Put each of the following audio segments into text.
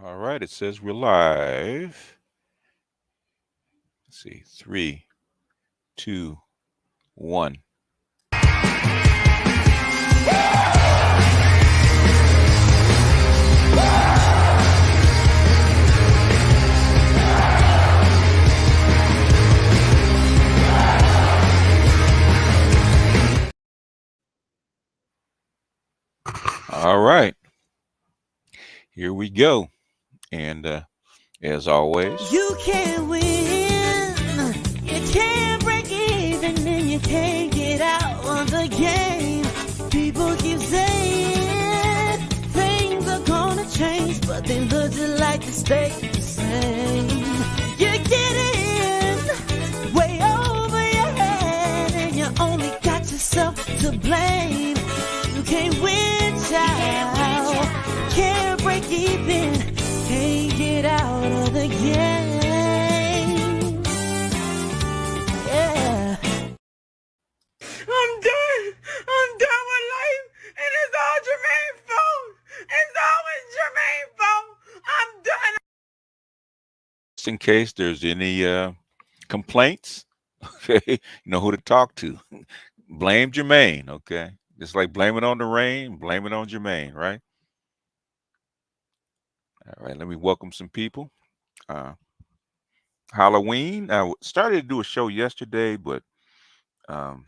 All right, it says we're live. Let's see, three, two, one. All right, here we go. And as always, You can't win, you can't break even, and you can't get out of the game. People keep saying things are gonna change, but they look like they stay the same. You're getting way over your head, and you only got yourself to blame. You can't win, child. Can't break even, can't get out of the game. Yeah. I'm done. I'm done with life, and it's all Jermaine's fault. It's always Jermaine's fault. I'm done. just in case there's any complaints, okay, you know who to talk to. Blame Jermaine, okay? Just like blame it on the rain, blame it on Jermaine, right? All right, let me welcome some people. Uh, Halloween. I started to do a show yesterday, but um,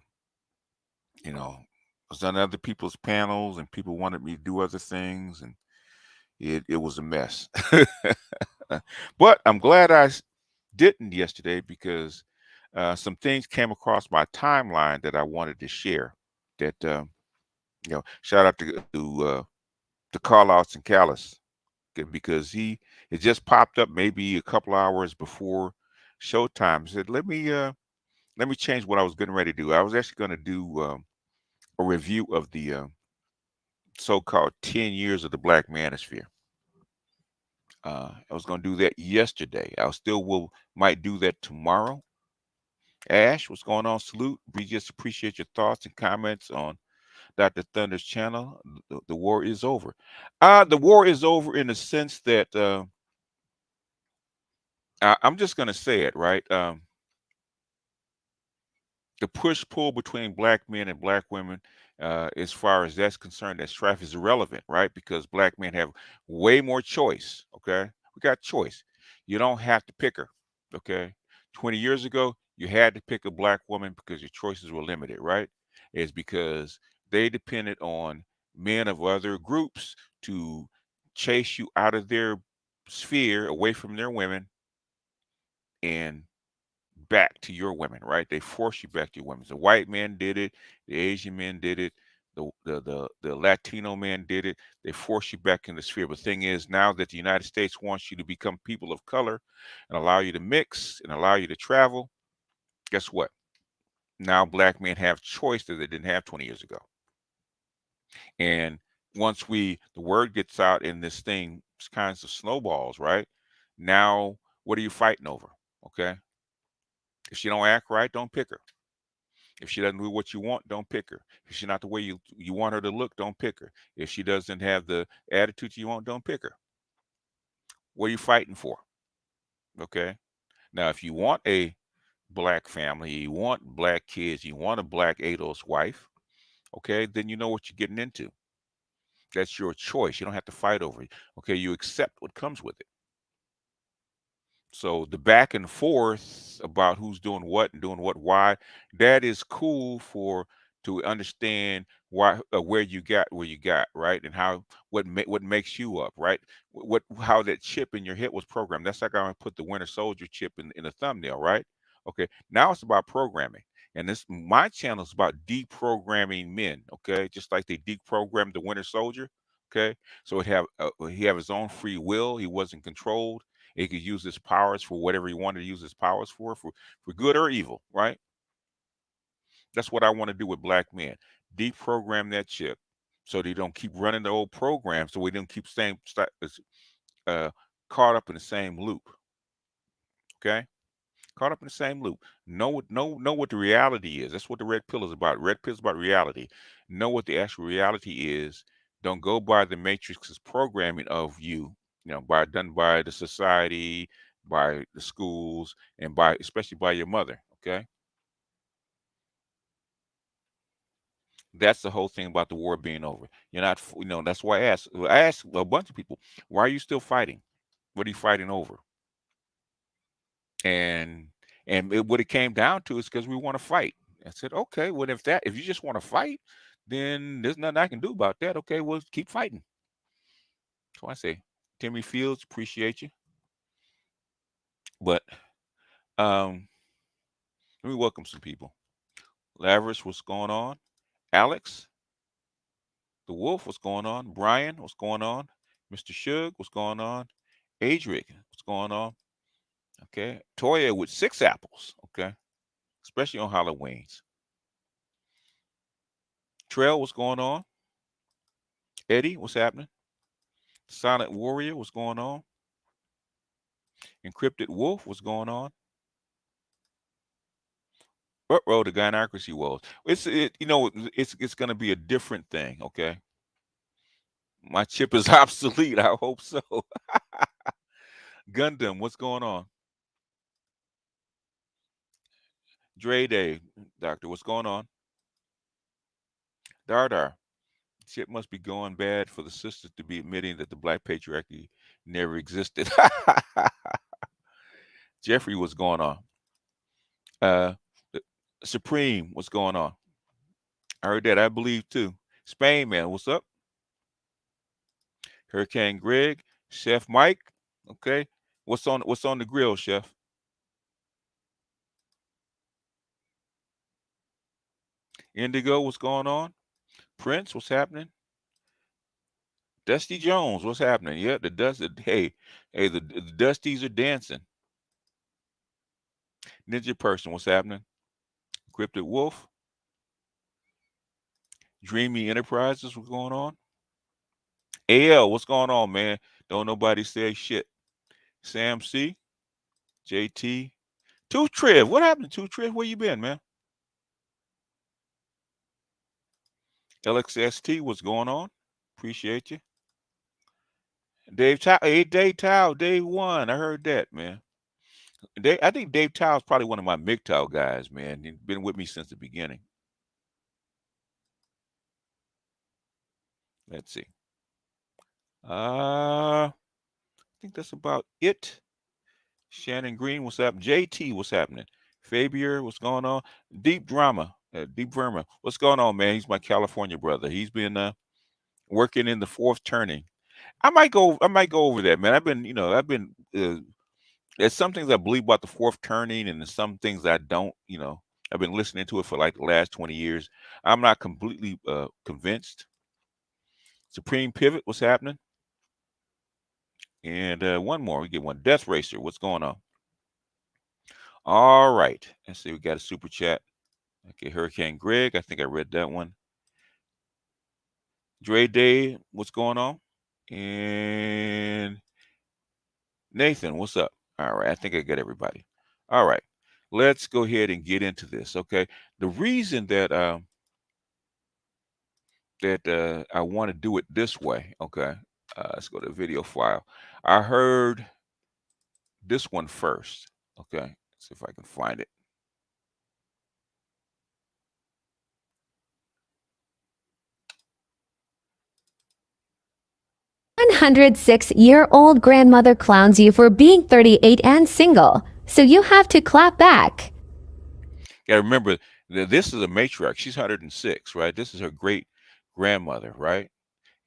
you know, I was on other people's panels, and people wanted me to do other things, and it was a mess. But I'm glad didn't yesterday because some things came across my timeline that I wanted to share. That shout out to Carl Outs and Callis because he it just popped up maybe a couple hours before showtime. He said, let me change what I was getting ready to do. I was actually going to do a review of the so-called 10 years of the Black Manosphere. I was going to do that yesterday. I still will might do that tomorrow. Ash, what's going on? Salute. We just appreciate your thoughts and comments on Dr. Thunder's channel. The war is over. The war is over in the sense that I'm just going to say it, right? The push pull between black men and black women, as far as that's concerned, that strife is irrelevant, right? Because black men have way more choice. Okay, we got choice. You don't have to pick her. Okay, 20 years ago, you had to pick a black woman because your choices were limited, right? It's because they depended on men of other groups to chase you out of their sphere, away from their women, and back to your women, right? They force you back to your women. The white men did it, the Asian men did it, the Latino men did it. They force you back in the sphere. But the thing is, now that the United States wants you to become people of color and allow you to mix and allow you to travel, guess what? Now black men have choice that they didn't have 20 years ago. And once the word gets out and this thing kinds of snowballs, right? Now, what are you fighting over? Okay. If she don't act right, don't pick her. If she doesn't do what you want, don't pick her. If she's not the way you want her to look, don't pick her. If she doesn't have the attitude you want, don't pick her. What are you fighting for? Okay. Now, if you want a black family, you want black kids, you want a black ADOS wife, okay, then you know what you're getting into. That's your choice. You don't have to fight over it. Okay, you accept what comes with it. So the back and forth about who's doing what and doing what, why, that is cool to understand why where you got, right, and how what makes you up, right? How that chip in your head was programmed. That's like I put the Winter Soldier chip in the thumbnail, right? Okay, now it's about programming, and this my channel is about deprogramming men. Okay, just like they deprogrammed the Winter Soldier. Okay, so he have his own free will. He wasn't controlled. He could use his powers for whatever he wanted to use his powers for good or evil, right? That's what I want to do with black men. Deprogram that chip so they don't keep running the old program, so we don't keep staying uh, caught up in the same loop. Okay, caught up in the same loop. Know what the reality is. That's what the red pill is about. Red pill is about reality. Know what the actual reality is. Don't go by the matrix's programming of you. done by the society, by the schools, and by especially by your mother. Okay, that's the whole thing about the war being over. You're not, that's why I asked a bunch of people, why are you still fighting? What are you fighting over? And what it came down to is because we want to fight. I said, okay, well if you just want to fight, then there's nothing I can do about that. Okay, well keep fighting. So I say, Timmy Fields, appreciate you, but um, let me welcome some people. Lavish, what's going on? Alex, the Wolf, what's going on? Brian, what's going on? Mr. Shug, what's going on? Adric, what's going on? Okay, Toya with 6 apples. Okay, especially on Halloween's. Trail, what's going on? Eddie, what's happening? Silent Warrior, what's going on? Encrypted Wolf, what's going on? Row the Gynocracy Woes. It's gonna be a different thing, okay? My chip is obsolete. I hope so. Gundam, what's going on? Dre Day, Doctor, what's going on? Dardar, shit must be going bad for the sisters to be admitting that the black patriarchy never existed. Jeffrey, what's going on? Uh, Supreme, what's going on? I heard that. I believe too. Spain, man, what's up? Hurricane Greg, Chef Mike. Okay, what's on the grill, Chef? Indigo, what's going on? Prince, what's happening? Dusty Jones, what's happening? Yeah, the dust. Hey, the Dusties are dancing. Ninja Person, what's happening? Cryptid Wolf, Dreamy Enterprises, what's going on? AL, what's going on, man? Don't nobody say shit. Sam C, JT, Tooth Trev, what happened to Tooth Trev? Where you been, man? LXST, what's going on? Appreciate you. Dave Tao, hey Dave Tao, day one. I heard that, man. I think Dave Tao is probably one of my MGTOW guys, man. He's been with me since the beginning. Let's see. I think that's about it. Shannon Green, what's up? JT, what's happening? Fabier, what's going on? Deep Drama, Deep Verma, what's going on, man? He's my California brother. He's been working in the fourth turning. I might go. I might go over that, man. I've been. There's some things I believe about the fourth turning, and there's some things I don't. I've been listening to it for like the last 20 years. I'm not completely convinced. Supreme Pivot, what's happening? And one more. We get one. Death Racer, what's going on? All right. Let's see. We got a super chat. Okay, Hurricane Greg. I think I read that one. Dre Day, what's going on? And Nathan, what's up? All right. I think I got everybody. All right. Let's go ahead and get into this. Okay. The reason that I want to do it this way. Okay. Let's go to the video file. I heard this one first. Okay. Let's see if I can find it. 106-year-old grandmother clowns you for being 38 and single, so you have to clap back. Yeah, remember, this is a matriarch. She's 106, right? This is her great grandmother, right?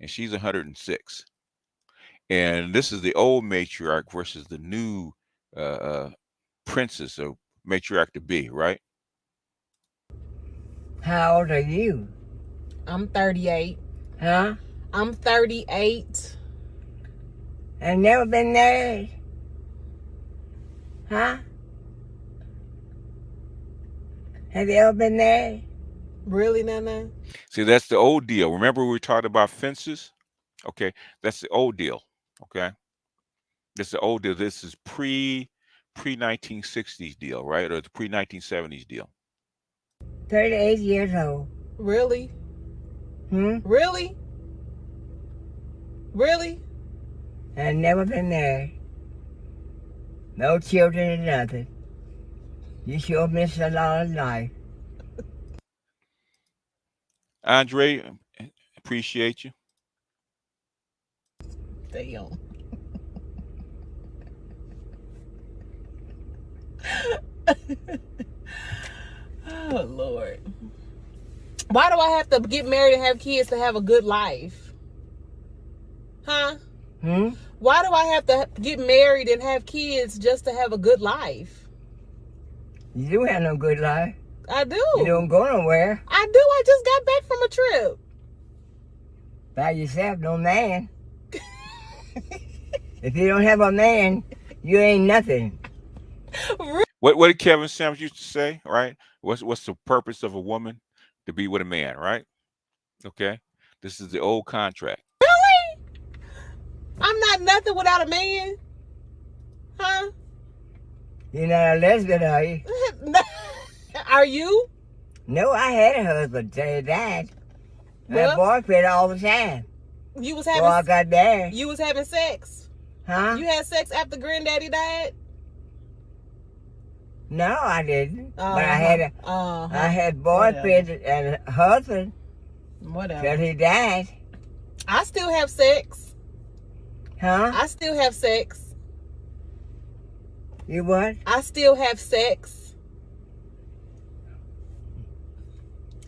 And she's 106. And this is the old matriarch versus the new princess or matriarch to be, right? How old are you? I'm 38. Huh? I'm 38. I've never been there. Huh? Have you ever been there? Really, Nana? See, that's the old deal. Remember we were talking about fences? Okay, that's the old deal. Okay, that's the old deal. This is pre 1960s deal, right? Or the pre 1970s deal. 38 years old. Really? Hmm? Really? Really? I never been married. No children or nothing. You sure missed a lot of life. Andre, appreciate you. Damn. Oh Lord. Why do I have to get married and have kids to have a good life? Huh? Why do I have to get married and have kids just to have a good life? You do have no good life. I do. You don't go nowhere. I do. I just got back from a trip. By yourself, no man. If you don't have a man, you ain't nothing. What did Kevin Samuels used to say? Right? What's the purpose of a woman? To be with a man, right? Okay. This is the old contract. Really? I'm not nothing without a man. Huh? You're not a lesbian, are you? Are you? No, I had a husband till he died. I had Well, boyfriend all the time. You was Before I having got married. you was having sex. Huh? You had sex after Granddaddy died? No, I didn't. But I Uh-huh. had boyfriend and husband till Whatever. he died. I still have sex. Huh? I still have sex. You what? I still have sex.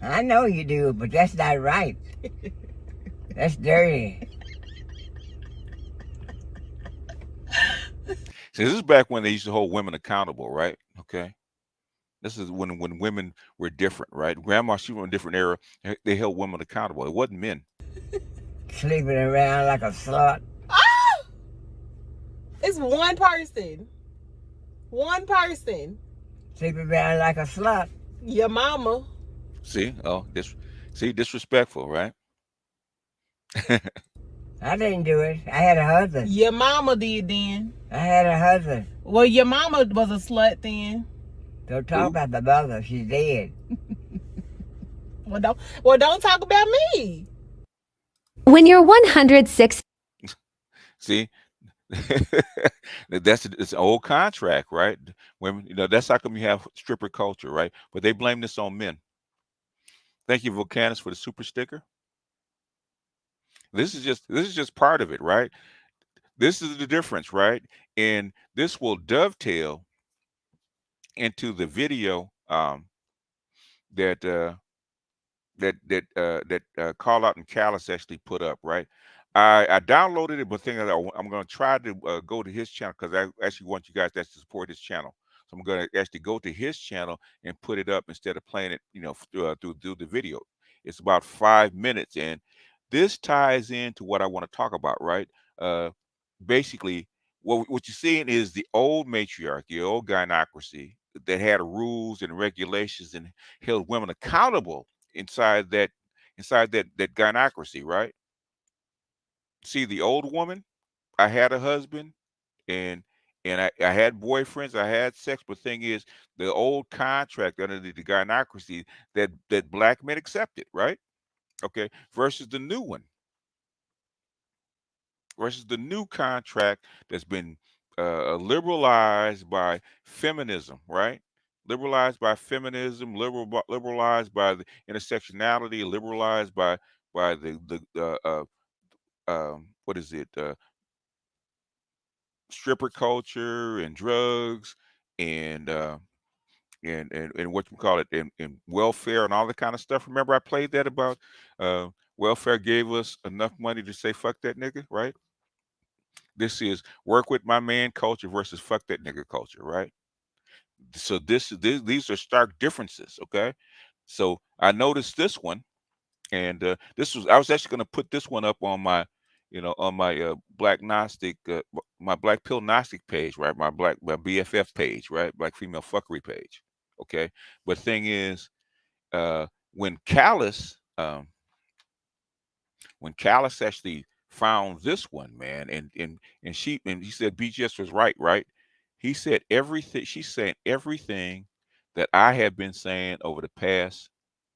I know you do, but that's not right. That's dirty. See, this is back when they used to hold women accountable, right? Okay. This is when women were different, right? Grandma, she was in a different era. They held women accountable. It wasn't men. Sleeping around like a slut. Ah! It's one person. One person. Sleeping around like a slut. Your mama. See? Oh, disrespectful, right? I didn't do it. I had a husband. Your mama did then. I had a husband. Well, your mama was a slut then. Don't talk about the mother. She's dead. Well, don't talk about me. When you're 106 See? It's an old contract, right? Women, that's how come you have stripper culture, right? But they blame this on men. Thank you, Volcanus, for the super sticker. This is just part of it, right? This is the difference, right? And this will dovetail into the video that Call Out and Callus actually put up, right? I downloaded it, but thinking that I'm going to try to go to his channel because I actually want you guys to support his channel. So I'm going to actually go to his channel and put it up instead of playing it, through the video. It's about 5 minutes, and this ties into what I want to talk about, right? Basically, what you're seeing is the old matriarchy, the old gynocracy that had rules and regulations and held women accountable inside that gynocracy, right? See, the old woman, I had a husband and I had boyfriends, I had sex, but thing is, the old contract under the gynocracy that black men accepted, right? Okay, versus the new contract that's been liberalized by feminism, right? Liberalized by feminism, liberalized by the intersectionality, liberalized by what is it? Stripper culture and drugs and and what you call it and welfare and all that kind of stuff. Remember, I played that about welfare gave us enough money to say fuck that nigga, right? This is work with my man culture versus fuck that nigga culture, right? So these are stark differences, okay? So I noticed this one, and I was actually going to put this one up on my, on my black Gnostic, my black pill Gnostic page, right? My BFF page, right? Black female fuckery page, okay? But thing is, uh, when Callus, actually found this one, man, and he said BGS was right, right? He said everything. She's saying everything that I have been saying over the past.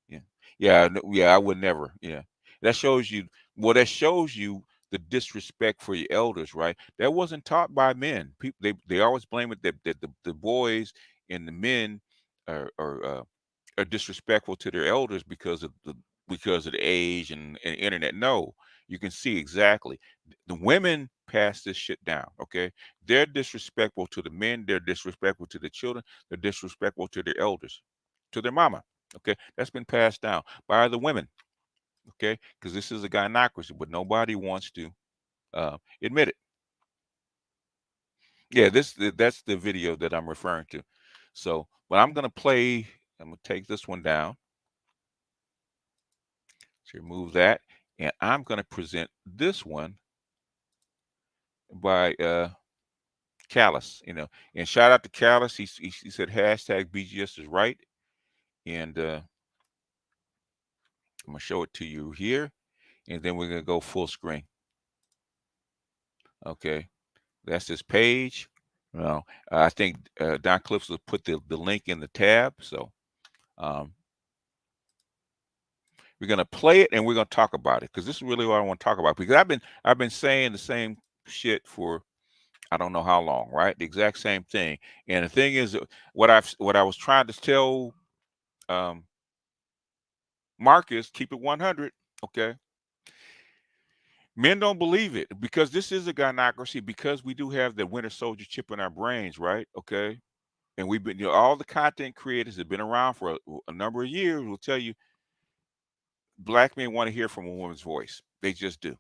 Yeah, yeah, yeah. I would never. Yeah, that shows you. Well, that shows you the disrespect for your elders, right? That wasn't taught by men. People they always blame it that the boys and the men are disrespectful to their elders because of the age and internet. No, you can see exactly. The women pass this shit down. Okay, they're disrespectful to the men. They're disrespectful to the children. They're disrespectful to their elders, to their mama. Okay, that's been passed down by the women. Okay, because this is a gynocracy, but nobody wants to admit it. Yeah, that's the video that I'm referring to. So, but I'm gonna play. I'm gonna take this one down. So remove that, and I'm gonna present this one by Callus. And shout out to Callus. He said hashtag BGS is right, and I'm gonna show it to you here, and then we're gonna go full screen. Okay, that's this page. I think Don Cliffs will put the link in the tab. So um, we're gonna play it and we're gonna talk about it because this is really what I want to talk about. Because I've been saying the same shit for I don't know how long, right? The exact same thing. And the thing is, what I was trying to tell um, Marcus, keep it 100, okay? Men don't believe it because this is a gynocracy because we do have the winter soldier chip in our brains, right? Okay, and we've been, all the content creators have been around for a number of years. Will tell you, black men want to hear from a woman's voice. They just do.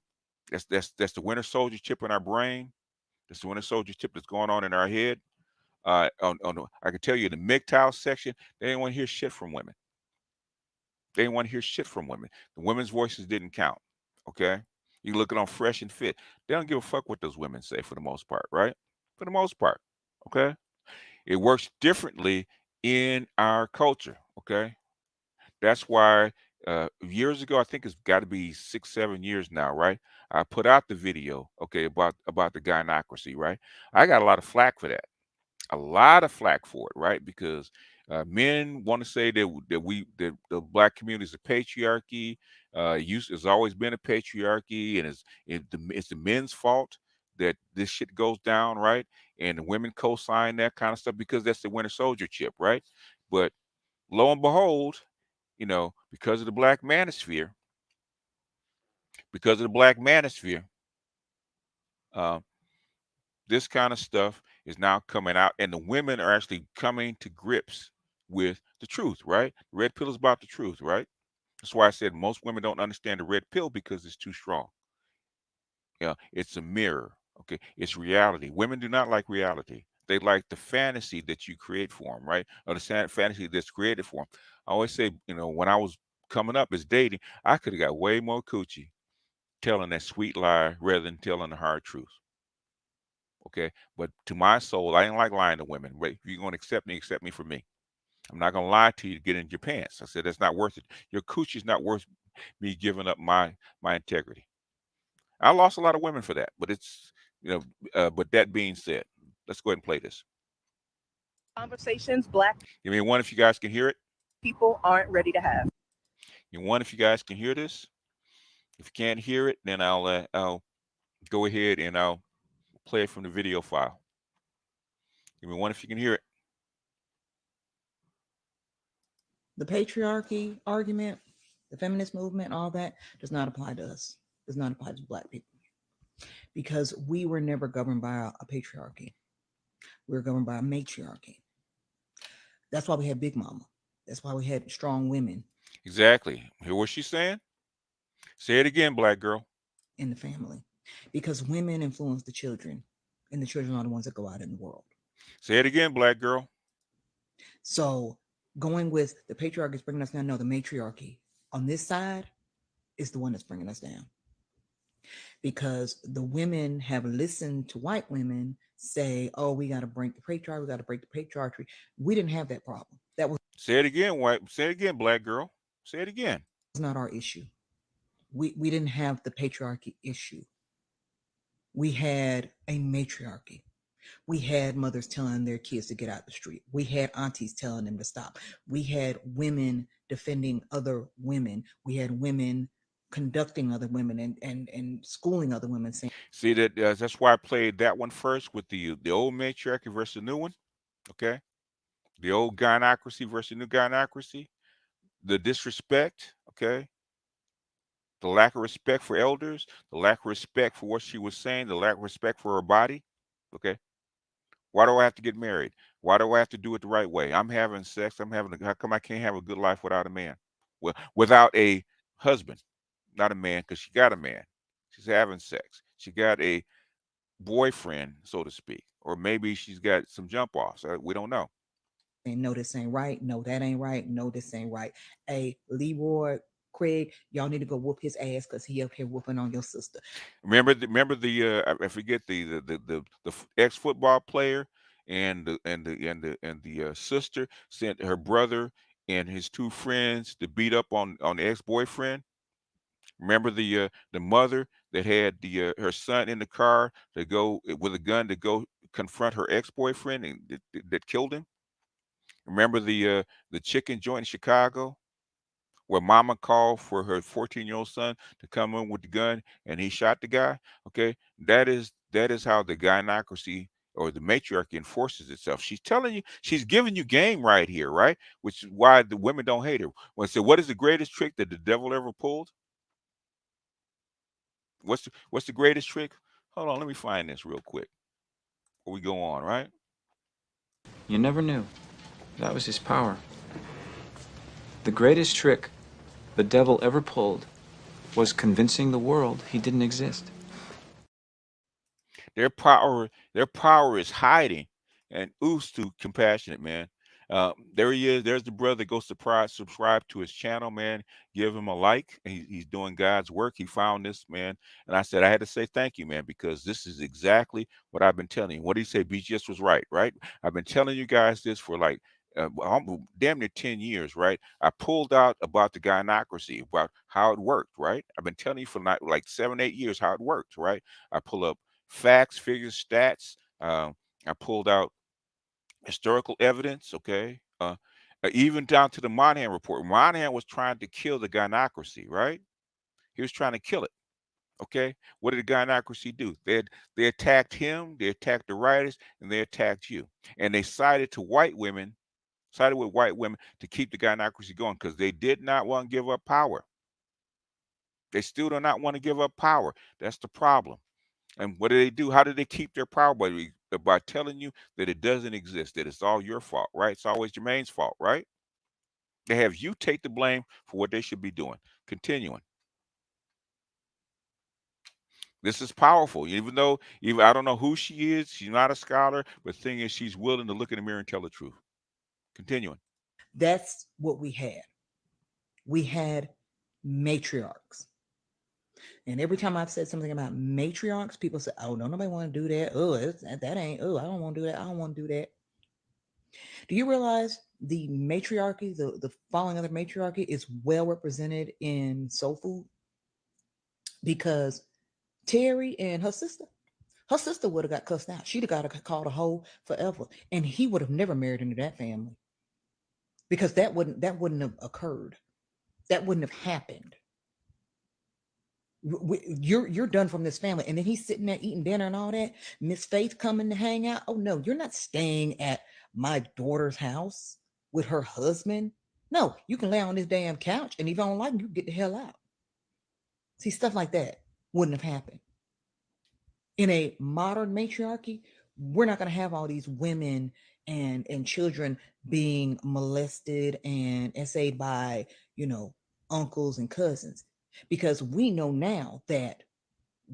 That's the winter soldier chip in our brain. That's the winter soldier chip that's going on in our head. I can tell you in the MGTOW section, they didn't want to hear shit from women. They didn't want to hear shit from women. The women's voices didn't count. Okay, you look at on Fresh and Fit. They don't give a fuck what those women say for the most part, right? For the most part, okay. It works differently in our culture. Okay, that's why years ago, I think it's got to be 6, 7 years now, right? I put out the video, okay, about the gynocracy, right? I got a lot of flack for that. A lot of flack for it, right? Because men want to say that the black community is a patriarchy. It's always been a patriarchy, and it's the men's fault that this shit goes down, right? And the women co-sign that kind of stuff because that's the winter soldier chip, right? But lo and behold, because of the black manosphere, uh, this kind of stuff is now coming out, and the women are actually coming to grips with the truth, right? Red pill is about the truth, right? That's why I said most women don't understand the red pill because it's too strong. Yeah, it's a mirror. Okay, it's reality. Women do not like reality. They like the fantasy that you create for them, right? Or the fantasy that's created for them. I always say, when I was coming up as dating, I could have got way more coochie telling that sweet lie rather than telling the hard truth. Okay, but to my soul, I didn't like lying to women. Right? If you're going to accept me for me. I'm not going to lie to you to get in your pants. I said that's not worth it. Your coochie's not worth me giving up my integrity. I lost a lot of women for that, but but that being said, let's go ahead and play this. Conversations black Give me one if you guys can hear it. people aren't ready to have. Give me one if you guys can hear this. If you can't hear it, then I'll go ahead and I'll play it from the video file. Give me one if you can hear it. The patriarchy argument, the feminist movement, all that does not apply to us. Does not apply to black people. Because we were never governed by a patriarchy. We were governed by a matriarchy. That's why we had Big Mama. That's why we had strong women. Exactly. Hear what she's saying? Say it again, black girl. In the family. Because women influence the children. And the children are the ones that go out in the world. Say it again, black girl. So going with the patriarchy is bringing us down. No, the matriarchy on this side is the one that's bringing us down. Because the women have listened to white women say, oh, we got to break the patriarchy. We got to break the patriarchy. We didn't have that problem. That was. Say it again, white. Say it again, black girl. Say it again. It's not our issue. We didn't have the patriarchy issue. We had a matriarchy. We had mothers telling their kids to get out the street. We had aunties telling them to stop. We had women defending other women. We had women conducting other women and schooling other women. Saying See that that's why I played that one first with the old matriarchy versus the new one. Okay, the old gynocracy versus new gynocracy. The disrespect. Okay, the lack of respect for elders, the lack of respect for what she was saying, the lack of respect for her body. Okay, why do I have to get married? Why do I have to do it the right way? I'm having sex. I'm having. How come I can't have a good life without a man? Well, without a husband, not a man, because she got a man. She's having sex. She got a boyfriend, so to speak, or maybe she's got some jump offs. We don't know. no, this ain't right. No, that ain't right. No, this ain't right. Hey, Leroy, Craig, y'all need to go whoop his ass because he up here whooping on your sister. Remember the I forget the ex football player and the sister sent her brother and his two friends to beat up on the ex boyfriend. Remember the mother that had the her son in the car to go with a gun to go confront her ex boyfriend and that killed him. Remember the chicken joint in Chicago where mama called for her 14-year-old son to come in with the gun and he shot the guy. Okay, that is how the gynocracy or the matriarchy enforces itself. She's telling you, she's giving you game right here, right? Which is why the women don't hate her. When I say, what is the greatest trick that the devil ever pulled? What's the greatest trick? Hold on, let me find this real quick before we go on, right? You never knew. That was his power. The greatest trick the devil ever pulled was convincing the world he didn't exist. Their power is hiding. And oost to compassionate, man. There he is. There's the brother. Go subscribe to his channel, man. Give him a like. He's doing God's work. He found this, man. And I said I had to say thank you, man, because this is exactly what I've been telling you. What did he say? BGS was right, right? I've been telling you guys this for like damn near 10 years, right? I pulled out about the gynocracy, about how it worked, right? I've been telling you for like 7, 8 years how it worked, right? I pull up facts, figures, stats. I pulled out historical evidence, okay? Even down to the Monahan report. Monahan was trying to kill the gynocracy, right? He was trying to kill it, okay? What did the gynocracy do? They attacked him, they attacked the writers, and they attacked you. And they sided with white women to keep the gynocracy going because they did not want to give up power. They still do not want to give up power. That's the problem. And what do they do? How do they keep their power? By telling you that it doesn't exist, that it's all your fault, right? It's always Jermaine's fault, right? They have you take the blame for what they should be doing. Continuing. This is powerful. Even I don't know who she is, she's not a scholar, but the thing is she's willing to look in the mirror and tell the truth. Continuing. That's what we had. We had matriarchs. And every time I've said something about matriarchs, people say, "Oh, no, nobody want to do that. Oh, that ain't. Oh, I don't want to do that. I don't want to do that." Do you realize the matriarchy, the falling of the matriarchy, is well represented in soul food? Because Terry and her sister would have got cussed out. She'd have got called a hoe forever, and he would have never married into that family because that wouldn't have occurred. That wouldn't have happened. You're done from this family, and then he's sitting there eating dinner and all that. Miss Faith coming to hang out. Oh no, you're not staying at my daughter's house with her husband. No, you can lay on this damn couch, and if you don't like it, you get the hell out. See, stuff like that wouldn't have happened in a modern matriarchy. We're not going to have all these women and children being molested and essayed by uncles and cousins, because we know now that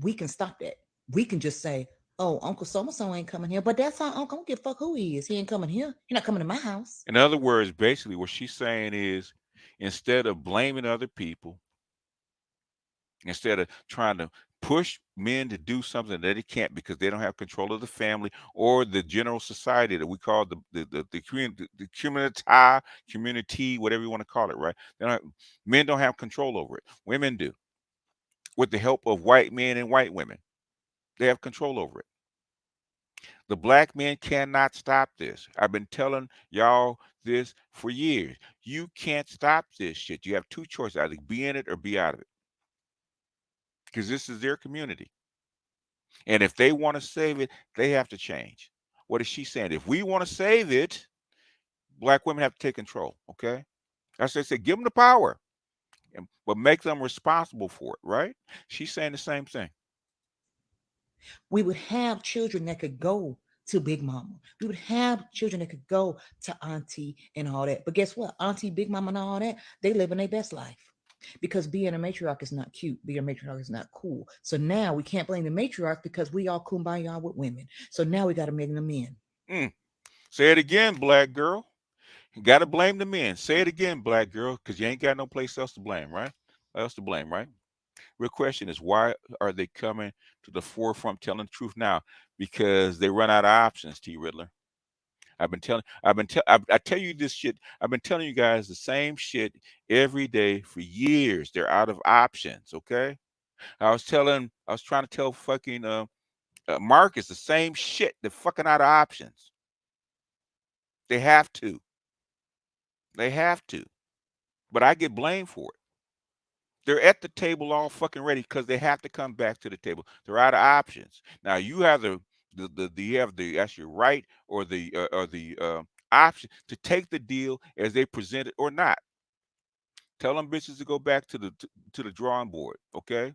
we can stop that. We can just say, "Oh, Uncle so and so ain't coming here," but that's our uncle. I don't give a fuck who he is. He ain't coming here. He not coming to my house. In other words, basically what she's saying is instead of blaming other people, instead of trying to push men to do something that they can't because they don't have control of the family or the general society that we call the community, whatever you want to call it, right? Men don't have control over it. Women do, with the help of white men and white women. They have control over it. The black men cannot stop this. I've been telling y'all this for years. You can't stop this shit. You have two choices: either be in it or be out of it. because this is their community. And if they want to save it, they have to change. What is she saying? If we want to save it, black women have to take control. Okay, that's what I said. Give them the power, but make them responsible for it. Right? She's saying the same thing. We would have children that could go to Big Mama. We would have children that could go to Auntie and all that. But guess what? Auntie, Big Mama, and all that, they living their best life. Because being a matriarch is not cute. Being a matriarch is not cool. So now we can't blame the matriarch because we all kumbaya with women. So now we got to make them men. Say it again, black girl. You got to blame the men. Say it again, black girl, because you ain't got no place else to blame, right? Else to blame, right? Real question is, why are they coming to the forefront telling the truth now? Because they run out of options, T. Riddler. I tell you this shit. I've been telling you guys the same shit every day for years. They're out of options. Okay. I was trying to tell fucking Marcus the same shit. They're fucking out of options. They have to. They have to. But I get blamed for it. They're at the table all fucking ready because they have to come back to the table. They're out of options. Now you have you have the that's your right or the option to take the deal as they present it or not. Tell them bitches to go back to the drawing board. Okay,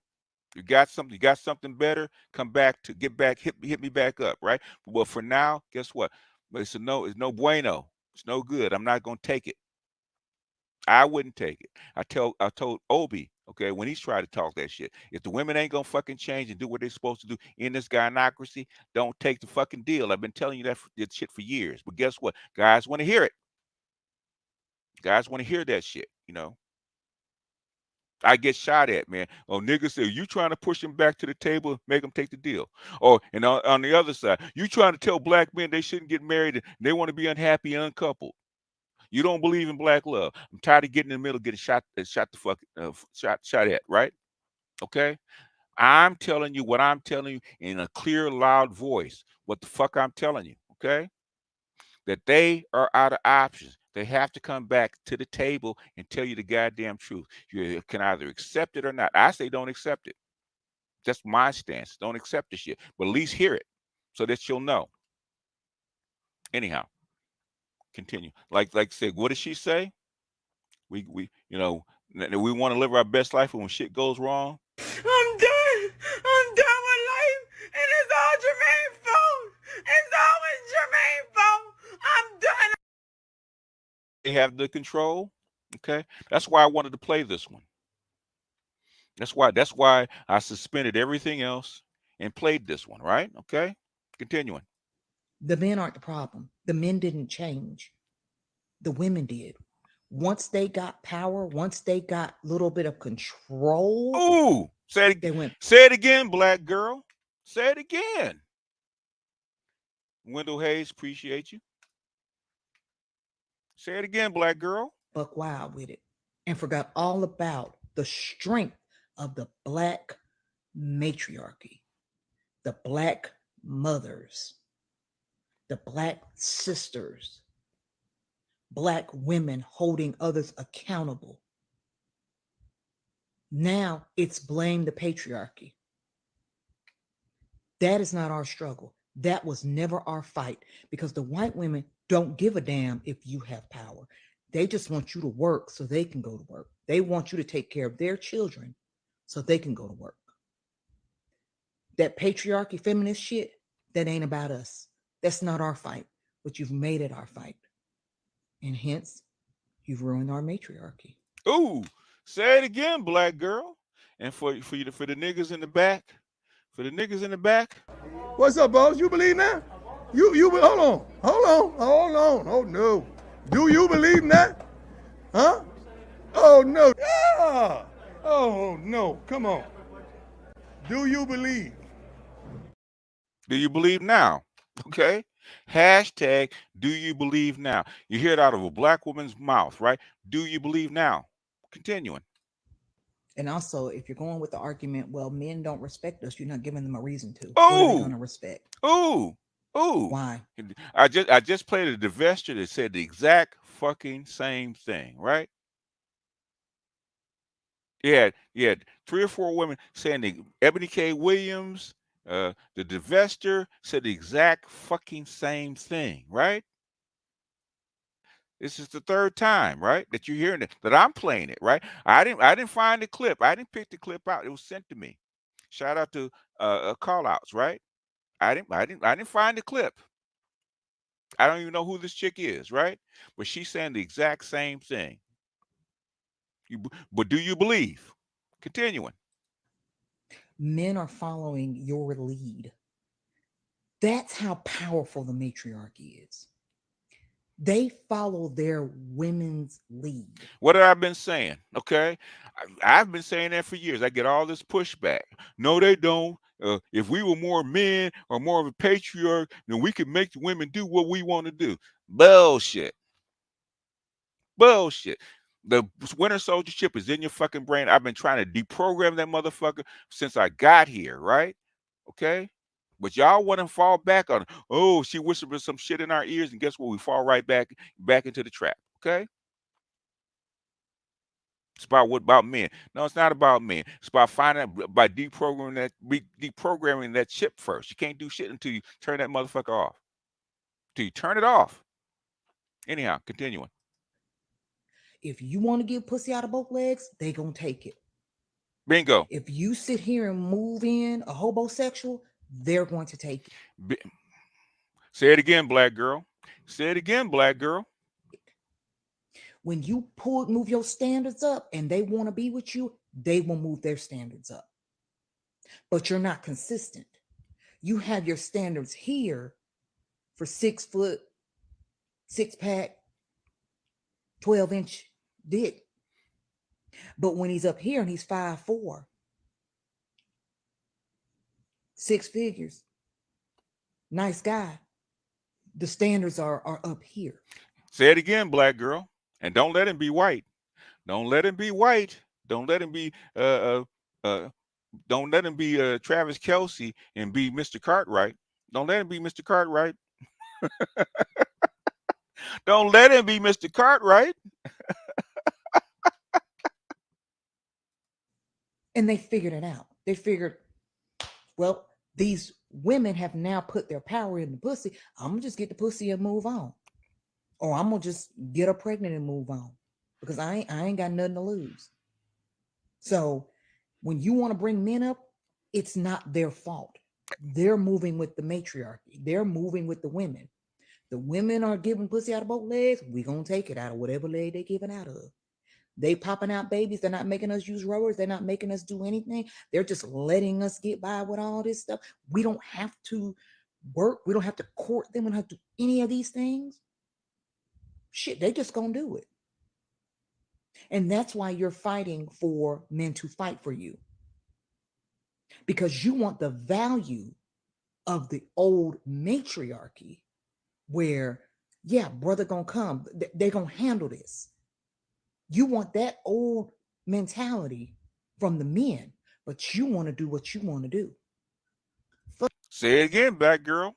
you got something better. Come back to get back. Hit me back up. Right. Well, for now, guess what? It's no. It's no bueno. It's no good. I'm not gonna take it. I wouldn't take it. I told Obi, okay, when he's trying to talk that shit, if the women ain't gonna fucking change and do what they're supposed to do in this gynocracy, don't take the fucking deal. I've been telling you that shit for years. But guess what? Guys want to hear it. Guys want to hear that shit, you know. I get shot at, man. Oh, niggas say, you trying to push them back to the table, make them take the deal. Oh, and on the other side, you trying to tell black men they shouldn't get married and they want to be unhappy and uncoupled. You don't believe in black love. I'm tired of getting in the middle, getting shot at, right? Okay? I'm telling you what I'm telling you in a clear, loud voice. What the fuck I'm telling you, okay? That they are out of options. They have to come back to the table and tell you the goddamn truth. You can either accept it or not. I say don't accept it. That's my stance. Don't accept the shit. But at least hear it so that you'll know. Anyhow. Continue. Like I said, what did she say? We we want to live our best life, and when shit goes wrong, I'm done. I'm done with life, and it's all Jermaine's fault. It's always Jermaine's fault. I'm done. they have the control. Okay, that's why I wanted to play this one. That's why I suspended everything else and played this one. Right? Okay. Continuing. The men aren't the problem. The men didn't change. The women did. Once they got power, once they got a little bit of control, Ooh, say it. They went. Say it again, black girl. Say it again. Wendell Hayes, appreciate you. Say it again, black girl. Buck wild with it and forgot all about the strength of the black matriarchy, the black mothers, the black sisters, black women holding others accountable. Now it's blame the patriarchy. That is not our struggle. That was never our fight because the white women don't give a damn if you have power. They just want you to work so they can go to work. They want you to take care of their children so they can go to work. That patriarchy, feminist shit, that ain't about us. That's not our fight, but you've made it our fight. And hence, you've ruined our matriarchy. Ooh, say it again, black girl. And for the niggas in the back, What's up, boss? You believe that? You hold on. Oh no. Do you believe in that? Huh? Oh no. Yeah. Oh no. Come on. Do you believe? Do you believe now? Okay. Hashtag do you believe now? You hear it out of a black woman's mouth, right? Do you believe now? Continuing. And also, if you're going with the argument, well, men don't respect us, you're not giving them a reason to. Oh, what are they going to respect? Ooh. Why? I just played a divestiture that said the exact fucking same thing, right? You had 3 or 4 women saying the Ebony K. Williams, the divester said the exact fucking same thing, right? This is the third time, right, that you're hearing it, that I'm playing it, right? I didn't find the clip. I didn't pick the clip out. It was sent to me. Shout out to call outs, right? I didn't find the clip. I don't even know who this chick is, right? But she's saying the exact same thing. But do you believe? Continuing. Men are following your lead. That's how powerful the matriarchy is. They follow their women's lead. What have I been saying? Okay, I've been saying that for years. I get all this pushback. No, they don't. If we were more men or more of a patriarch, then we could make the women do what we want to do. Bullshit. Bullshit. The winter soldier chip is in your fucking brain. I've been trying to deprogram that motherfucker since I got here, right? Okay? But y'all want to fall back on, oh, she whispered some shit in our ears, and guess what? We fall right back into the trap. Okay? It's about what about men? No, it's not about men. It's about finding by deprogramming that chip first. You can't do shit until you turn that motherfucker off. Till you turn it off. Anyhow, continuing. If you want to get pussy out of both legs, they gonna take it. Bingo. If you sit here and move in a homosexual, they're going to take it. Say it again, black girl. Say it again, black girl. When you move your standards up and they want to be with you, they will move their standards up. But you're not consistent. You have your standards here for 6 foot, 6-pack, 12-inch dick. But when he's up here and he's 5'4", 6 figures, nice guy, the standards are up here. Say it again, black girl. And don't let him be white. Don't let him be white. Don't let him be don't let him be Travis Kelsey and be Mr. Cartwright. Don't let him be Mr. Cartwright. Don't let him be Mr. Cartwright. And they figured it out. They figured, well, these women have now put their power in the pussy. I'm gonna just get the pussy and move on. Or I'm gonna just get her pregnant and move on. Because I ain't got nothing to lose. So when you want to bring men up, it's not their fault. They're moving with the matriarchy. They're moving with the women. The women are giving pussy out of both legs. We're going to take it out of whatever leg they're giving out of. They popping out babies. They're not making us use rubbers. They're not making us do anything. They're just letting us get by with all this stuff. We don't have to work. We don't have to court them. We don't have to do any of these things. Shit, they just going to do it. And that's why you're fighting for men to fight for you. Because you want the value of the old matriarchy where, yeah, brother gonna come. They're gonna handle this. You want that old mentality from the men, but you want to do what you want to do. Say it again, black girl.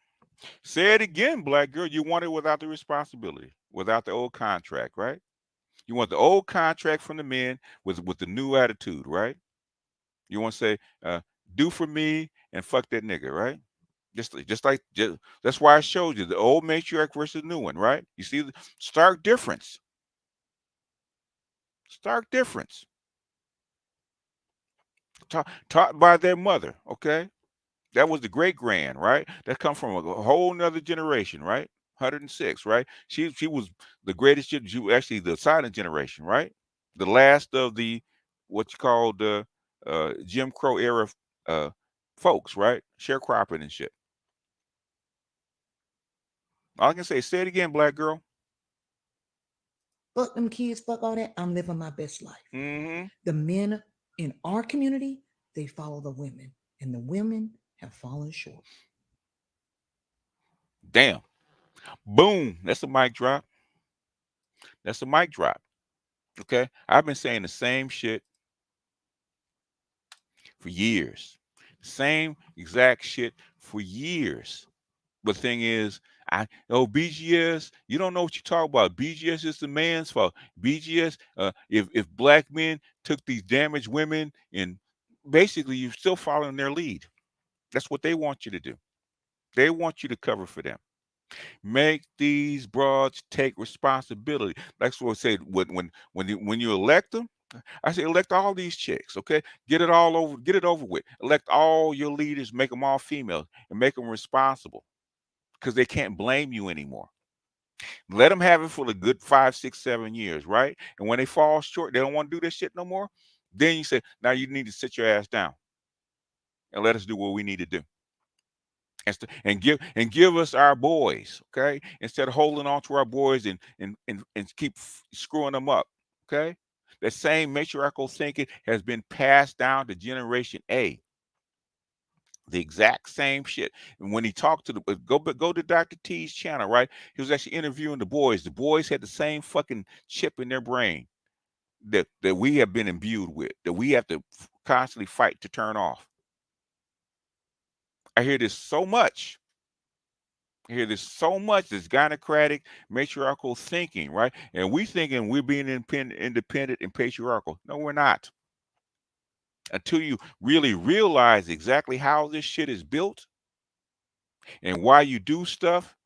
Say it again, black girl. You want it without the responsibility, without the old contract, right? You want the old contract from the men with the new attitude, right? You want to say, do for me and fuck that nigga, right? That's why I showed you the old matriarch versus the new one, right? You see the stark difference. Stark difference. Taught by their mother, okay? That was the great grand, right? That come from a whole nother generation, right? 106, right? She was the greatest. She was actually the silent generation, right? The last of the what you call the Jim Crow era folks, right? Sharecropping and shit. All I can say it again, black girl. Fuck them kids, fuck all that. I'm living my best life. Mm-hmm. The men in our community, they follow the women, and the women have fallen short. Damn. Boom. That's a mic drop. That's a mic drop. Okay. I've been saying the same shit for years. Same exact shit for years. But the thing is, BGS, you don't know what you talk about. BGS is the man's fault. BGS, if black men took these damaged women and basically you're still following their lead. That's what they want you to do. They want you to cover for them. Make these broads take responsibility. That's what I said when you elect them. I say elect all these chicks, okay? Get it over with. Elect all your leaders, make them all females, and make them responsible because they can't blame you anymore. Let them have it for the good 5, 6, 7 years, right? And when they fall short, they don't want to do this shit no more. Then you say, now you need to sit your ass down and let us do what we need to do. And give us our boys, okay? Instead of holding on to our boys and keep screwing them up, okay? That same matriarchal thinking has been passed down to Generation A. The exact same shit. And when he talked to go to Dr. T's channel, right? He was actually interviewing the boys. The boys had the same fucking chip in their brain that we have been imbued with, that we have to constantly fight to turn off. I hear this so much. This gynocratic, matriarchal thinking, right? And we thinking we're being independent and patriarchal. No, we're not. Until you really realize exactly how this shit is built and why you do stuff,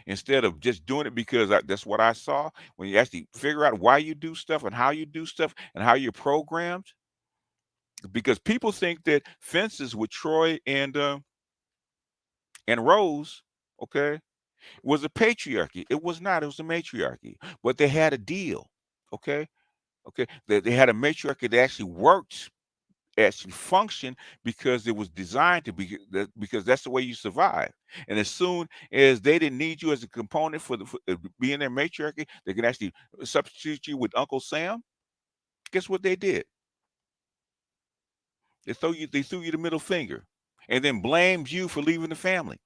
instead of just doing it because that's what I saw. When you actually figure out why you do stuff and how you do stuff and how you're programmed, because people think that fences with Troy and Rose, okay, was a patriarchy. It was not. It was a matriarchy. But they had a deal. Okay. Okay. They had a matriarchy that actually functioned because it was designed to be because that's the way you survive. And as soon as they didn't need you as a component for being their matriarchy, they can actually substitute you with Uncle Sam. Guess what they did? They threw you the middle finger and then blamed you for leaving the family.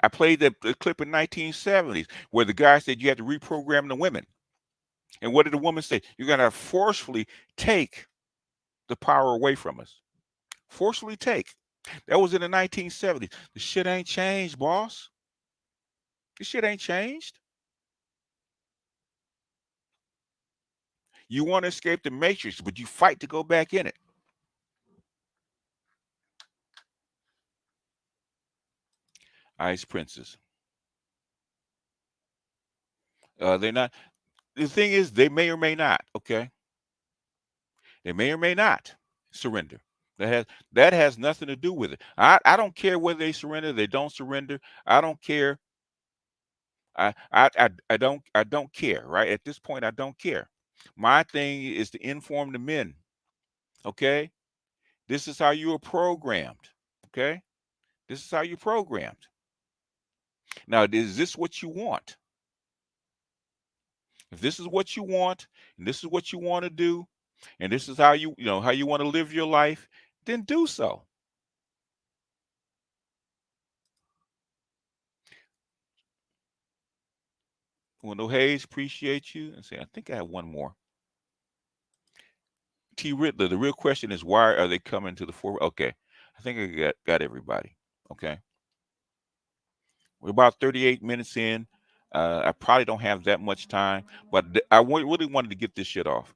I played the clip in 1970s where the guy said you had to reprogram the women. And what did the woman say? You're going to forcefully take the power away from us. Forcefully take. That was in the 1970s. The shit ain't changed, boss. This shit ain't changed. You want to escape the matrix, but you fight to go back in it. Ice Princess. They're not. The thing is, they may or may not. Okay. They may or may not surrender. That has nothing to do with it. I don't care whether they surrender, they don't surrender. I don't care. I don't care, right? At this point, I don't care. My thing is to inform the men. Okay? This is how you are programmed. Okay? This is how you're programmed. Now, is this what you want? If this is what you want, and this is what you want to do, and this is how how you want to live your life, then do so. Wendell Hayes, appreciate you. And say, I think I have one more. T. Riddler, the real question is why are they coming to the fore? Okay, I think I got everybody. Okay, we're about 38 minutes in. I probably don't have that much time, but really wanted to get this shit off.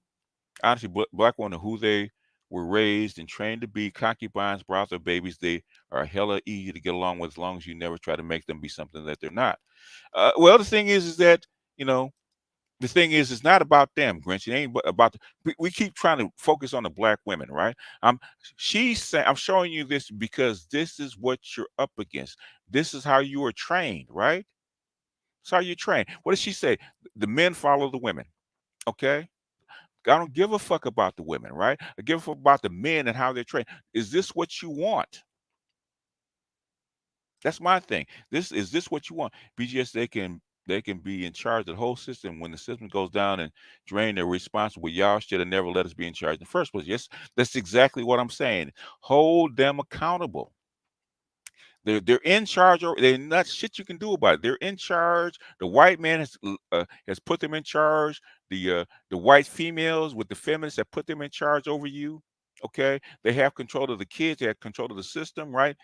Honestly, black women, who they were raised and trained to be, concubines, brides, or babies, they are hella easy to get along with as long as you never try to make them be something that they're not. Well, the thing is that the thing is, it's not about them, Grinch. It ain't about. We keep trying to focus on the black women, right? She's saying, I'm showing you this because this is what you're up against. This is how you are trained, right? It's how you're trained. What does she say? The men follow the women. Okay. I don't give a fuck about the women, right? I give a fuck about the men and how they're trained. Is this what you want? That's my thing. Is this what you want? BGS, they can be in charge of the whole system. When the system goes down and drain, they're responsible. Y'all should have never let us be in charge in the first place. Yes, that's exactly what I'm saying. Hold them accountable. They're in charge, or they're not shit you can do about it. They're in charge. The white man has put them in charge. The white females with the feminists have put them in charge over you. Okay, they have control of the kids. They have control of the system, right?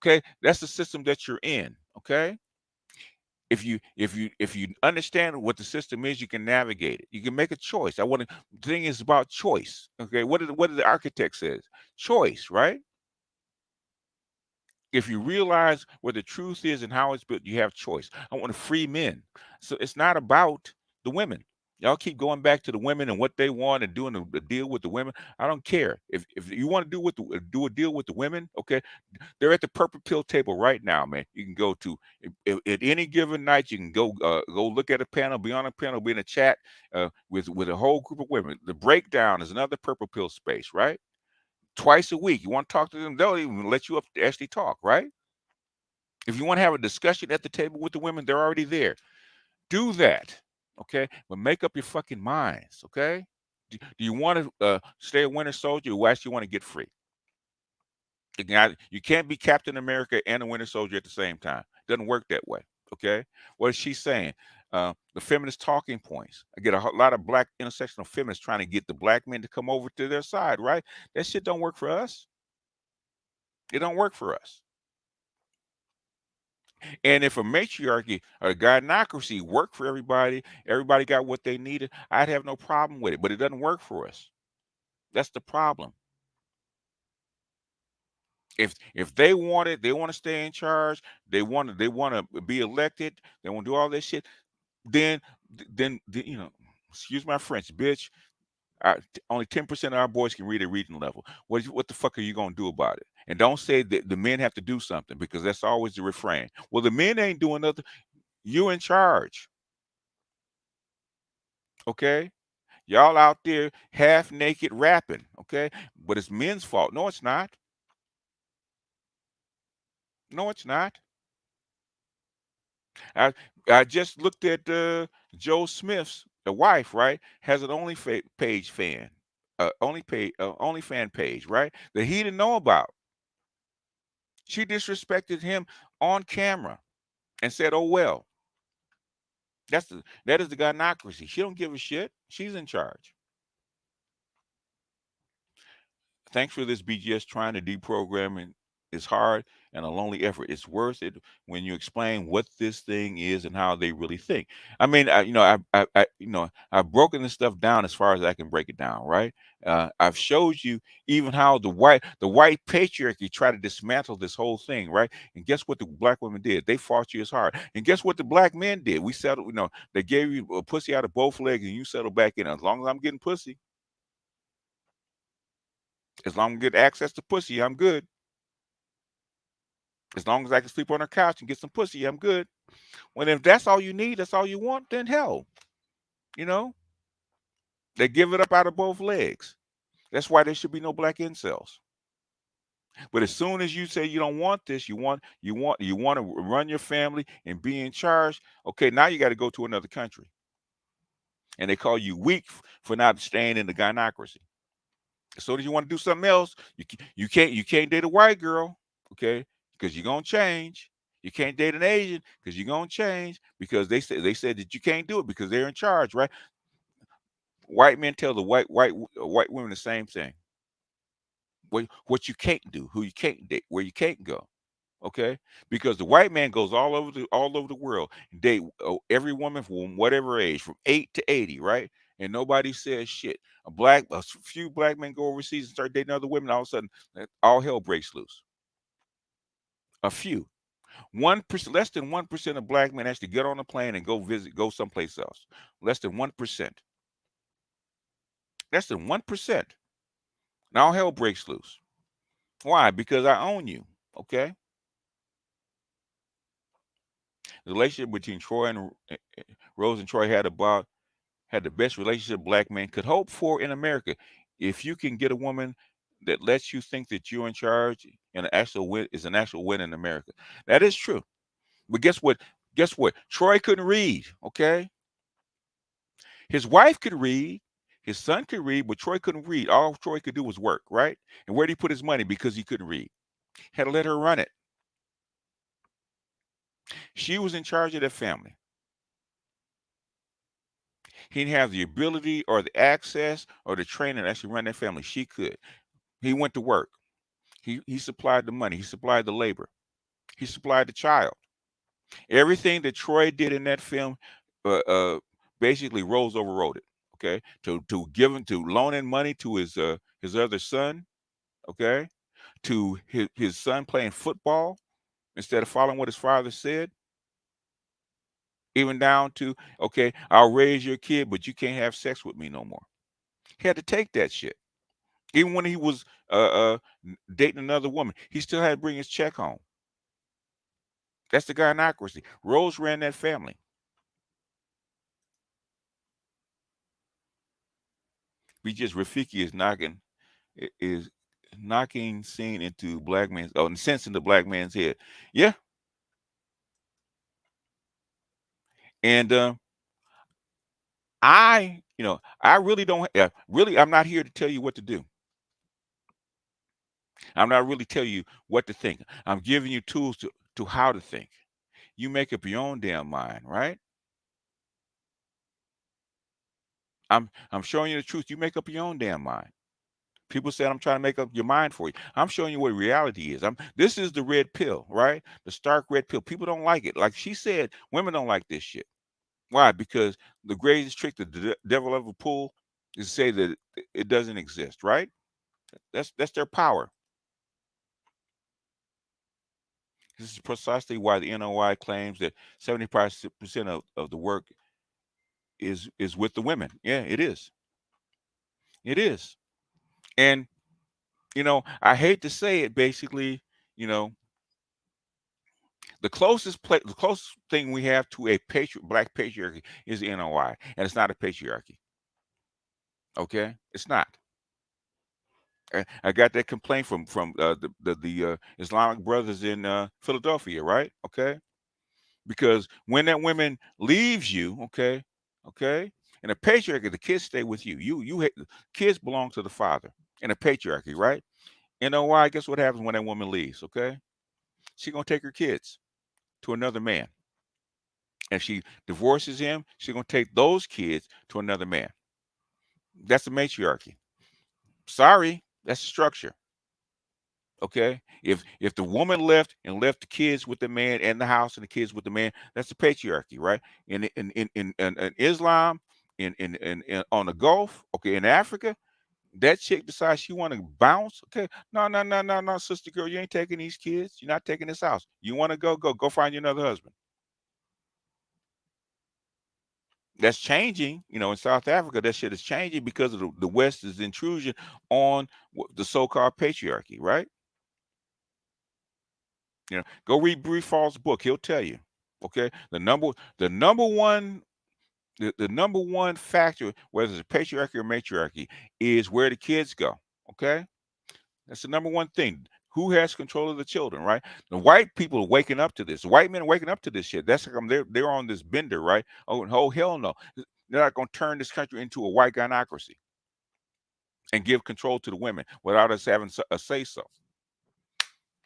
Okay, that's the system that you're in. Okay, if you understand what the system is, you can navigate it. You can make a choice. I want to. The thing is about choice. Okay, what did the architect says? Choice, right? If you realize where the truth is and how it's built, you have choice. I want to free men. So it's not about the women. Y'all keep going back to the women and what they want and doing the deal with the women. I don't care. If you want to do a deal with the women, okay, they're at the purple pill table right now, man. You can go to at any given night. You can go look at a panel, be on a panel, be in a chat with a whole group of women. The breakdown is another purple pill space, right? Twice a week. You want to talk to them, they'll even let you up to actually talk, right? If you want to have a discussion at the table with the women, they're already there. Do that, okay? But make up your fucking minds, okay? Do you want to stay a winter soldier, or actually want to get free? You can't be Captain America and a winter soldier at the same time. Doesn't work that way, okay? What is she saying? The feminist talking points. I get a lot of black intersectional feminists trying to get the black men to come over to their side, right? That shit don't work for us. It don't work for us. And if a matriarchy or a gynocracy worked for everybody, everybody got what they needed, I'd have no problem with it. But it doesn't work for us. That's the problem. If they want it, they want to stay in charge, they want to be elected, they want to do all this shit, then excuse my French, bitch. Only 10% of our boys can read at reading level. What the fuck are you gonna do about it? And don't say that the men have to do something, because that's always the refrain. Well, the men ain't doing nothing. You in charge, okay? Y'all out there half naked rapping, okay? But it's men's fault. No, it's not. No, it's not. I I just looked at Joe Smith's the wife, right? Has an page fan, only fan page, right? That he didn't know about. She disrespected him on camera and said, "Oh well." That is the gynocracy. She don't give a shit. She's in charge. Thanks for this, BGS. Trying to deprogramming is hard and a lonely effort. It's worth it when you explain what this thing is and how they really think. I mean, I've broken this stuff down as far as I can break it down. Right? I've showed you even how the white patriarchy tried to dismantle this whole thing. Right? And guess what the black women did? They fought you as hard. And guess what the black men did? We settled. They gave you a pussy out of both legs, and you settle back in. As long as I'm getting pussy. As long as I get access to pussy, I'm good. As long as I can sleep on her couch and get some pussy, I'm good. Well, if that's all you need, that's all you want, then hell, you know, they give it up out of both legs. That's why there should be no black incels. But as soon as you say you don't want this, you want to run your family and be in charge. Okay, now you got to go to another country, and they call you weak for not staying in the gynocracy. As soon as you want to do something else, you can't date a white girl, okay? Because you're gonna change. You can't date an Asian because you're gonna change, because they said that you can't do it because they're in charge, right? White men tell the white women the same thing. What you can't do, who you can't date, where you can't go. Okay, because the white man goes all over the world and date every woman from whatever age, from 8 to 80, right? And nobody says shit. A few black men go overseas and start dating other women. All of a sudden, all hell breaks loose. A few, 1%, less than 1% of black men actually get on a plane and go someplace else. Less than 1%. Less than 1%. Now all hell breaks loose. Why? Because I own you. Okay. The relationship between Troy and Rose and Troy had the best relationship black men could hope for in America. If you can get a woman that lets you think that you're in charge, and an actual win in America. That is true. But guess what? Guess what? Troy couldn't read. Okay, his wife could read, his son could read, but Troy couldn't read. All Troy could do was work, right? And where did he put his money? Because he couldn't read. Had to let her run it. She was in charge of that family. He didn't have the ability or the access or the training to actually run that family. She could. He went to work. He supplied the money. He supplied the labor. He supplied the child. Everything that Troy did in that film, uh, uh, basically Rose overrode it. Okay, to loaning money to his other son. Okay, to his son playing football instead of following what his father said. Even down to, okay, I'll raise your kid, but you can't have sex with me no more. He had to take that shit. Even when he was dating another woman, he still had to bring his check home. That's the gynocracy. Rose ran that family. We just Rafiki is knocking scene into black man's sense into black man's head. Yeah, and I really don't. Really, I'm not here to tell you what to do. I'm not really telling you what to think. I'm giving you tools to how to think. You make up your own damn mind, right? I'm showing you the truth. You make up your own damn mind. People said I'm trying to make up your mind for you. I'm showing you what reality is. This is the red pill, right? The stark red pill. People don't like it. Like she said, women don't like this shit. Why? Because the greatest trick the devil ever pull is to say that it doesn't exist, right? That's their power. This is precisely why the NOI claims that 75% of the work is with the women. Yeah, it is. It is. And I hate to say it, basically, you know, the closest thing we have to a black patriarchy is the NOI, and it's not a patriarchy. Okay, it's not. I got that complaint from the Islamic brothers in Philadelphia, right? Okay, because when that woman leaves you, okay, in a patriarchy, the kids stay with you. Kids belong to the father in a patriarchy, right? NOI, guess what happens when that woman leaves? Okay, she gonna take her kids to another man. If she divorces him, she's gonna take those kids to another man. That's the matriarchy. Sorry, that's the structure. Okay. If the woman left and left the kids with the man and the house and the kids with the man, that's the patriarchy, right? In Islam, in on the Gulf, okay, in Africa, that chick decides she want to bounce. Okay, no, no, no, no, no, sister girl, you ain't taking these kids. You're not taking this house. You want to go find you another husband. That's changing, in South Africa. That shit is changing because of the West's intrusion on the so-called patriarchy, right? Go read Bree Fall's book. He'll tell you. Okay, the number one factor, whether it's patriarchy or matriarchy, is where the kids go. Okay, that's the number one thing. Who has control of the children, right? The white people are waking up to this. The white men are waking up to this shit. That's how come they're on this bender, right? Oh hell no. They're not going to turn this country into a white gynocracy and give control to the women without us having a say so.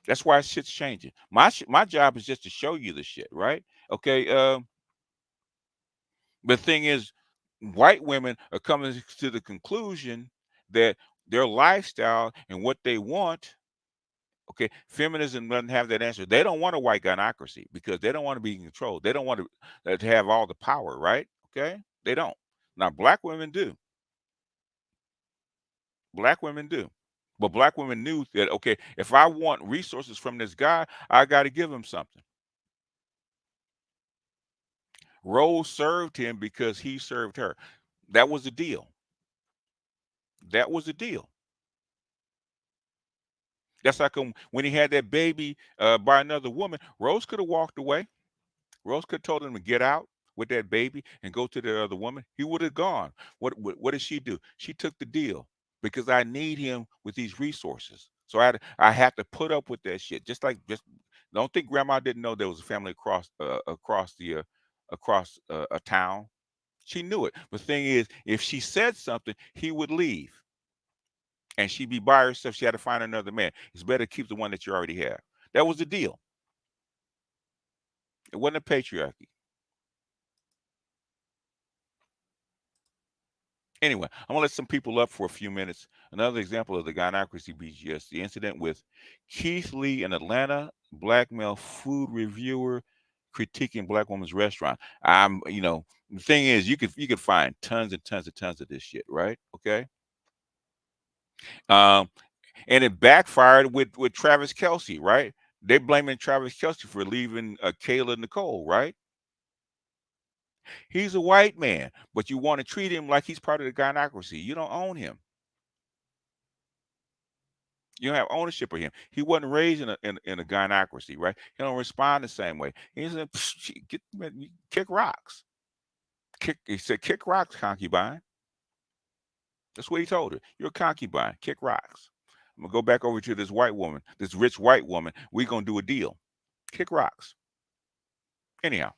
That's why shit's changing. My job is just to show you the shit, right? Okay. The thing is, white women are coming to the conclusion that their lifestyle and what they want. Okay, feminism doesn't have that answer. They don't want a white gynocracy because they don't want to be in control. They don't want to have all the power, right? Okay, they don't. Now, black women do. Black women do. But black women knew that, okay, if I want resources from this guy, I got to give him something. Rose served him because he served her. That was the deal. That was the deal. That's like when he had that baby by another woman, Rose could have walked away. Rose could have told him to get out with that baby and go to the other woman. He would have gone. What did she do? She took the deal because I need him with these resources. So I had to put up with that shit. Just don't think grandma didn't know there was a family across a town. She knew it. The thing is, if she said something, he would leave. And she'd be by herself. She had to find another man. It's better to keep the one that you already have. That was the deal. It wasn't a patriarchy. Anyway, I'm gonna let some people up for a few minutes. Another example of the Gynocracy BGS, the incident with Keith Lee in Atlanta, black male food reviewer critiquing black woman's restaurant. The thing is, you could find tons and tons and tons of this shit, right? Okay. Um, and it backfired with Travis Kelsey, right? They're blaming Travis Kelsey for leaving Kayla Nicole, right? He's a white man, but you want to treat him like he's part of the Gynocracy. You don't own him. You don't have ownership of him. He wasn't raised in a Gynocracy, right? He don't respond the same way. He said, "Get kick rocks." He said, "Kick rocks, concubine." That's what he told her. You're a concubine. Kick rocks. I'm gonna go back over to this white woman, this rich white woman. We're gonna do a deal. Kick rocks. Anyhow,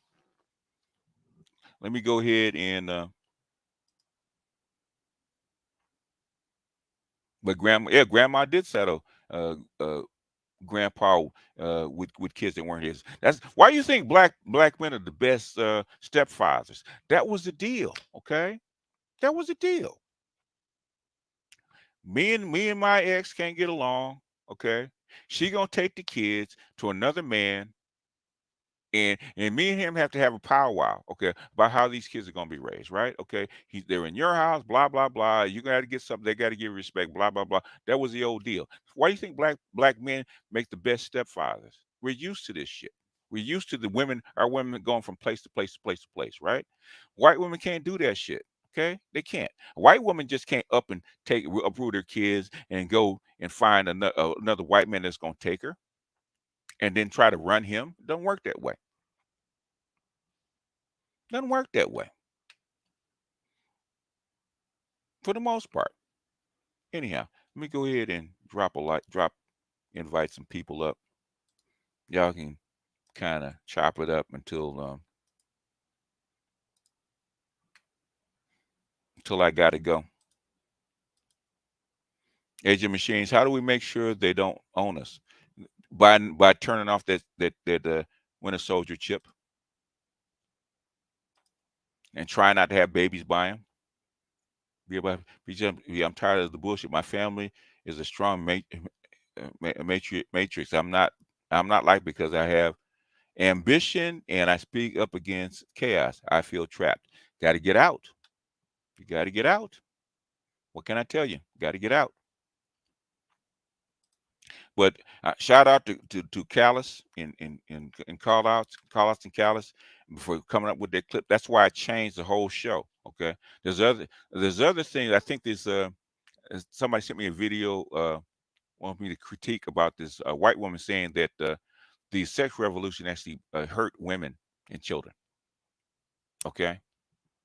let me go ahead and but grandma did settle grandpa with kids that weren't his. That's why you think black men are the best stepfathers. That was the deal, okay? That was the deal. Me and my ex can't get along, okay? She gonna take the kids to another man, and me and him have to have a powwow, okay, about how these kids are gonna be raised, right? Okay, they're in your house, blah blah blah. You got to get something. They got to give respect, blah blah blah. That was the old deal. Why do you think black men make the best stepfathers? We're used to this shit. We're used to our women going from place to place to place to place, right? White women can't do that shit. Okay, they can't. A white woman just can't up and uproot her kids and go and find another white man that's gonna take her and then try to run him. It doesn't work that way. Doesn't work that way for the most part. Anyhow, let me go ahead and invite some people up. Y'all can kind of chop it up until I got to go. Agent Machines, how do we make sure they don't own us? By turning off that Winter Soldier chip and try not to have babies by him. I'm tired of the bullshit. My family is a strong matrix. I'm not like because I have ambition and I speak up against chaos. I feel trapped. Got to get out. You got to get out. What can I tell you? Got to get out. But shout out to Callis and call outs and Callis for coming up with that clip. That's why I changed the whole show. Okay. There's other things. I think there's somebody sent me a video want me to critique about this white woman saying that the sex revolution actually hurt women and children. Okay.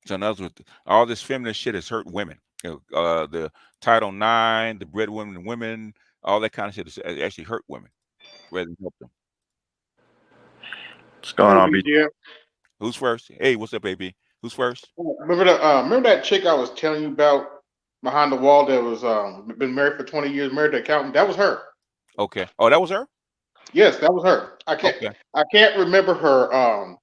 So in other words, all this feminist shit has hurt women. The Title IX, the breadwinner women, all that kind of shit has actually hurt women rather than help them. What's going on, BGM? Who's first? Hey, what's up, AB? Who's first? Remember that chick I was telling you about behind the wall that was been married for 20 years, married to an accountant? That was her. Okay. Oh, that was her? Yes, that was her. I can't remember her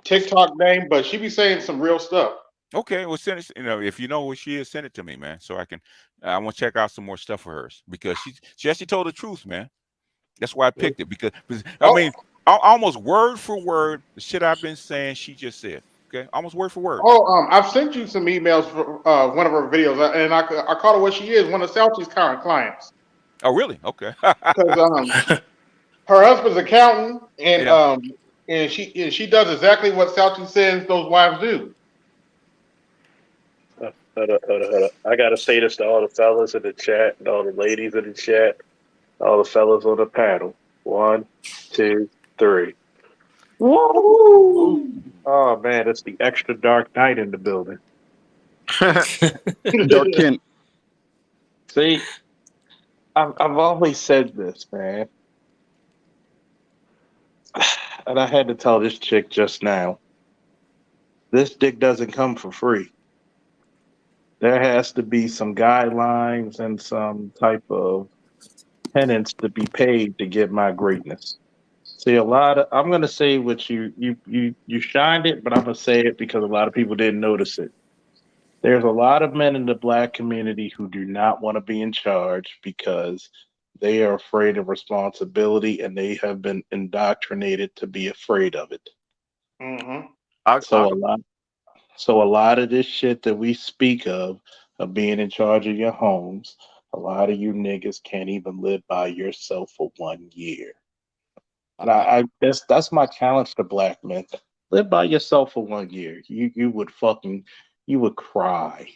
TikTok name, but she be saying some real stuff. Okay, well, send it. If you know who she is, send it to me, man, so I can. I want to check out some more stuff for hers because she actually told the truth, man. That's why I picked it because I mean, almost word for word, the shit I've been saying, she just said. Okay, almost word for word. I've sent you some emails for one of her videos, and I caught her what she is, one of Salty's current clients. Oh, really? Okay. Because her husband's accountant, and she does exactly what Salty says those wives do. Hold up. I gotta say this to all the fellas in the chat and all the ladies in the chat, all the fellas on the panel. 1, 2, 3. Woo! Oh man, it's the extra dark night in the building. Dark Kent. See, I've always said this, man, and I had to tell this chick just now. This dick doesn't come for free. There has to be some guidelines and some type of penance to be paid to get my greatness. See, I'm gonna say what you shined it, but I'm gonna say it because a lot of people didn't notice it. There's a lot of men in the black community who do not want to be in charge because they are afraid of responsibility and they have been indoctrinated to be afraid of it. Mm-hmm. So a lot so a lot of this shit that we speak of being in charge of your homes, a lot of you niggas can't even live by yourself for 1 year. And I that's my challenge to black men. Live by yourself for 1 year. You would fucking you would cry.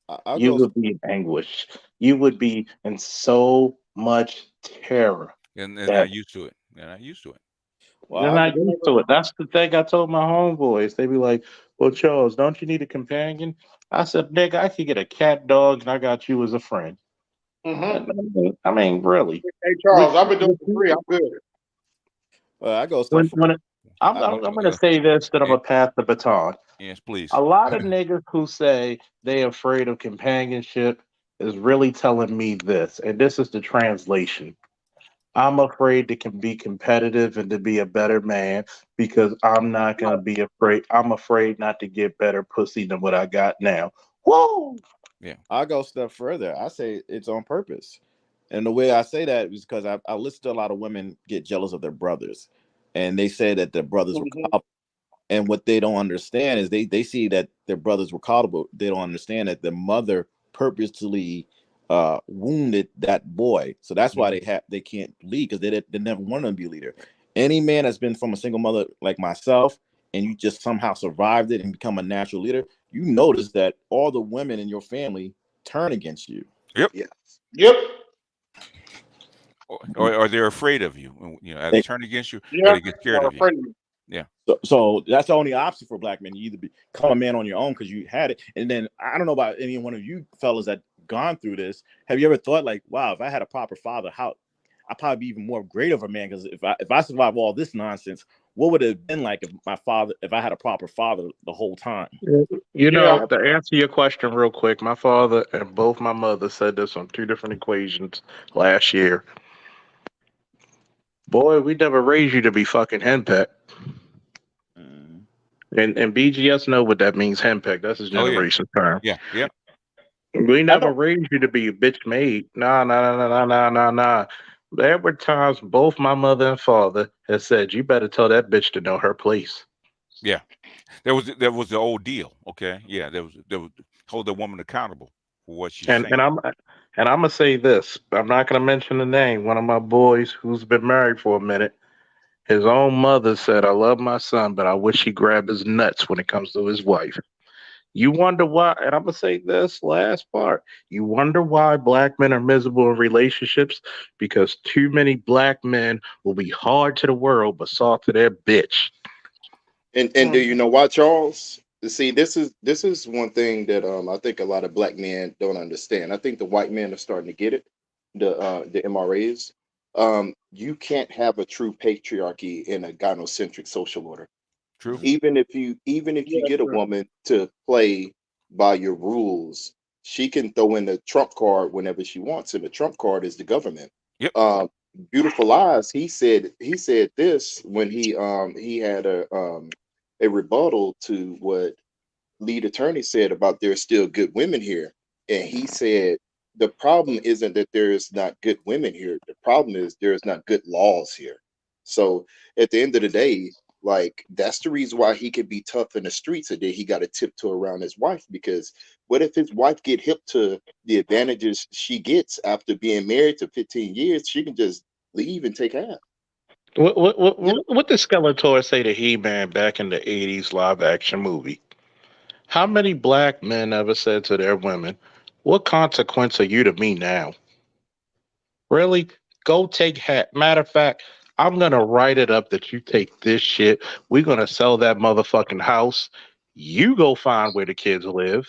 I'll You go. would be in anguish. You would be in so much terror And that not used to it. They're not used to it. Well, you're I'll not go. used to it. That's the thing I told my homeboys. They be like, "Well, Charles, don't you need a companion?" I said, "Nigga, I could get a cat, dog, and I got you as a friend." Mm-hmm. I mean, really. Hey With, Charles, I've been doing with it for free. I'm people, good. Well, I go stuff when for. when it, I, I'm gonna say this, that I'm eh, gonna pass the baton. yes, A please. lot of niggas who say they afraid of companionship is really telling me this, and this is the translation. I'm afraid to be competitive and to be a better man because I'm not gonna be afraid. I'm afraid not to get better pussy than what I got now. Whoa! Yeah. I go step further. I say it's on purpose. And the way I say that is because I listen to a lot of women get jealous of their brothers. And they say that their brothers were Mhm. coddled. And what they don't understand is they see that their brothers were coddled, but they don't understand that their mother purposely wounded that boy. So that's why Mhm. they can't lead because they never wanted to be a leader. Any man that's been from a single mother like myself, and you just somehow survived it and become a natural leader, you notice that all the women in your family turn against you. Yep. Yes. Yep. Or they're afraid of you. You know, either They- turn against you or Yeah, they get scared are of you. afraid of me. Yeah. So that's the only option for black men. You either become a man on your own because you had it, and then I don't know about any one of you fellas that gone through this. Have you ever thought like, wow, if I had a proper father, how I'd probably be even more great of a man? Because if I survive all this nonsense, what would it have been like if I had a proper father the whole time? You Yeah. know, to answer your question real quick, my father and both my mother said this on two different equations last year. Boy, we never raised you to be fucking henpecked. Mm. And BGS know what that means, henpecked. That's his Oh yeah. generation term. Yeah. Yeah. We I never know. raised you to be a bitch maid. Nah, nah, nah, nah, nah, nah, nah. There were times both my mother and father had said, "You better tell that bitch to know her place." Yeah. There was the old deal. Okay. Yeah. There was hold the woman accountable for what she's And and saying. I'm and I'm gonna say this. I'm not gonna mention the name. One of my boys who's been married for a minute, his own mother said, "I love my son, but I wish he grabbed his nuts when it comes to his wife." You wonder why, and I'm gonna say this last part. You wonder why black men are miserable in relationships because too many black men will be hard to the world but soft to their bitch. And do you know why, Charles? See, this is one thing that I think a lot of black men don't understand. I think the white men are starting to get it. The MRAs. You can't have a true patriarchy in a gynocentric social order. True. Even if you Yes, get a sir. woman to play by your rules, she can throw in the trump card whenever she wants, and the trump card is the government. Yep. Uh, Beautiful Lies. He said this when he had a rebuttal to what lead attorney said about there's still good women here. And he said the problem isn't that there's not good women here. The problem is there's not good laws here. So at the end of the day, like that's the reason why he could be tough in the streets and then he got to tiptoe around his wife because what if his wife get hip to the advantages she gets after being married to 15 years? She can just leave and take half. Yeah. What did Skeletor say to He-Man back in the '80s live action movie? How many black men ever said to their women, "What consequence are you to me now?" Really? Go take hat. Matter of fact, I'm gonna write it up that you take this shit. We're gonna sell that motherfucking house. You go find where the kids live.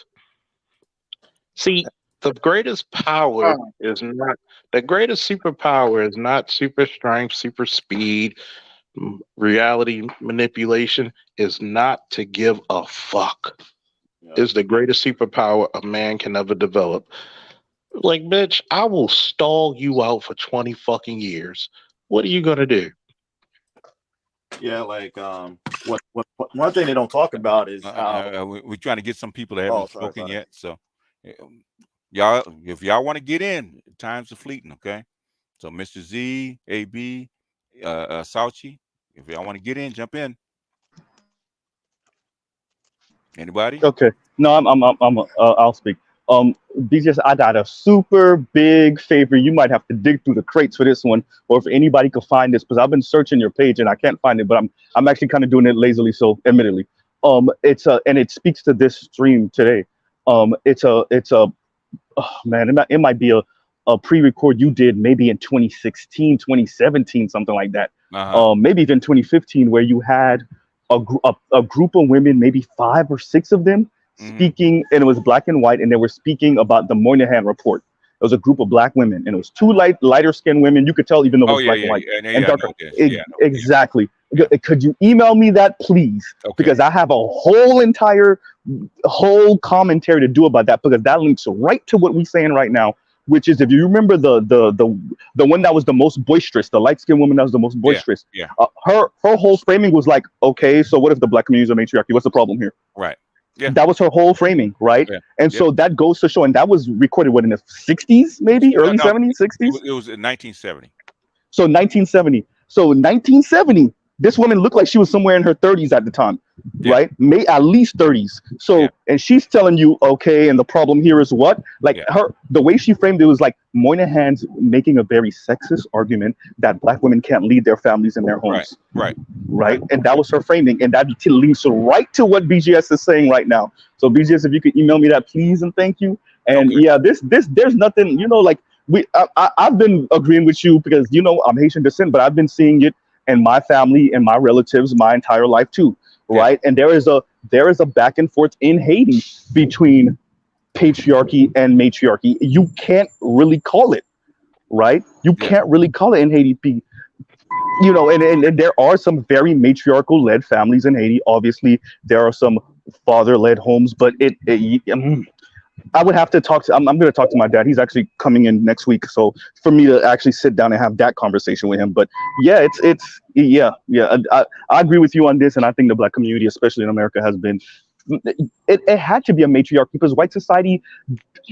See, the greatest power is not the greatest superpower is not super strength, super speed, reality manipulation is not to give a fuck. Yeah. Is the greatest superpower a man can ever develop. Like, bitch, I will stall you out for 20 fucking years. What are you gonna do? Yeah, like One thing they don't talk about is how. We're trying to get some people that Oh, haven't sorry, spoken sorry. yet. So, y'all, if y'all want to get in, times are fleeting. Okay. So, Mr. Z, AB, Sauchi, if y'all want to get in, jump in. Anybody? Okay. No, I'll speak. BJS, I got a super big favor. You might have to dig through the crates for this one, or if anybody could find this, because I've been searching your page and I can't find it. But I'm actually kind of doing it lazily, so admittedly, and it speaks to this stream today. It's a oh, man, it might be a pre-record you did maybe in 2016, 2017, something like that. Maybe even 2015, where you had a group of women, maybe 5 or 6 of them, speaking, and it was black and white, and they were speaking about the Moynihan report. It was a group of black women, and it was two lighter skinned women. You could tell even though it was black and white and darker. Exactly. Could you email me that, please? Because I have a whole commentary to do about that, because that links right to what we're saying right now, which is, if you remember the one that was the most boisterous, the light skinned woman that was the most boisterous. Her whole framing was like, okay, so what if the black community is a matriarchy? What's the problem here? Right. Yeah. That was her whole framing, right? Yeah. And so that goes to show, and that was recorded in the 60s, maybe early 70s, 60s. It was in 1970. So 1970. So 1970. This woman looked like she was somewhere in her 30s at the time, right? May at least 30s. So, and she's telling you, okay, and the problem here is what? Like the way she framed it was like Moynihan's making a very sexist argument that black women can't lead their families in their homes. Right. And that was her framing, and that links right to what BGS is saying right now. So BGS, if you could email me that, please, and thank you. And there's nothing, like I've been agreeing with you because I'm Haitian descent, but I've been seeing it in my family and my relatives my entire life too, right? And there is a back and forth in Haiti between patriarchy and matriarchy. You can't really call it, right? You can't really call it in Haiti. And there are some very matriarchal led families in Haiti. Obviously, there are some father led homes, but I would have to talk to. I'm going to talk to my dad. He's actually coming in next week, so for me to actually sit down and have that conversation with him. But yeah, I agree with you on this, and I think the black community, especially in America, has been. It had to be a matriarchy because white society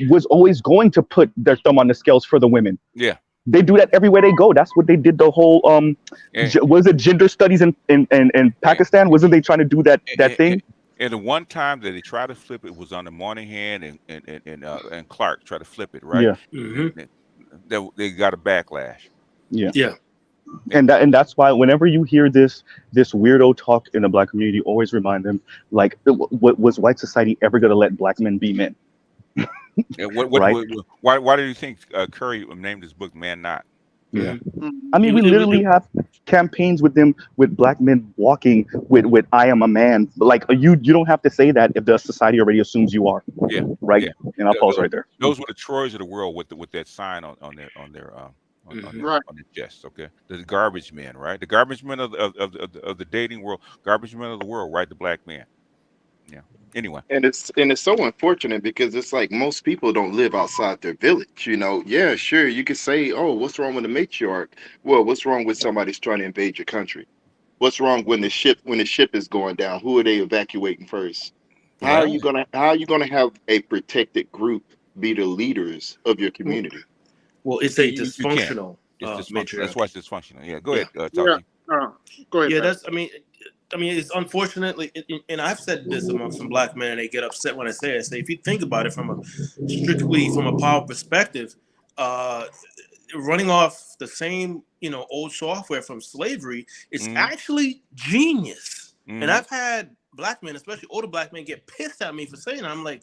was always going to put their thumb on the scales for the women. Yeah. They do that everywhere they go. That's what they did. The whole was it gender studies in Pakistan? Wasn't they trying to do that thing? And the one time that they tried to flip it was on the Moynihan and Clark tried to flip it, right? Yeah. They got a backlash. Yeah. And that's why whenever you hear this weirdo talk in the black community, always remind them, like, was white society ever going to let black men be men? Why do you think Curry named his book "Man Not"? Yeah, I mean, we literally have campaigns with them, with black men walking with "I am a man." Like, you don't have to say that if the society already assumes you are. Yeah, right. Yeah. And I'll pause right there. Those were the Troys of the world with that sign on their chest. Okay, the garbage men, right? The garbage men of the dating world, garbage men of the world, right? The black man. Yeah. Anyway, and it's so unfortunate because it's like most people don't live outside their village. Yeah, sure, you could say, oh, what's wrong with the matriarch? Well, what's wrong with somebody's trying to invade your country? What's wrong when the ship is going down? Who are they evacuating first? How are you gonna have a protected group be the leaders of your community? Well, it's a dysfunctional. It's dysfunctional. That's why it's dysfunctional. Yeah, go ahead. Go ahead. Yeah, I mean, it's unfortunately, and I've said this among some black men, and they get upset when I say it. I say, if you think about it strictly from a power perspective, running off the same, old software from slavery is actually genius. And I've had black men, especially older black men, get pissed at me for saying it. I'm like,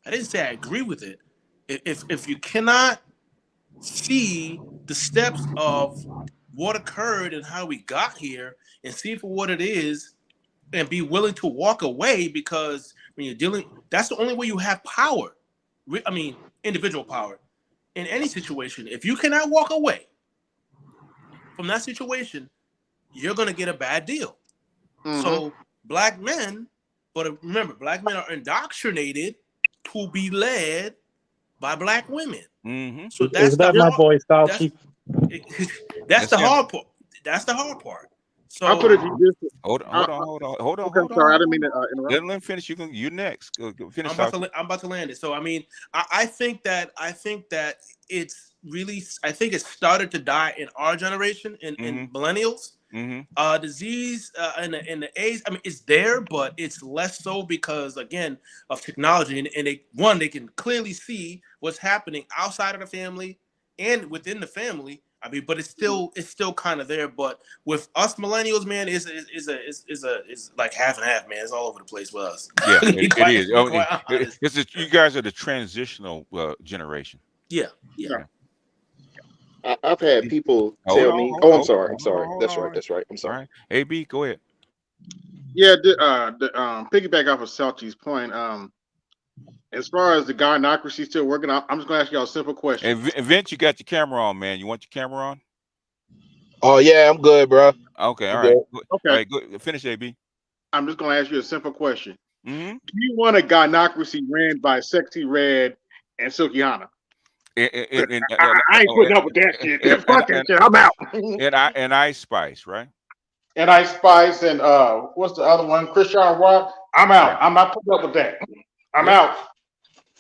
I didn't say I agree with it. If you cannot see the steps of what occurred and how we got here and see for what it is and be willing to walk away, because when you're dealing, that's the only way you have power. I mean, individual power in any situation. If you cannot walk away from that situation, you're going to get a bad deal. So black men, but remember, black men are indoctrinated to be led by black women. So that's my boy Fauci? That's the hard part. That's the hard part. So I'll put it this. Hold on. Okay, I'm sorry. I didn't mean to interrupt. Let him finish. You next. Go finish. I'm about to land it. So I mean, I think that it's really, I think it started to die in our generation, in millennials. Disease and the AIDS, I mean, it's there, but it's less so because, again, of technology. And they can clearly see what's happening outside of the family and within the family. I mean, but it's still kind of there. But with us millennials, man, is like half and half, man. It's all over the place with us. Yeah, it is. You guys are the transitional generation. Yeah. I've had people tell me. Oh, I'm sorry. That's right. I'm sorry. All right. AB, go ahead. Yeah, piggyback off of Salty's point. As far as the gynocracy still working, I'm just gonna ask y'all a simple question. And Vince, you got your camera on, man. You want your camera on? Oh yeah, I'm good, bro. Okay, I'm all right. good. Okay, all right, good. Finish, AB. I'm just gonna ask you a simple question. Do you want a gynocracy ran by Sexy Red and Silky Hana? I ain't putting up with that shit. Fuck that shit. I'm out. And Ice Spice, right? And Ice Spice and what's the other one? Christian Rock. I'm out. I'm not putting up with that. I'm out.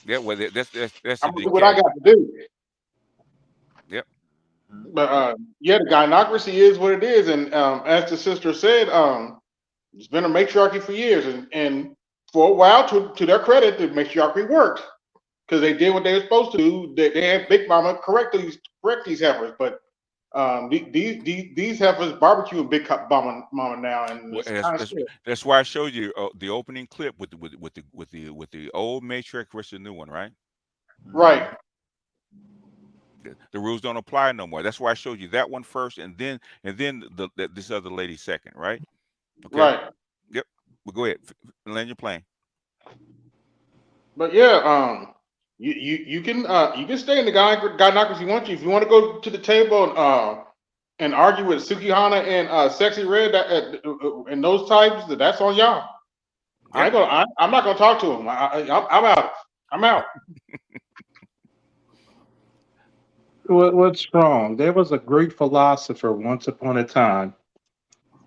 Yeah, well, that's I'm gonna do what I got to do. Yep. But yeah, the gynocracy is what it is, and as the sister said, it's been a matriarchy for years, and for a while, to their credit, the matriarchy worked because they did what they were supposed to do. They had Big Mama correct these heifers, but these heifers barbecue Big Mama now, and that's why I showed you the opening clip with the old matriarch versus the new one, right? Right. The rules don't apply no more. That's why I showed you that one first, and then this other lady second, right? Okay. Right. Yep. Well, go ahead, land your plane. But yeah, you can stay in the gynocracy you want to. If you want to go to the table and argue with Sukihana and Sexy Red and those types, that's on y'all. Yep. I'm not gonna talk to them. I'm out. I'm out. What's wrong? There was a great philosopher once upon a time.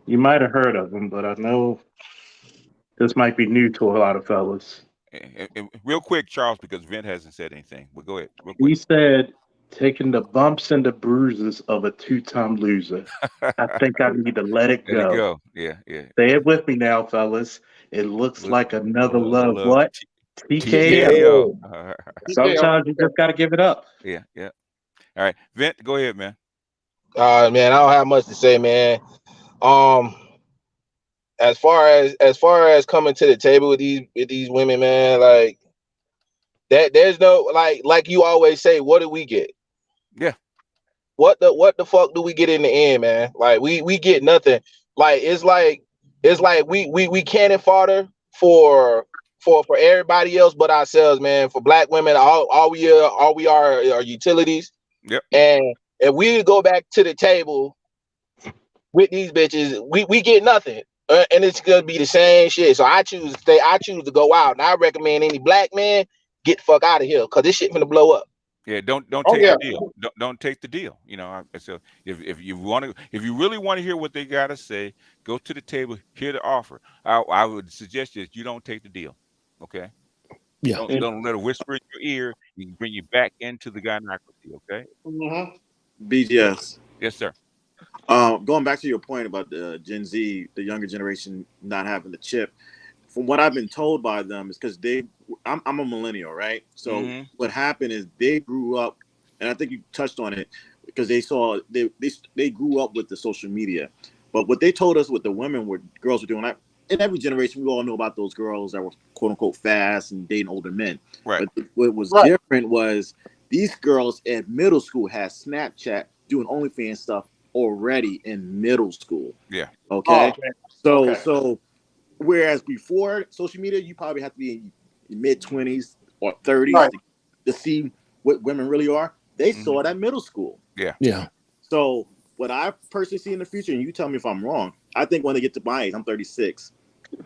You might have heard of him, but I know this might be new to a lot of fellas. And real quick, Charles, because Vint hasn't said anything. But go ahead. He said, taking the bumps and the bruises of a two-time loser. I think I need to let it go. Let it go. Yeah. Say it with me now, fellas. It looks like another love. What? TKO. Sometimes you just got to give it up. Yeah. All right, Vint, go ahead, man. Man, I don't have much to say, man. As far as coming to the table with these women, man, like that, there's no like you always say, what do we get? Yeah. What the fuck do we get in the end, man? Like we get nothing. Like it's like we cannon fodder for everybody else but ourselves, man. For black women, all we are utilities. Yep. And if we go back to the table with these bitches, we get nothing. And it's gonna be the same shit. So I choose to stay. I choose to go out. And I recommend any black man get the fuck out of here, cause this shit finna blow up. Yeah, don't take the deal. Don't take the deal. You know, so if you really want to hear what they gotta say, go to the table, hear the offer. I would suggest that you don't take the deal. Okay. Yeah. Don't let it whisper in your ear. You can bring you back into the gynocracy. Okay. BGS. Yes, sir. Going back to your point about the Gen Z, the younger generation not having the chip, from what I've been told by them is because I'm a millennial, right? So what happened is they grew up, and I think you touched on it, because they grew up with the social media. But what they told us what the girls were doing, in every generation, we all know about those girls that were quote unquote fast and dating older men. Right. But what was different was these girls at middle school had Snapchat doing OnlyFans stuff already in middle school. Yeah. Okay. So whereas before social media, you probably have to be in your mid-20s or 30s to see what women really are. They saw it at middle school. Yeah. So what I personally see in the future, and you tell me if I'm wrong, I think when they get to my age, I'm 36,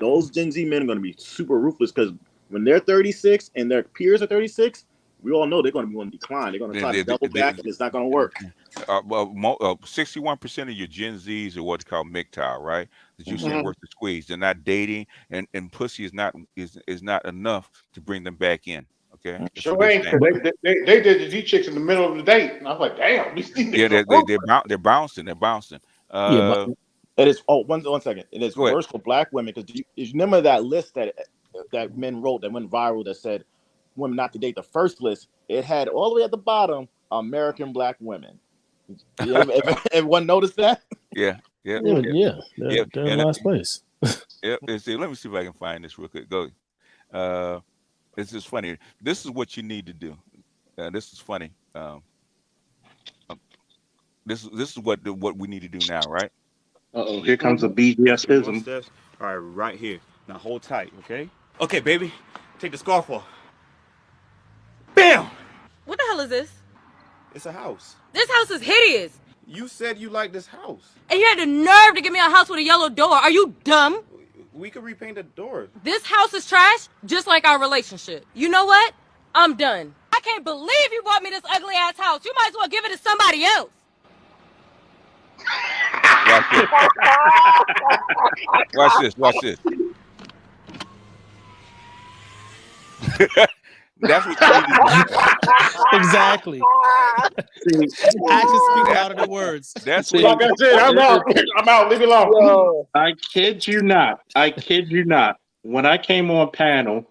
those Gen Z men are going to be super ruthless, because when they're 36 and their peers are 36, we all know they're going to be on decline. They're going to try to double back, and it's not going to work. 61% of your Gen Zs are what's called MGTOW, right? That you say worth the squeeze. They're not dating, and pussy is not enough to bring them back in. Okay, that's Sure what they're ain't, saying. because they did these chicks in the middle of the date, and I was like, damn, these Yeah, niggas are they're bouncing. They're bouncing. Yeah, but it is. Oh, one second. It is Go ahead. worse for black women because you remember that list that men wrote that went viral that said women not to date. The first list, it had all the way at the bottom American black women. Everyone noticed that? Yeah. They're in last place. Yeah. Let me see if I can find this real quick. Go. It's just funny. This is what you need to do. This is funny. This is what we need to do now, right? Uh-oh, here comes a BGSism. All right, right here. Now hold tight, okay? Okay, baby. Take the scarf off. Bam! What the hell is this? It's a house. This house is hideous. You said you like this house. And you had the nerve to give me a house with a yellow door. Are you dumb? We could repaint the doors. This house is trash, just like our relationship. You know what? I'm done. I can't believe you bought me this ugly ass house. You might as well give it to somebody else. Watch this. Watch this. That's what you need to do. Exactly. Actions speak louder than words. That's what like I said. I'm out. I'm out. Leave it alone. I kid you not. When I came on panel,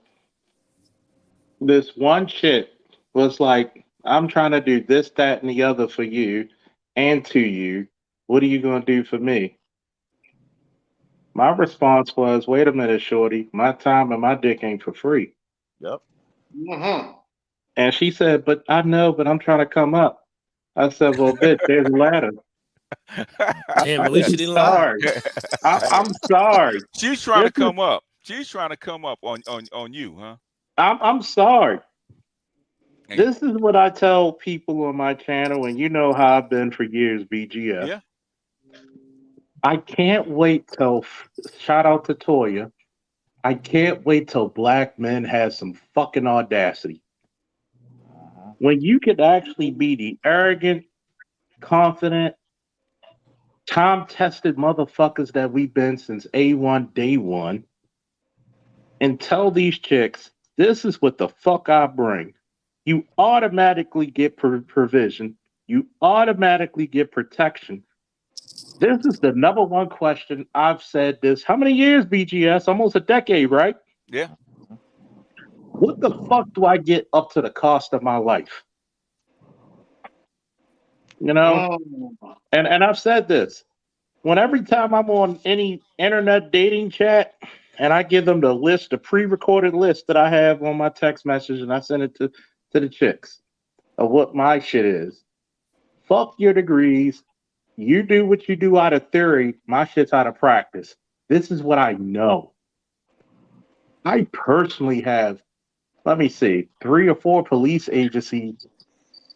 this one chick was like, I'm trying to do this, that, and the other for you and to you. What are you going to do for me? My response was, wait a minute, shorty. My time and my dick ain't for free. Yep. And she said, but I know, but I'm trying to come up. I said, well, bitch, there's a ladder. Damn, at least you didn't lie. I'm sorry. She's trying to come up. She's trying to come up on you, huh? I'm sorry. This is what I tell people on my channel, and you know how I've been for years, BGF. Yeah. I can't wait till, shout out to Toya, I can't wait till black men have some fucking audacity. When you could actually be the arrogant, confident, time-tested motherfuckers that we've been since A1 day one, and tell these chicks, this is what the fuck I bring. You automatically get provision. You automatically get protection. This is the number one question I've said this. How many years, BGS? Almost a decade, right? Yeah. What the fuck do I get up to the cost of my life? You know? And I've said this. When every time I'm on any internet dating chat and I give them the list, the pre-recorded list that I have on my text message, and I send it to the chicks of what my shit is. Fuck your degrees. You do what you do out of theory. My shit's out of practice. This is what I know. I personally have, let me see, 3 or 4 police agencies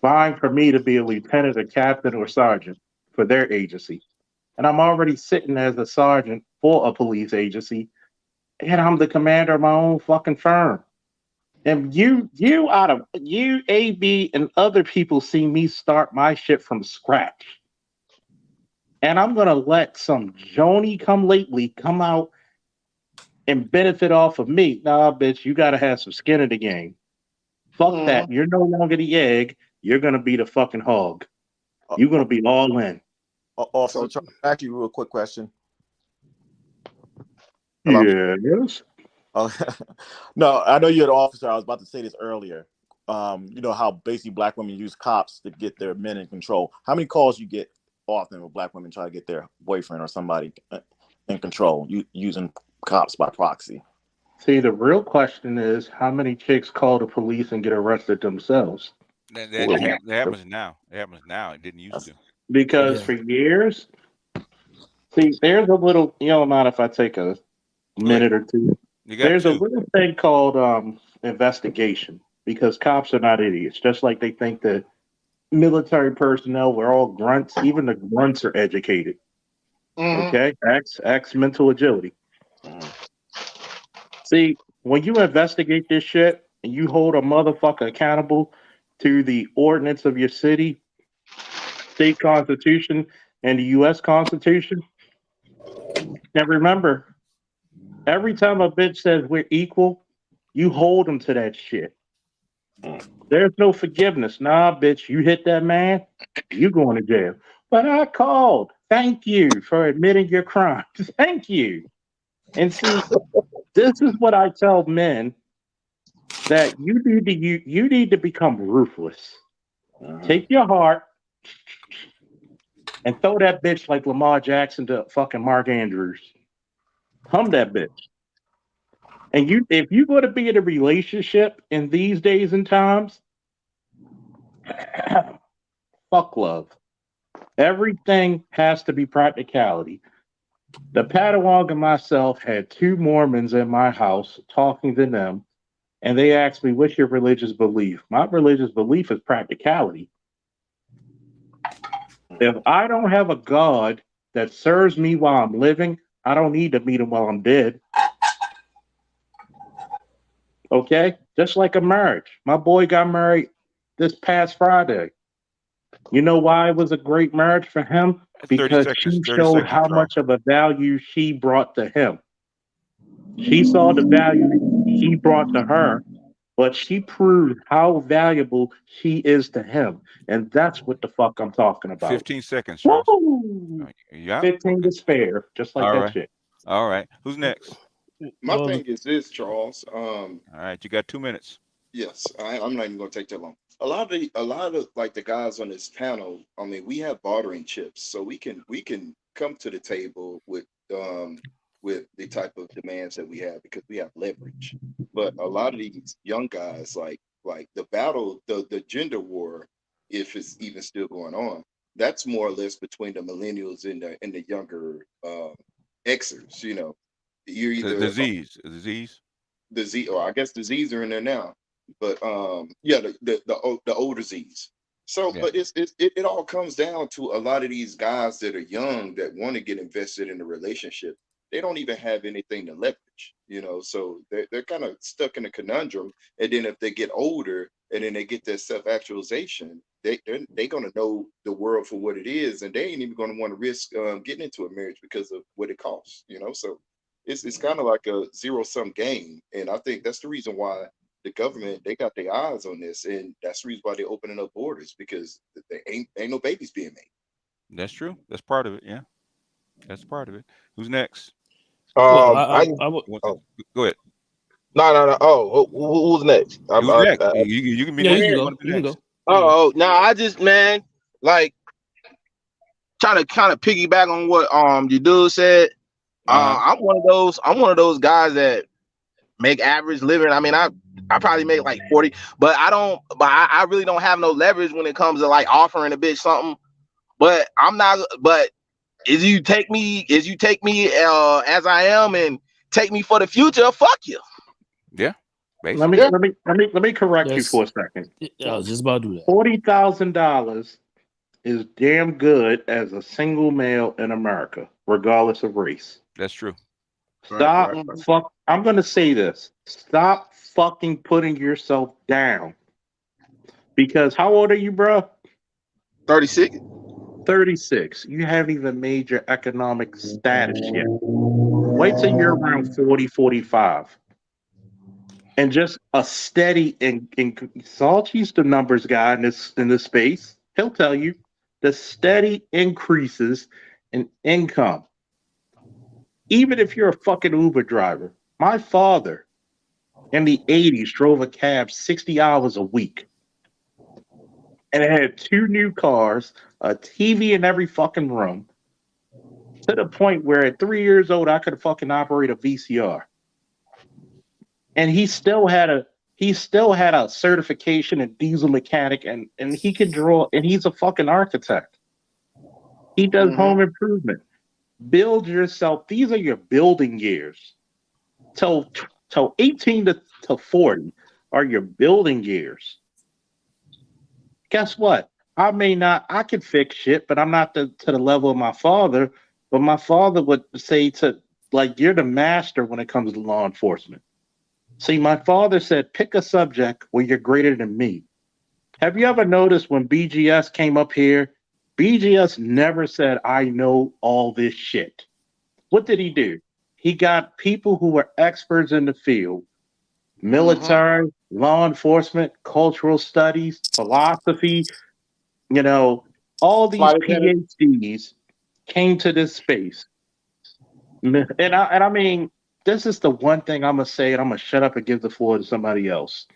vying for me to be a lieutenant, a captain, or sergeant for their agency. And I'm already sitting as a sergeant for a police agency, and I'm the commander of my own fucking firm. And you, AB, and other people see me start my shit from scratch. And I'm gonna let some Joni come lately come out and benefit off of me. Nah, bitch, you gotta have some skin in the game. Fuck that. You're no longer the egg. You're gonna be the fucking hog. You're gonna be all in. Also, back to you, real quick question. Hello? Yes. Oh, no, I know you're an officer. I was about to say this earlier. You know how basically black women use cops to get their men in control. How many calls you get often with black women try to get their boyfriend or somebody in control using cops by proxy? See, the real question is how many chicks call the police and get arrested themselves? That happens now. It happens now. It didn't used to. Because for years, see, there's a little, you don't mind if I take a minute or two. There's a little thing called investigation, because cops are not idiots. Just like they think that military personnel were all grunts, even the grunts are educated. Okay? X mental agility. See, when you investigate this shit and you hold a motherfucker accountable, to the ordinance of your city, state constitution, and the U.S. Constitution. And remember, every time a bitch says we're equal, you hold them to that shit. There's no forgiveness. Nah, bitch, you hit that man, you going to jail. But I called. Thank you for admitting your crimes. Thank you. And see, this is what I tell men that you need to become ruthless. Take your heart and throw that bitch like Lamar Jackson to fucking Mark Andrews. Hum that bitch. And if you're going to be in a relationship in these days and times, fuck love. Everything has to be practicality. The Padawan and myself had two Mormons in my house talking to them, and they asked me, "What's your religious belief?" My religious belief is practicality. If I don't have a God that serves me while I'm living, I don't need to meet him while I'm dead. Okay? Just like a marriage. My boy got married this past Friday. You know why it was a great marriage for him? 30 Because seconds. she 30 showed seconds, how Charles. much of a value she brought to him. She saw the value he brought to her, but she proved how valuable she is to him. And that's what the fuck I'm talking about. 15 seconds, Charles. Woo! Yeah. 15 to spare, just like All that right. shit. All right. Who's next? My thing is this, Charles. All right. You got 2 minutes. Yes, I'm not even gonna take that long. A lot of like the guys on this panel, I mean, we have bartering chips, so we can come to the table with the type of demands that we have because we have leverage. But a lot of these young guys, like the battle, the gender war, if it's even still going on, that's more or less between the millennials and the younger Xers. You're The either disease. the Z, or I guess the Z's are in there now. But yeah, the older Z's. So, Yeah. but it all comes down to a lot of these guys that are young that want to get invested in a relationship. They don't even have anything to leverage. So they're kind of stuck in a conundrum. And then if they get older and then they get their self-actualization, they're gonna know the world for what it is, and they ain't even gonna want to risk getting into a marriage because of what it costs. So it's kind of like a zero-sum game, and I think that's the reason why the government, they got their eyes on this, and that's the reason why they're opening up borders, because there ain't no babies being made. That's true. That's part of it. Yeah. That's part of it. Who's next? I Go ahead. no. Oh, who's next? Who's next? You can be next. You want to be next. No, I just, man, like trying to kind of piggyback on what your dude said. I'm one of those guys that make average living. I mean, I probably make like 40, but I really don't have no leverage when it comes to like offering a bitch something. But I'm not. But as you take me as I am and take me for the future, fuck you. Yeah. Let me correct you for a second. I was just about to do that. $40,000 is damn good as a single male in America, regardless of race. That's true. Stop. Fuck. I'm gonna say this. Stop fucking putting yourself down. Because how old are you, bro? 36. 36. You haven't even made your economic status yet. Wait till you're around 40, 45. And just a steady Salty's the numbers guy in this space. He'll tell you the steady increases in income. Even if you're a fucking Uber driver. My father in the 80s drove a cab 60 hours a week. And it had 2 new cars, a TV in every fucking room, to the point where at 3 years old I could fucking operate a VCR. And he still had a certification in diesel mechanic, and he can draw, and he's a fucking architect. He does home improvement. Build yourself. These are your building years. Till 18 to 40 are your building years. Guess what? I could fix shit, but I'm not to the level of my father. But my father would say you're the master when it comes to law enforcement. See, my father said, pick a subject where you're greater than me. Have you ever noticed when BGS came up here, BGS never said, I know all this shit. What did he do? He got people who were experts in the field, military, law enforcement, cultural studies, philosophy, you know, all these Flight attendant. PhDs came to this space. And I mean, this is the one thing I'm gonna say, and I'm gonna shut up and give the floor to somebody else.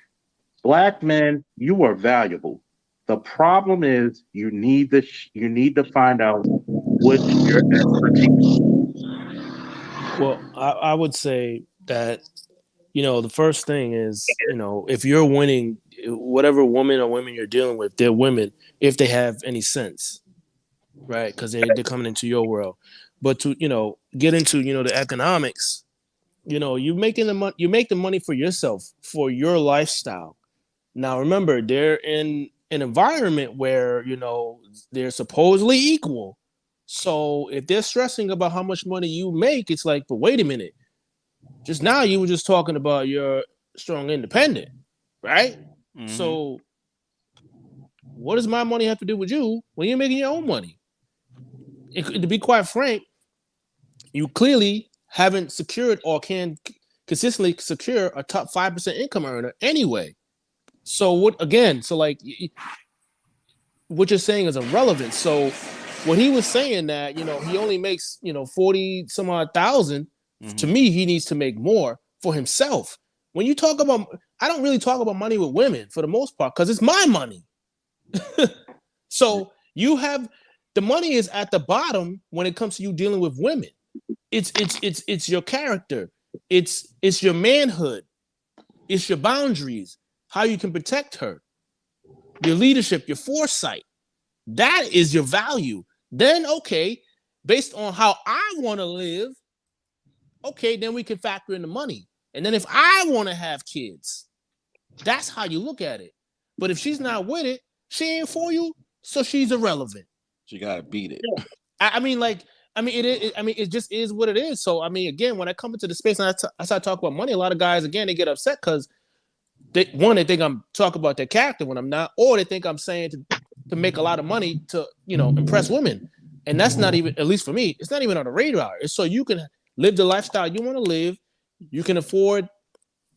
Black men, you are valuable. The problem is you need to find out what's your expertise. Well, I would say that, the first thing is, if you're winning, whatever woman or women you're dealing with, they're women if they have any sense, right? Because they're coming into your world. But to, get into, the economics, you make the money for yourself, for your lifestyle. Now, remember, they're in an environment where, they're supposedly equal. So if they're stressing about how much money you make, it's like, but wait a minute. Just now you were just talking about you're strong independent, right? Mm-hmm. So what does my money have to do with you when you're making your own money? To be quite frank, you clearly haven't secured or can consistently secure a top 5% income earner anyway. So what again? So like what you're saying is irrelevant. So when he was saying that, he only makes, 40 some odd thousand, to me, he needs to make more for himself. When you talk about, I don't really talk about money with women for the most part, because it's my money. So you have, the money is at the bottom when it comes to you dealing with women. It's your character. It's your manhood. It's your boundaries, how you can protect her, your leadership, your foresight. That is your value. Then, okay, based on how I want to live, okay, then we can factor in the money. And then if I want to have kids, that's how you look at it. But if she's not with it, she ain't for you, so she's irrelevant. She gotta beat it. It just is what it is. So, again, when I come into the space and I start talking about money, a lot of guys, again, they get upset because they think I'm talking about their character when I'm not, or they think I'm saying to make a lot of money to, impress women. And that's not even, at least for me, it's not even on the radar. It's so you can live the lifestyle you want to live. You can afford,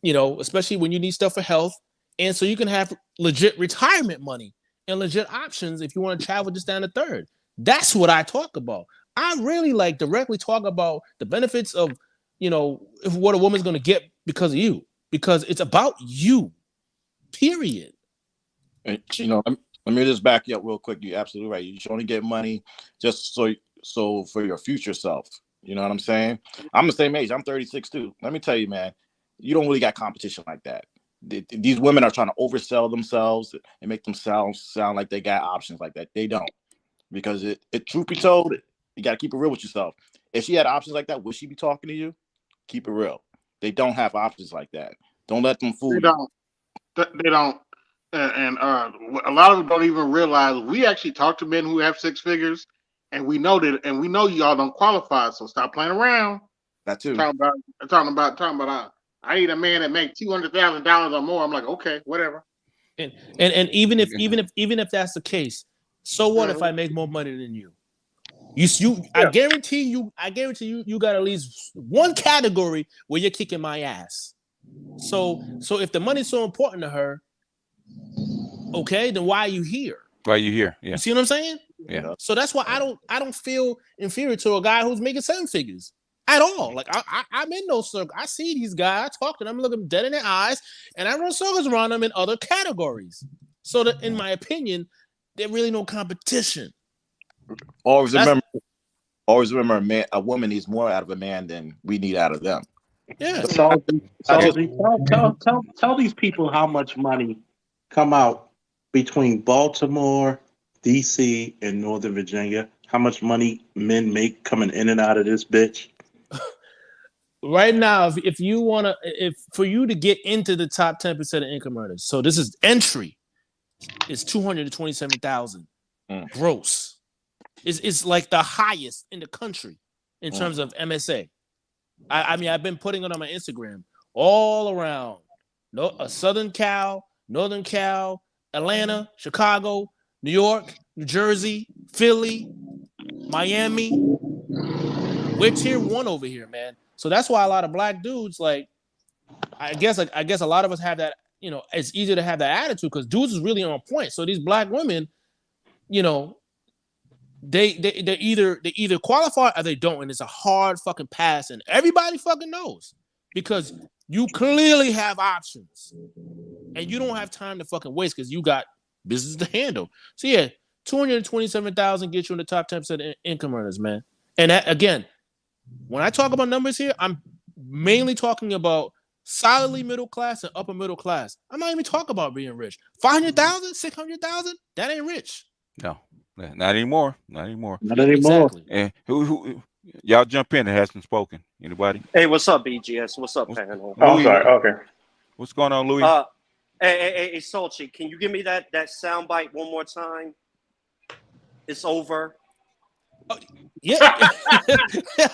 especially when you need stuff for health. And so you can have legit retirement money and legit options if you want to travel just down the third. That's what I talk about. I really directly talk about the benefits of, what a woman's going to get because of you, because it's about you, period. And, let me just back you up real quick. You're absolutely right. You should only get money just so for your future self. You know what I'm saying? I'm the same age. I'm 36 too. Let me tell you, man, you don't really got competition like that. These women are trying to oversell themselves and make themselves sound like they got options like that. They don't, because truth be told, you got to keep it real with yourself. If she had options like that, would she be talking to you? Keep it real. They don't have options like that. Don't let them fool you. They don't. And a lot of them don't even realize we actually talk to men who have six figures, and we know y'all don't qualify. So stop playing around. That too. Talking about. I need a man that makes $200,000 or more. I'm like, okay, whatever. And even if that's the case, so what if I make more money than you? I guarantee you got at least one category where you're kicking my ass. So if the money's so important to her, okay, then why are you here? Why are you here? Yeah. You see what I'm saying? Yeah. So that's why I don't feel inferior to a guy who's making 7 figures at all. Like I'm in those circles. I see these guys, I talk to them, look them dead in their eyes, and I run circles around them in other categories. So that, in my opinion, there's really no competition. Always remember, a woman needs more out of a man than we need out of them. Yeah. Tell these people how much money come out between Baltimore, DC, and Northern Virginia. How much money men make coming in and out of this bitch? Right now, if for you to get into the top 10% of income earners, so this is entry, is $227,000 gross. It's like the highest in the country in terms of MSA. I've been putting it on my Instagram all around. Southern Cal, Northern Cal, Atlanta, Chicago, New York, New Jersey, Philly, Miami. We're tier 1 over here, man. So that's why a lot of black dudes, like, I guess a lot of us have that, you know, it's easier to have that attitude because dudes is really on point. So these black women, you know, they either qualify or they don't, and it's a hard fucking pass, and everybody fucking knows because you clearly have options, and you don't have time to fucking waste because you got business to handle. So yeah, 227,000 gets you in the top 10% of income earners, man. And that, again, when I talk about numbers here, I'm mainly talking about solidly middle class and upper middle class. I'm not even talking about being rich. 500,000, 600,000, that ain't rich. No, not anymore. Not anymore. Not anymore. Exactly. And who y'all jump in that hasn't spoken? Anybody? Hey, what's up, BGS? What's up, panel? Oh, I'm sorry. Okay. What's going on, Louis? Hey, Solchi, can you give me that soundbite one more time? It's over. Yeah.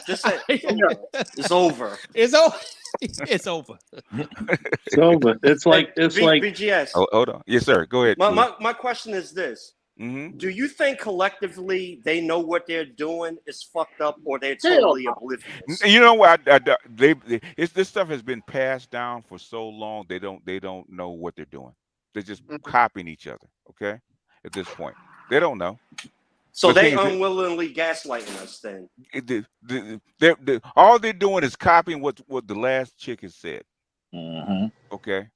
Just say it's over. It's over. It's over. It's over. It's like BGS. Oh, hold on. Yes, sir. Go ahead. My question is this. Mm-hmm. Do you think collectively they know what they're doing is fucked up, or they're totally oblivious? You know what? This stuff has been passed down for so long. They don't know what they're doing. They're just copying each other. Okay, at this point, they don't know. So But they unwillingly gaslighting us then. All they're doing is copying what the last chick has said. Mm-hmm. Okay.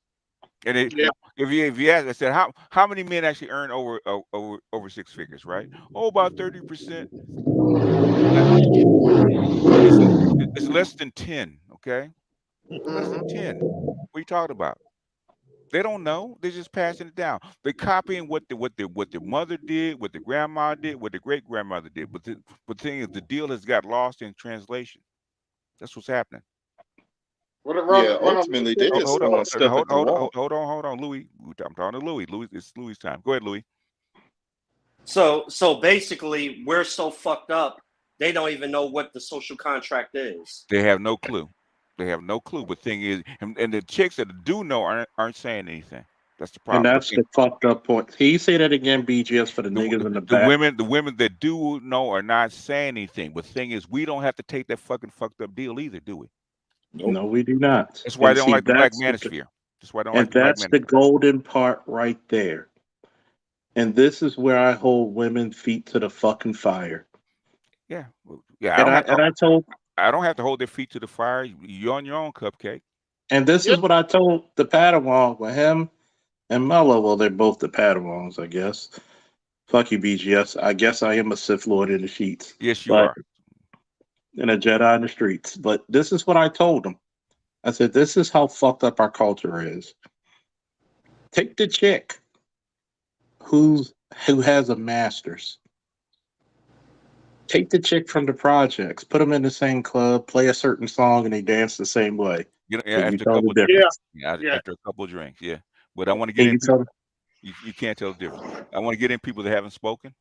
And if you ask, I said, how many men actually earn over 6 figures, right? Oh, about 30%. It's less than 10. Okay, less than 10. What are you talking about? They don't know. They're just passing it down. They're copying what their mother did, what their grandma did, what their great grandmother did. But the thing is, the deal has got lost in translation. That's what's happening. Ultimately, they're just throwing stuff at the wall. Hold on, Louis. I'm talking to Louis. It's Louis' time. Go ahead, Louis. So basically, we're so fucked up, they don't even know what the social contract is. They have no clue. They have no clue. But thing is, and the chicks that do know aren't saying anything. That's the problem. And that's the fucked up point. Can you say that again, BGS, for the niggas in the back? The women that do know are not saying anything. But the thing is, we don't have to take that fucking fucked up deal either, do we? Nope. No, we do not. That's why they don't like the black manosphere. That's why I don't like the black manosphere. And that's the golden part right there. And this is where I hold women feet to the fucking fire. Yeah. I don't have to hold their feet to the fire. You're on your own, cupcake. And this is what I told the Padawan with him and Mello. Well, they're both the Padawans, I guess. Fuck you, BGS. I guess I am a Sith Lord in the sheets. Yes, you are. And a Jedi in the streets. But this is what I told them. I said, this is how fucked up our culture is. Take the chick who has a master's. Take the chick from the projects, put them in the same club, play a certain song, and they dance the same way. You know, after a couple of drinks, yeah. But I want to get in. You can't tell the difference. I want to get in people that haven't spoken.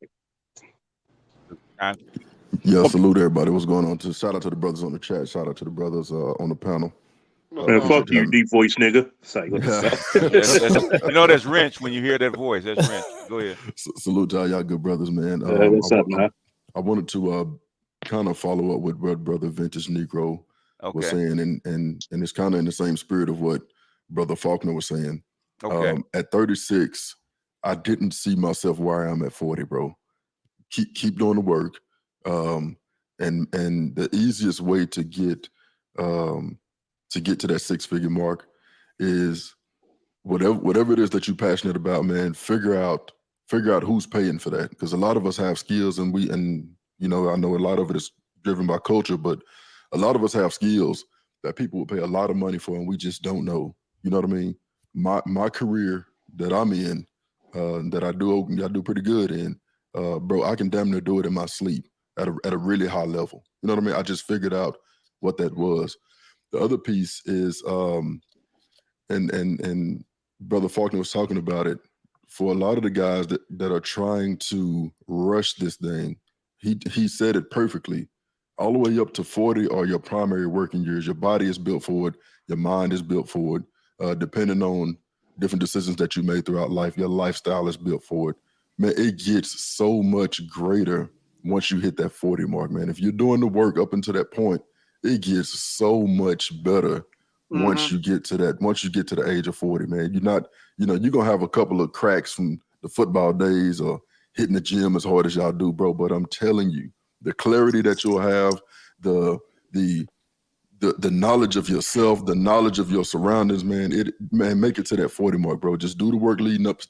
Yeah, salute everybody. What's going on? Shout out to the brothers on the chat. Shout out to the brothers on the panel. Man, fuck you, deep voice nigga. You know that's wrench when you hear that voice. That's wrench. Go ahead. Salute to y'all good brothers, man. What's up, man? I wanted to kind of follow up with what Brother Vintage Negro was saying, and it's kind of in the same spirit of what Brother Faulkner was saying. Okay. At 36, I didn't see myself where I am at 40, bro. Keep doing the work. And the easiest way to get to that 6-figure mark is whatever it is that you're passionate about, man. Figure out who's paying for that, because a lot of us have skills, and you know, I know a lot of it is driven by culture, but a lot of us have skills that people will pay a lot of money for, and we just don't know. You know what I mean? My career that I'm in, that I do pretty good in, bro, I can damn near do it in my sleep at a really high level. You know what I mean? I just figured out what that was. The other piece is, and Brother Faulkner was talking about it, for a lot of the guys that are trying to rush this thing, he said it perfectly. All the way up to 40 are your primary working years. Your body is built for it. Your mind is built for it. Depending on different decisions that you made throughout life. Your lifestyle is built for it. Man, it gets so much greater once you hit that 40 mark, man. If you're doing the work up until that point, it gets so much better once you get to the age of 40, man. You're not, you're gonna have a couple of cracks from the football days or hitting the gym as hard as y'all do, bro. But I'm telling you, the clarity that you'll have, the knowledge of yourself, the knowledge of your surroundings, man, make it to that 40 mark, bro. Just do the work leading up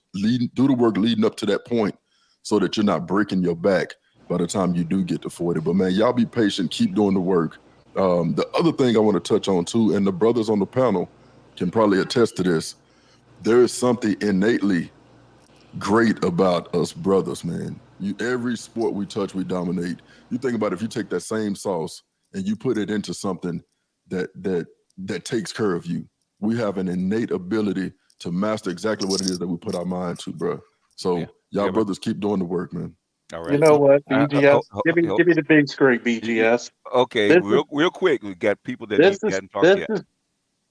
to that point so that you're not breaking your back by the time you do get to 40. But man, y'all be patient, keep doing the work. The other thing I want to touch on too, and the brothers on the panel can probably attest to this, there is something innately great about us brothers, man. Every sport we touch, we dominate. You think about it, if you take that same sauce and you put it into something that takes care of you, we have an innate ability to master exactly what it is that we put our mind to, bro. So y'all brothers keep doing the work, man. All right. You know what, BGS? Give me the big screen, BGS. Okay, real quick, we got people that hadn't talked yet.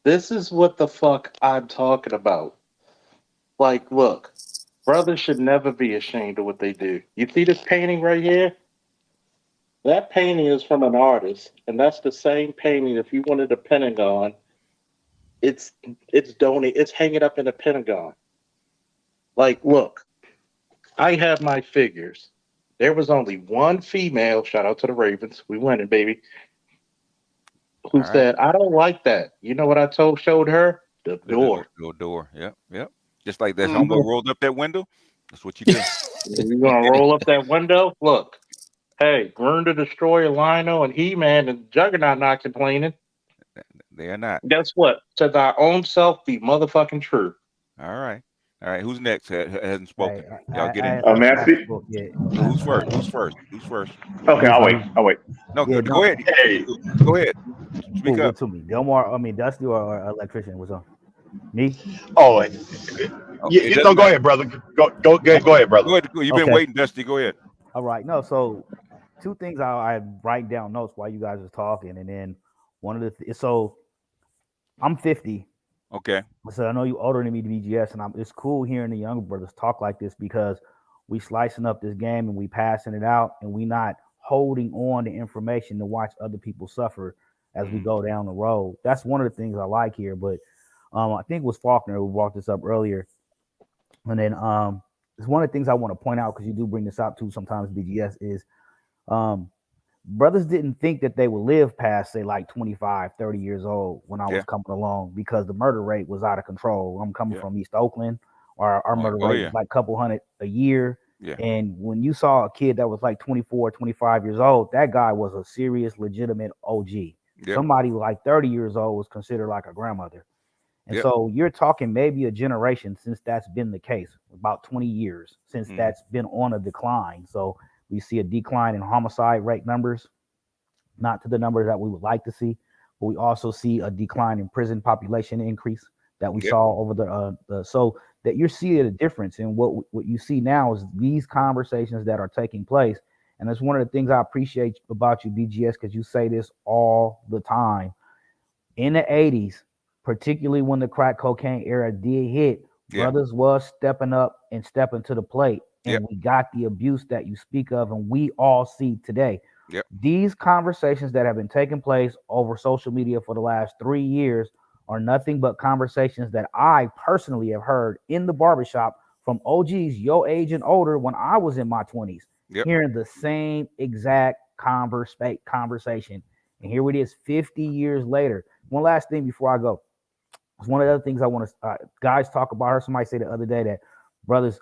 This is what the fuck I'm talking about. Like, look, brothers should never be ashamed of what they do. You see this painting right here? That painting is from an artist, and that's the same painting. If you wanted the Pentagon, it's donated. It's hanging up in the Pentagon. Like, look, I have my figures. There was only one female. Shout out to the Ravens. We winning, baby. Who said, "I don't like that." You know what I showed her? The door. The door. Yep. Just like that homo rolled up that window. That's what you do. You're gonna roll up that window. Look. Hey, Grun the Destroyer, Lionel, and He-Man, and Juggernaut not complaining. They are not. Guess what? To thy own self be motherfucking true. All right. Who's next? Hasn't spoken. Y'all get in. Who's first? Okay, I'll wait. No, go ahead. Hey. Go ahead. Speak up. To me, Delmar. I mean, Dusty or electrician was on me. Oh, yeah. No, go ahead, brother. Go ahead, brother. Go ahead. You've been waiting, Dusty. Go ahead. All right. No, so two things I write down notes while you guys are talking, and then one of the so I'm 50. Okay. So I know you older than me, BGS, and it's cool hearing the younger brothers talk like this because we slicing up this game and we passing it out, and we not holding on to information to watch other people suffer as we go down the road. That's one of the things I like here. But I think it was Faulkner who brought this up earlier, and then it's one of the things I want to point out because you do bring this out too sometimes, BGS, is brothers didn't think that they would live past, say, like 25, 30 years old when I was coming along because the murder rate was out of control. I'm coming from East Oakland, our murder rate was like a couple hundred a year. Yeah. And when you saw a kid that was like 24, 25 years old, that guy was a serious, legitimate OG. Yep. Somebody like 30 years old was considered like a grandmother. And so you're talking maybe a generation since that's been the case, about 20 years since that's been on a decline. So we see a decline in homicide rate numbers, not to the numbers that we would like to see, but we also see a decline in prison population increase that we saw over the so that you're seeing a difference in what you see now is these conversations that are taking place. And that's one of the things I appreciate about you, BGS, because you say this all the time. In the 80s, particularly when the crack cocaine era did hit, brothers was stepping up and stepping to the plate. And we got the abuse that you speak of, and we all see today. These conversations that have been taking place over social media for the last 3 years are nothing but conversations that I personally have heard in the barbershop from OGs your age and older when I was in my 20s, hearing the same exact conversation. And here it is 50 years later. One last thing before I go. It's one of the other things I want to guys talk about. I heard somebody say the other day that brothers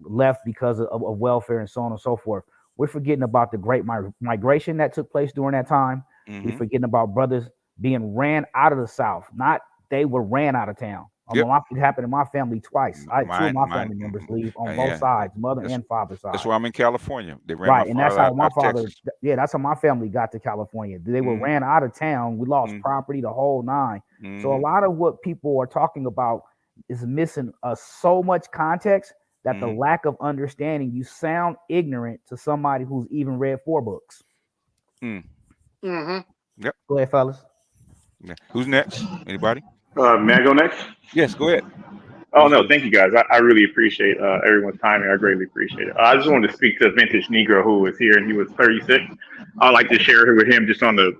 left because of welfare and so on and so forth. We're forgetting about the great migration that took place during that time. We're forgetting about brothers being ran out of the South. Not they were ran out of town. It happened in my family twice. I had two of my family members leave on both sides, mother and father side. That's why I'm in California. They ran and that's how my father. That's how my family got to California. They were ran out of town. We lost property, the whole nine. So a lot of what people are talking about is missing so much context that the lack of understanding. You sound ignorant to somebody who's even read 4 books. Yep. Go ahead, fellas. Yeah. Who's next? Anybody? May I go next? Yes, go ahead. Oh no, thank you guys. I really appreciate everyone's time here. I greatly appreciate it. I just wanted to speak to Vintage Negro who was here and he was 36. I'd like to share with him just on the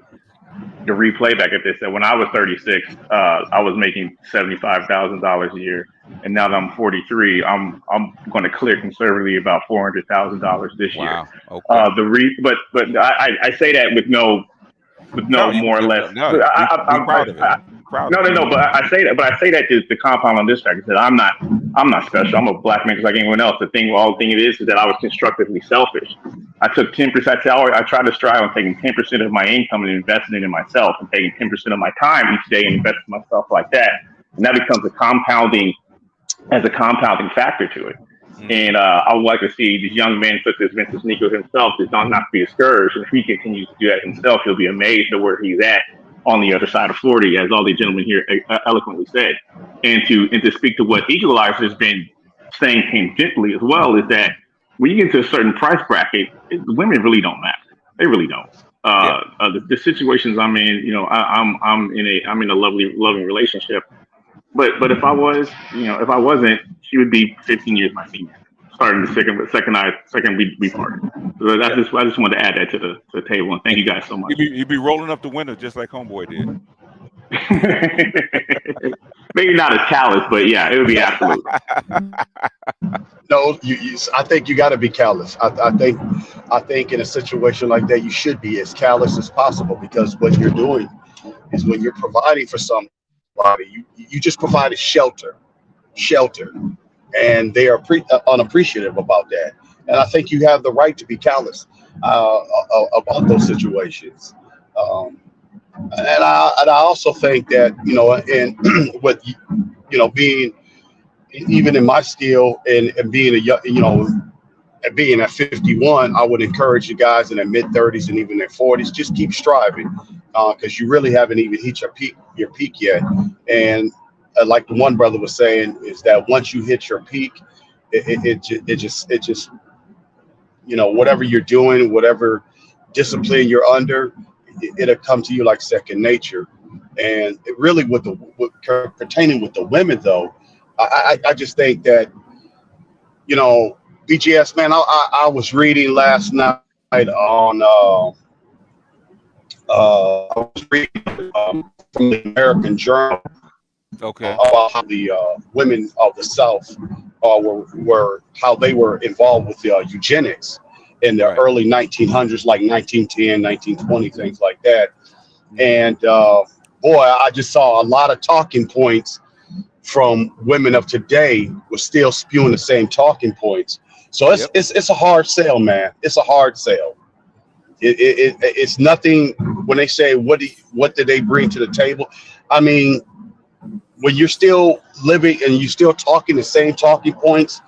replay back at this. That when I was 36, I was making $75,000 a year, and now that I'm 43, I'm going to clear conservatively about $400,000 this year. Wow. Okay. But I say that with no more or less. No, be proud of it. No. But I say that to compound on this fact is that I'm not special. I'm a black man just like anyone else. The thing it is that I was constructively selfish. I took 10%. I try to strive on taking 10% of my income and investing it in myself, and taking 10% of my time each day and investing in myself like that. And that becomes a compounding factor to it. And I would like to see these young men such as Vincent Nico himself does not be discouraged. And if he continues to do that himself, he'll be amazed at where he's at on the other side of 40, as all the gentlemen here eloquently said. And to speak to what Equalizer has been saying tangentially as well, is that when you get to a certain price bracket, women really don't matter. They really don't. The situations I'm in, I'm in a loving relationship. But if I wasn't, she would be 15 years my senior, starting the second we parted. So I just wanted to add that to the table. And thank you guys so much. You'd be rolling up the window just like Homeboy did. Maybe not as callous, but yeah, it would be absolute. No, I think you got to be callous. I think in a situation like that, you should be as callous as possible, because what you're doing is when you're providing for somebody, you just provided shelter, and they are unappreciative about that. And I think you have the right to be callous about those situations. And I also think that, and with being even in my skill and being being at 51, I would encourage you guys in their mid 30s and even their 40s, just keep striving, because you really haven't even hit your peak yet. And like the one brother was saying, is that once you hit your peak, it just whatever you're doing, whatever discipline you're under, it'll come to you like second nature. And it really pertaining with the women though, I just think that, BGS, man, I was reading last night on I was reading from the American Journal about how the women of the South were how they were involved with eugenics in the early 1900s, like 1910, 1920, things like that. And boy, I just saw a lot of talking points from women of today were still spewing the same talking points. So it's a hard sell, man. It's a hard sell. It's nothing when they say what did they bring to the table. I mean, when you're still living and you're still talking the same talking points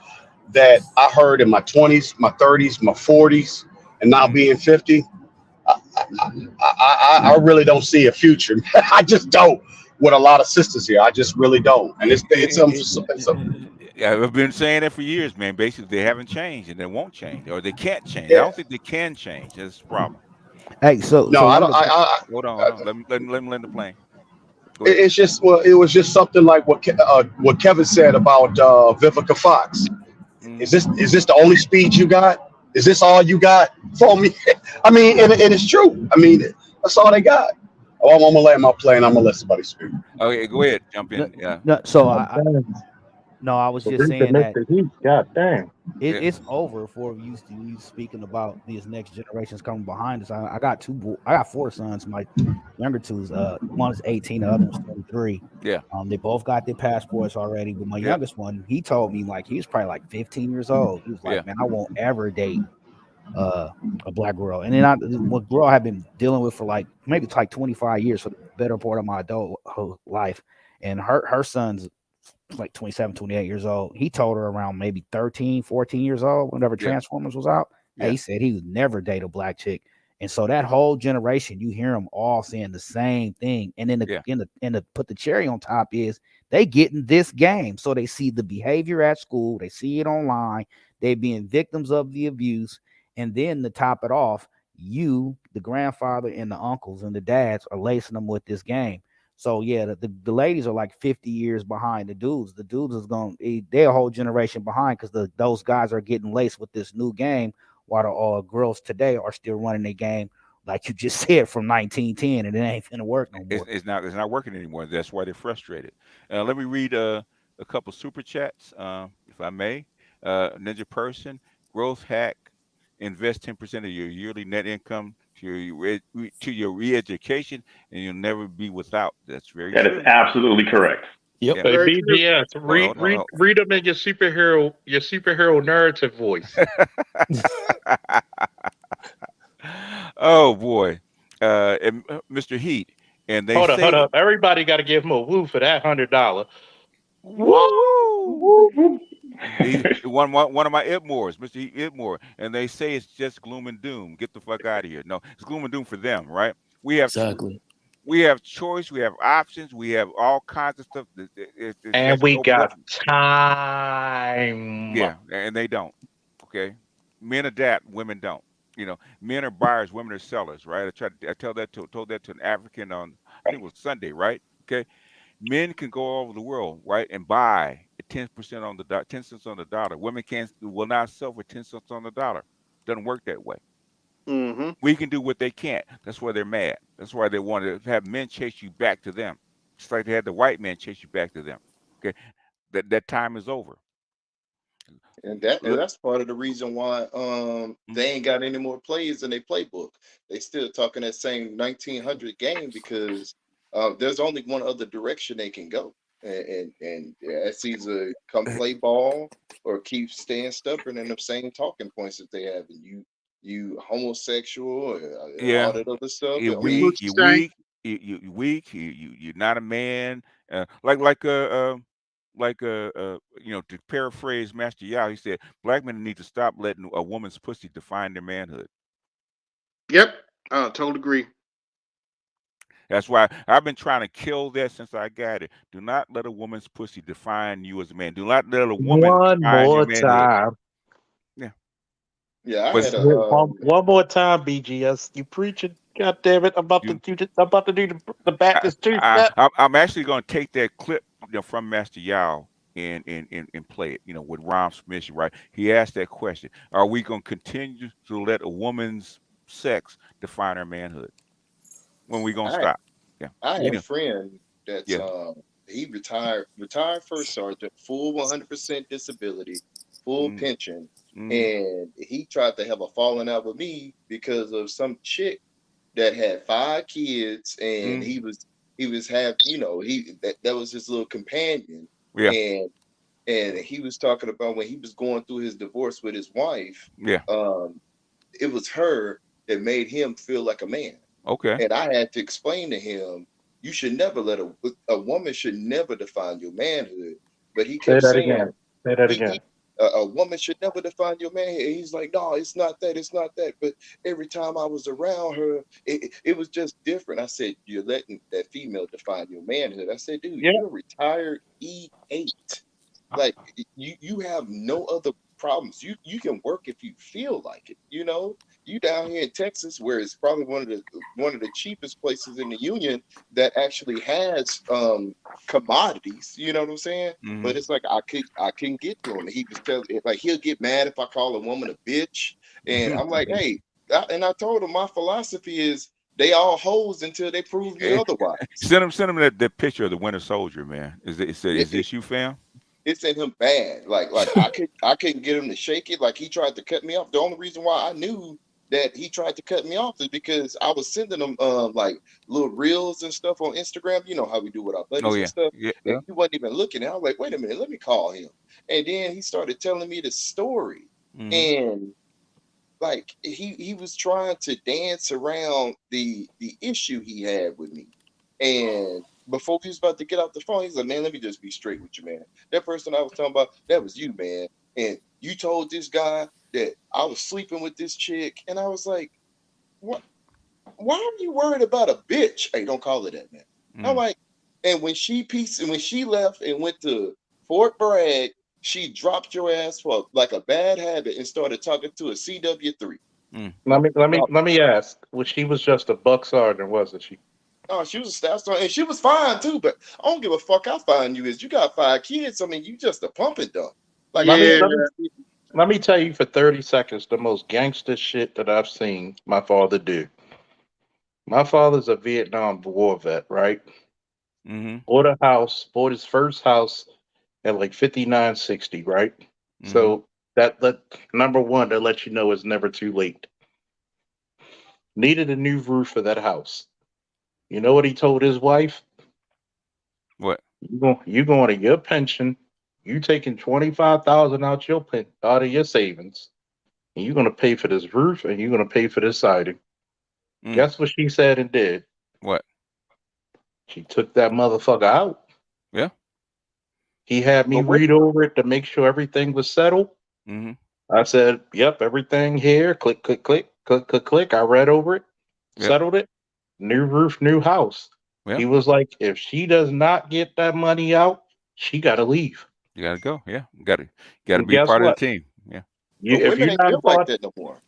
that I heard in my 20s, my 30s, my 40s, and now being 50, I really don't see a future. I just don't. With a lot of sisters here, I just really don't. And I've been saying that for years, man. Basically, they haven't changed and they won't change, or they can't change. I don't think they can change. That's the problem. Hey, so I don't. Hold on. Let me land the plane. It's just it was just something like what Kevin said about Vivica Fox. Is this the only speech you got? Is this all you got for me? I mean, and it's true. I mean, that's all they got. Oh, I'm gonna land my plane. I'm gonna let somebody speak. Okay, go ahead, jump in. Yeah. No, so I was just saying that God damn, it's over for you speaking about these next generations coming behind us. I got four sons. My younger two's one is 18, the other one's 23. Yeah. They both got their passports already, but my youngest one, he told me like he was probably like 15 years old. He was like, man, I won't ever date a black girl. And then what girl I've been dealing with for like maybe like 25 years, for the better part of my adult life. And her son's like 27, 28 years old. He told her around maybe 13, 14 years old, whenever Transformers was out. He said he would never date a black chick. And so that whole generation, you hear them all saying the same thing. And then the put the cherry on top is they getting this game. So they see the behavior at school, they see it online, they being victims of the abuse. And then to top it off, the grandfather and the uncles and the dads are lacing them with this game. So yeah, the ladies are like 50 years behind the dudes. The dudes is they're a whole generation behind because those guys are getting laced with this new game, while the girls today are still running their game like you just said from 1910, and it ain't gonna work no more. It's not working anymore. That's why they're frustrated. Let me read a couple super chats, if I may. Ninja Person, growth hack, invest 10% of your yearly net income to your re-education, and you'll never be without. That's very That is true. absolutely correct. Yep. Yeah. Hey, Very true. BGS, read them in your superhero narrative voice. Oh boy, Mr. Heat, and they Hold say up. Everybody got to give him a woo for that $100. woo woo. Woo! One of my Idmores, Mr. Idmore, and they say it's just gloom and doom. Get the fuck out of here. No, it's gloom and doom for them, right? We have Exactly. we have choice, we have options, we have all kinds of stuff. It's And just we open up. got time. Yeah, and they don't. Okay, men adapt, women don't. Men are buyers, women are sellers, right? I told that to an African on, I think it was Sunday, right? Okay, men can go all over the world, right, and buy at 10% on the 10 cents on the dollar. Women will not sell for 10 cents on the dollar. Doesn't work that way. Mm-hmm. We can do what they can't. That's why they're mad. That's why they want to have men chase you back to them. Just like they had the white man chase you back to them. Okay, that time is over. And Look, that's part of the reason why they ain't got any more plays in their playbook. They still talking that same 1900 game because there's only one other direction they can go, and that's either come play ball or keep staying stubborn in the same talking points that they have. And you homosexual and all yeah, that other stuff. you're I mean, weak. You're weak. You're weak. You're not a man. To paraphrase Master Yao, he said, "Black men need to stop letting a woman's pussy define their manhood." Yep. Totally agree. That's why I've been trying to kill that since I got it. Do not let a woman's pussy define you as a man. Do not let a woman One define your more manhood. time. Yeah. yeah, I But had a One more time, BGS. You preaching? God damn it! I'm about to you, do the Baptist two I, step. I'm actually going to take that clip, from Master Yao and play it. With Ron Smith, right? He asked that question: are we going to continue to let a woman's sex define her manhood? When we going to I stop? Yeah. I had You a know. friend that's Yeah. he retired first sergeant, full 100% disability, full Mm, pension, mm, and he tried to have a falling out with me because of some chick that had 5 kids, and mm. he was have that was his little companion, Yeah. and he was talking about when he was going through his divorce with his wife, Yeah. um, it was her that made him feel like a man. Okay. And I had to explain to him, you should never let a woman should never define your manhood. But he Say kept that saying again. Say that he again. a woman should never define your manhood. And he's like, no, it's not that, it's not that. But every time I was around her, it was just different. I said, you're letting that female define your manhood. I said, dude, Yeah. you're a retired E8. Like you have no other problems. You can work if you feel like it. You down here in Texas, where it's probably one of the cheapest places in the union that actually has commodities. You know what I'm saying? Mm-hmm. But it's like I couldn't get to him. He was telling, like, he'll get mad if I call a woman a bitch, and I'm like, hey, I told him my philosophy is they all hoes until they prove me otherwise. Send him that picture of the Winter Soldier, man. Is this you, fam? It's in him bad. Like I couldn't get him to shake it. Like he tried to cut me off. The only reason why I knew that he tried to cut me off is because I was sending him like little reels and stuff on Instagram. You know how we do with our Oh buddies and yeah, stuff. yeah, And yeah. he wasn't even looking. And I was like, wait a minute, let me call him. And then he started telling me the story. Mm-hmm. And like he was trying to dance around the issue he had with me. And before he was about to get off the phone, he's like, man, let me just be straight with you, man. That person I was talking about, that was you, man. And you told this guy that I was sleeping with this chick. And I was like, what? Why are you worried about a bitch? Hey, don't call her that, man. I'm Mm. like, and when she left and went to Fort Bragg, she dropped your ass for like a bad habit and started talking to a CW3. Mm. Let me let me No, let me ask. Well, she was just a buck sergeant, wasn't she? Oh, she was a staff star, and she was fine too. But I don't give a fuck how fine you is. You got 5 kids. I mean, you just a pumping dump. Like Let me Yeah. let me let me tell you for 30 seconds the most gangster shit that I've seen my father do. My father's a Vietnam War vet, right? Mm-hmm. Bought his first house at like 5960, right? Mm-hmm. So that number one, that lets you know it's never too late. Needed a new roof for that house. You know what he told his wife? What? You going to your pension, you taking 25,000 out of your savings, and you're gonna pay for this roof and you're gonna pay for this siding. Mm. Guess what she said and did? What? She took that motherfucker out. Yeah. He had me But what? read over it to make sure everything was settled. Mm-hmm. I said, "Yep, everything here. Click, click, click, click, click, click." I read over it, Yep. settled it. New roof, new house. Yeah. He was like, "If she does not get that money out, she got to leave." You gotta go. Yeah. Gotta And be a guess part of the what? team. Yeah. You But if women you're ain't not built like part that no more.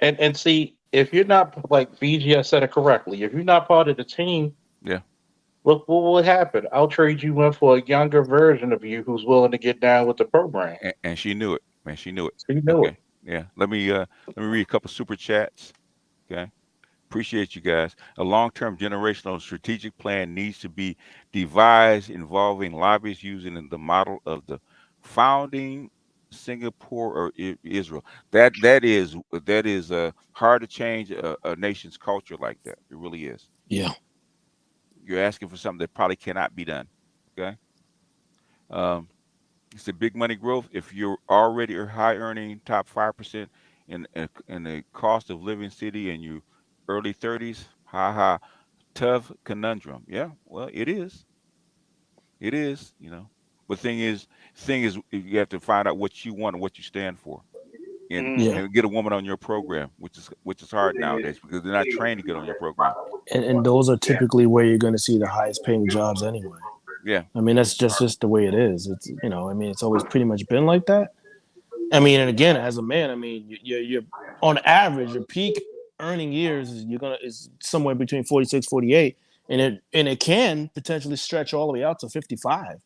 and see if you're not like BGS said it correctly. If you're not part of the team, Yeah. look what would happen. I'll trade you in for a younger version of you who's willing to get down with the program. And she knew it, man. She knew it. So you know it. Okay. Yeah. Let me read a couple super chats. Okay. Appreciate you guys. A long-term generational strategic plan needs to be devised involving lobbyists using the model of the founding Singapore or Israel. That is hard to change a nation's culture like that. It really is. Yeah. You're asking for something that probably cannot be done. Okay. Um, it's a big money growth. If you're already a high earning top 5% in the cost of living city in your early 30s, ha, tough conundrum. Yeah, well, it is. It is. But thing is, you have to find out what you want and what you stand for, and Yeah. and get a woman on your program, which is hard nowadays because they're not trained to get on your program. And those are typically where you're going to see the highest paying jobs anyway. Yeah. I mean, that's just the way it is. It's I mean, it's always pretty much been like that. I mean, and again, as a man, I mean, you're on average, your peak earning years is somewhere between 46, 48, and it can potentially stretch all the way out to 55,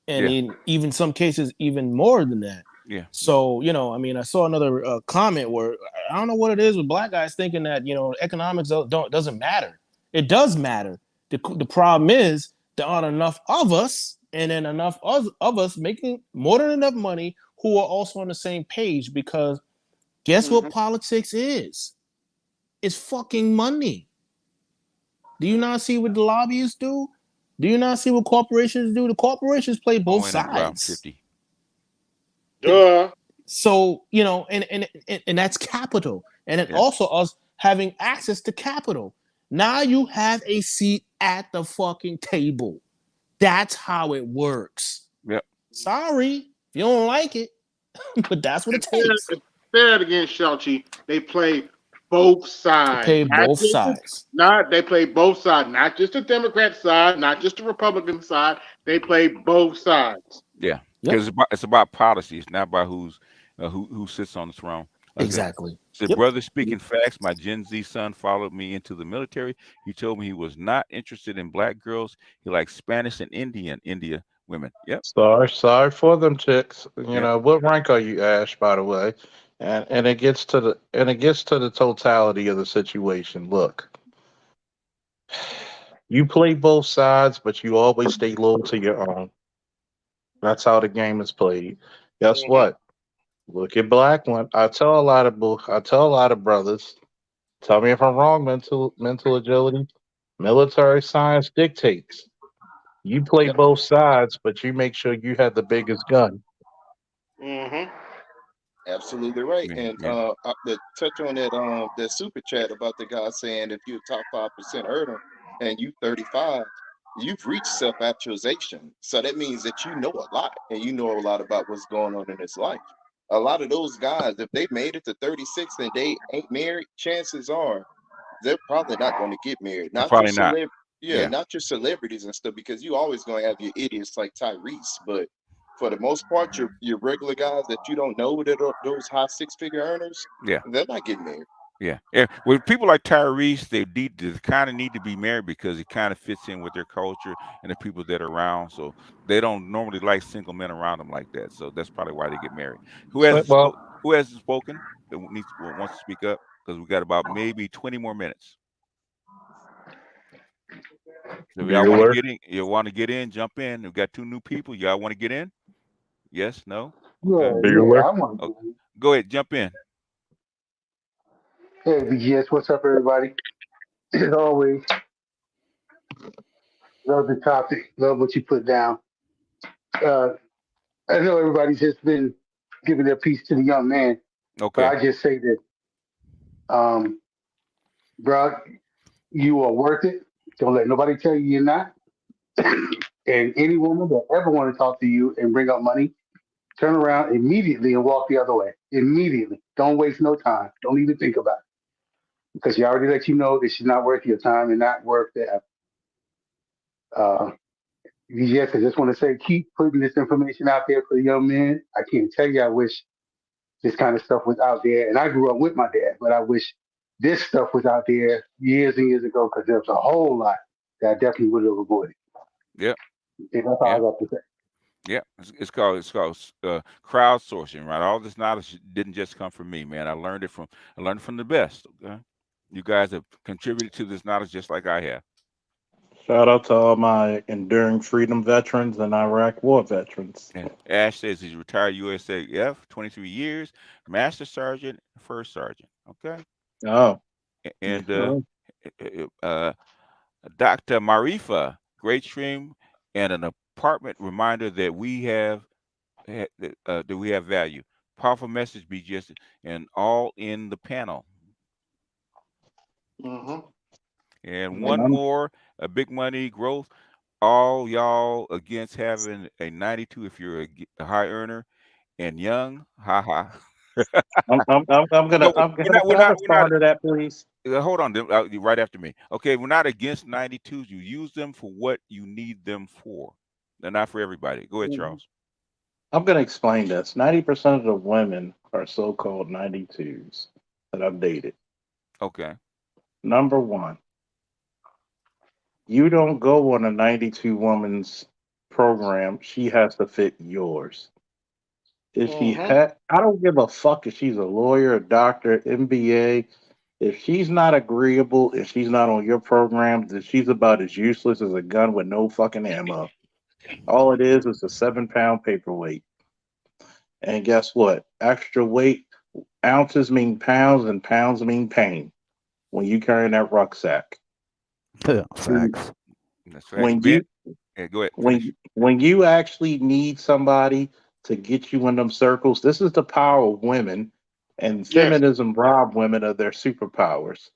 and Yeah. even some cases even more than that. Yeah. So I mean, I saw another comment where I don't know what it is with black guys thinking that economics doesn't matter. It does matter. The problem is there aren't enough of us, and then enough of us making more than enough money who are also on the same page. Because guess what politics is? It's fucking money. Do you not see what the lobbyists do? Do you not see what corporations do? The corporations play both Only number around sides. 50. Duh. So and that's capital, and then Yeah. also us having access to capital. Now you have a seat at the fucking table. That's how it works. Yep. Sorry if you don't like it, but that's what it Say takes. that again, Shelchi. They play both To sides. pay both sides. They play both sides, not just the Democrat side, not just the Republican side. They play both sides. Yeah. Yep. Because it's about policy. It's not about who sits on the throne. Like I said, Exactly. said, brother, speaking facts, my Gen Z son followed me into the military. He told me he was not interested in black girls. He likes Spanish and India women. Yep. Sorry for them chicks. You Yep. know, what rank are you, Ash, by the way? And it gets to the totality of the situation. Look, you play both sides, but you always stay loyal to your own. That's how the game is played. Guess what? Look at black one. I tell a lot of brothers. Tell me if I'm wrong. Mental agility, military science dictates. You play Yep. both sides, but you make sure you have the biggest gun. Absolutely right. Yeah. And Yeah. to touch on that super chat about the guy saying if you're a top 5% earner and you 35, you've reached self-actualization. So that means that you know a lot and you know a lot about what's going on in this life. A lot of those guys, if they made it to 36 and they ain't married, chances are they're probably not going to get married. Not your Probably not. Yeah. not your celebrities and stuff, because you always going to have your idiots like Tyrese, but for the most part, your regular guys that you don't know that are those high 6-figure earners, Yeah. they're not getting married. Yeah, yeah. With people like Tyrese, they kind of need to be married because it kind of fits in with their culture and the people that are around. So they don't normally like single men around them like that. So that's probably why they get married. Well, Who hasn't spoken that wants to speak up? Because we got about maybe 20 more minutes. So if y'all want to Bueller. get in, jump in. We've got two new people. Y'all want to get in? Yes, no? Okay. Bueller. I want Oh, to. go ahead, jump in. Hey, BGS, what's up, everybody? As always, love the topic. Love what you put down. Uh, I know everybody's just been giving their piece to the young man, but Okay. I just say that, um, bro, you are worth it. Don't let nobody tell you you're not. And any woman that ever want to talk to you and bring up money, turn around immediately and walk the other way. Immediately. Don't waste no time. Don't even think about it. Because she already let you know that she's not worth your time and not worth the effort. Uh, yes, I just want to say, keep putting this information out there for the young men. I can't tell you, I wish this kind of stuff was out there. And I grew up with my dad, but I wish this stuff was out there years and years ago because there was a whole lot that I definitely would have avoided. Yep. And that's all Yeah. I got to say. Yeah, it's called crowdsourcing, right? All this knowledge didn't just come from me, man. I learned it from the best. Okay, you guys have contributed to this knowledge just like I have. Shout out to all my enduring freedom veterans and Iraq war veterans. Yeah. Ash says he's retired USAF, 23 years, Master Sergeant, First Sergeant. Okay, Oh, and oh. Dr. Marifa, great stream, and an apartment reminder that we have value. Powerful message, BGS, and all in the panel. Mm-hmm. And And one I'm more, a big money growth. All y'all against having a 92 if you're a high earner and young. Ha ha. I'm gonna No, I'm we're gonna not. can I respond to that, please? Hold on, right after me. Okay, we're not against 92s. You use them for what you need them for. They're not for everybody. Go ahead, Charles. I'm gonna explain this. 90% of the women are so-called 92s that I've dated. Okay. Number one, you don't go on a 92 woman's program. She has to fit yours. If she Mm-hmm. had, I don't give a fuck if she's a lawyer, a doctor, MBA. If she's not agreeable, if she's not on your program, then she's about as useless as a gun with no fucking ammo. All it is a 7 pound paperweight. And guess what? Extra weight, ounces mean pounds, and pounds mean pain when you carry that rucksack. Facts. That's facts. When Ben, you yeah, go ahead. Finish. when you actually need somebody to get you in them circles, this is the power of women, and Yes. feminism robbed women of their superpowers.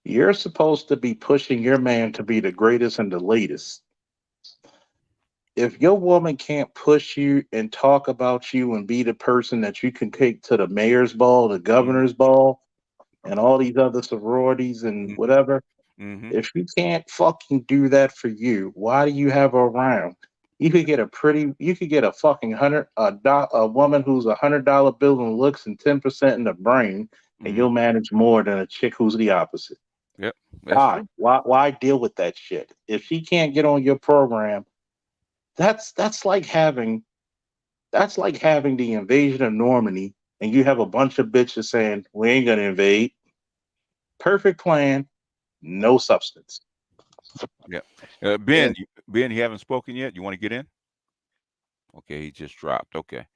You're supposed to be pushing your man to be the greatest and the latest. If your woman can't push you and talk about you and be the person that you can take to the mayor's ball, the Mm-hmm. governor's ball, and all these other sororities and whatever, Mm-hmm. if she can't fucking do that for you, why do you have her around? You could get a fucking a woman who's $100 bill and looks and 10% in the brain, and Mm-hmm. you'll manage more than a chick who's the opposite. Yep, that's Why? true. Why deal with that shit? If she can't get on your program, that's like having the invasion of Normandy, and you have a bunch of bitches saying we ain't gonna invade. Perfect plan, no substance. Yep. And Ben, you haven't spoken yet. You want to get in? Okay, he just dropped. Okay.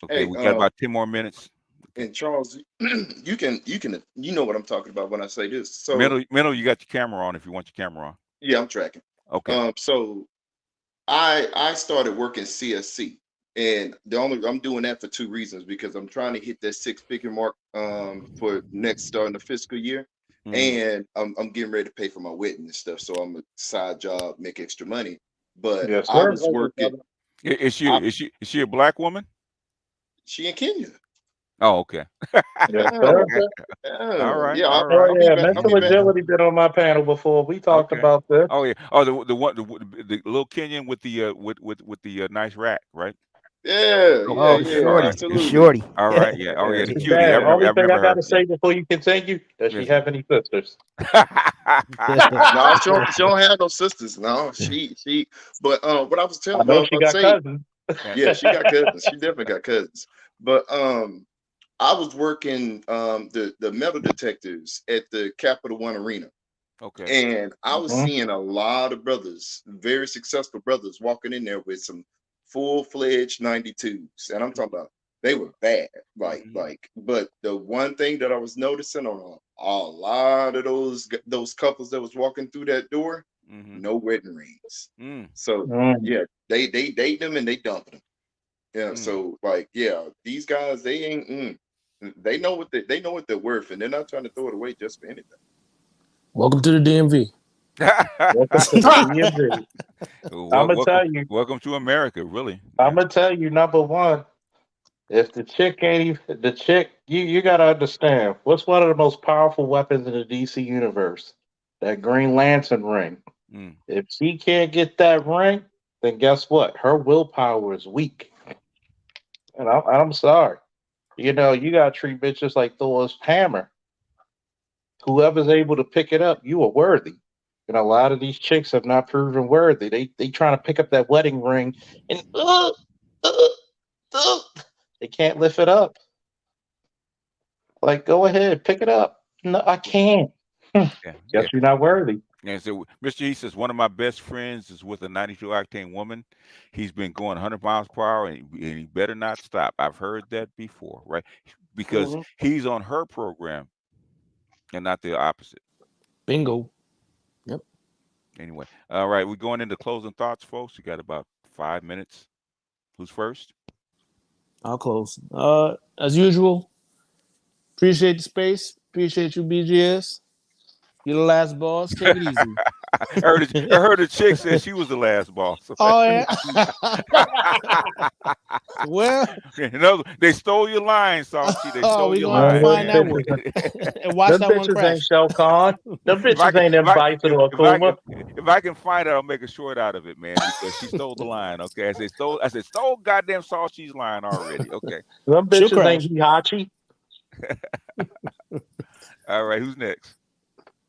Okay, hey, we got about 10 more minutes. Okay. and Charles, you know what I'm talking about when I say this. So Mental, you got your camera on if you want your camera on. yeah, I'm tracking. Okay. So I started working CSC, and I'm doing that for two reasons because I'm trying to hit that six-figure mark for next starting the fiscal year, Mhm. and I'm getting ready to pay for my wedding and stuff. So I'm a side job, make extra money. But Yes, I sir. was working. Is she a black woman? She in Kenya. Oh, okay. Yes, Oh, sir. Okay. All right. yeah. All Oh right. I'll be yeah, back. I'll be mental back. agility been on my panel before. We talked Okay. about this. Oh yeah. Oh, the little Kenyan with the nice rack, right? Yeah, Oh, yeah, it's yeah, Shorty. It's absolutely. Shorty. All right, yeah. Oh, yeah, Yeah. the Hey, cutie. Dad, only I thing I remember her. gotta say before you continue, does she Yes. have any sisters? No, she don't have no sisters. No, but what I was I telling what I know was she about to got say, cousins. yeah, she got cousins. She definitely got cousins. But I was working the metal detectors at the Capital One Arena. Okay. And I was seeing a lot of brothers, very successful brothers, walking in there with some full-fledged 92s. And I'm talking about they were bad. But the one thing that I was noticing on a lot of those couples that was walking through that door, no wedding rings. So yeah, they date them and they dump them. Yeah. So these guys, they ain't they know what they're worth, and they're not trying to throw it away just for anything. Welcome to the DMV. Welcome to the DMV. I'm gonna tell you. Welcome to America, really. I'm gonna tell you, number one, if the chick ain't even the chick, you gotta understand what's one of the most powerful weapons in the DC universe? That Green Lantern ring. If she can't get that ring, then guess what? Her willpower is weak. And I'm sorry. You know, you gotta treat bitches like Thor's hammer. Whoever's able to pick it up, you are worthy. And a lot of these chicks have not proven worthy. They trying to pick up that wedding ring and they can't lift it up. Like, go ahead, pick it up. No, I can't. Guess you're not worthy. And so Mr. He says one of my best friends is with a 92 octane woman. He's been going 100 miles per hour, and he better not stop. I've heard that before, right? Because he's on her program and not the opposite. Bingo. Yep. Anyway, all right, we're going into closing thoughts, folks. We got about 5 minutes. Who's first? I'll close. As usual, appreciate the space. Appreciate you, BGS. You're the last boss. Take it easy. I heard the chick said she was the last boss. Oh, yeah. Well, they stole your line, Salty. They stole your gonna line. find that one. And watch Them that one bitches crash. ain't Shell Khan. Them bitches ain't them Bison or Akuma. If I can find it, I'll make a short out of it, man, because she stole the line. Okay, I said stole goddamn Salty's line already. Okay. Them bitches ain't Hihachi. All right, who's next?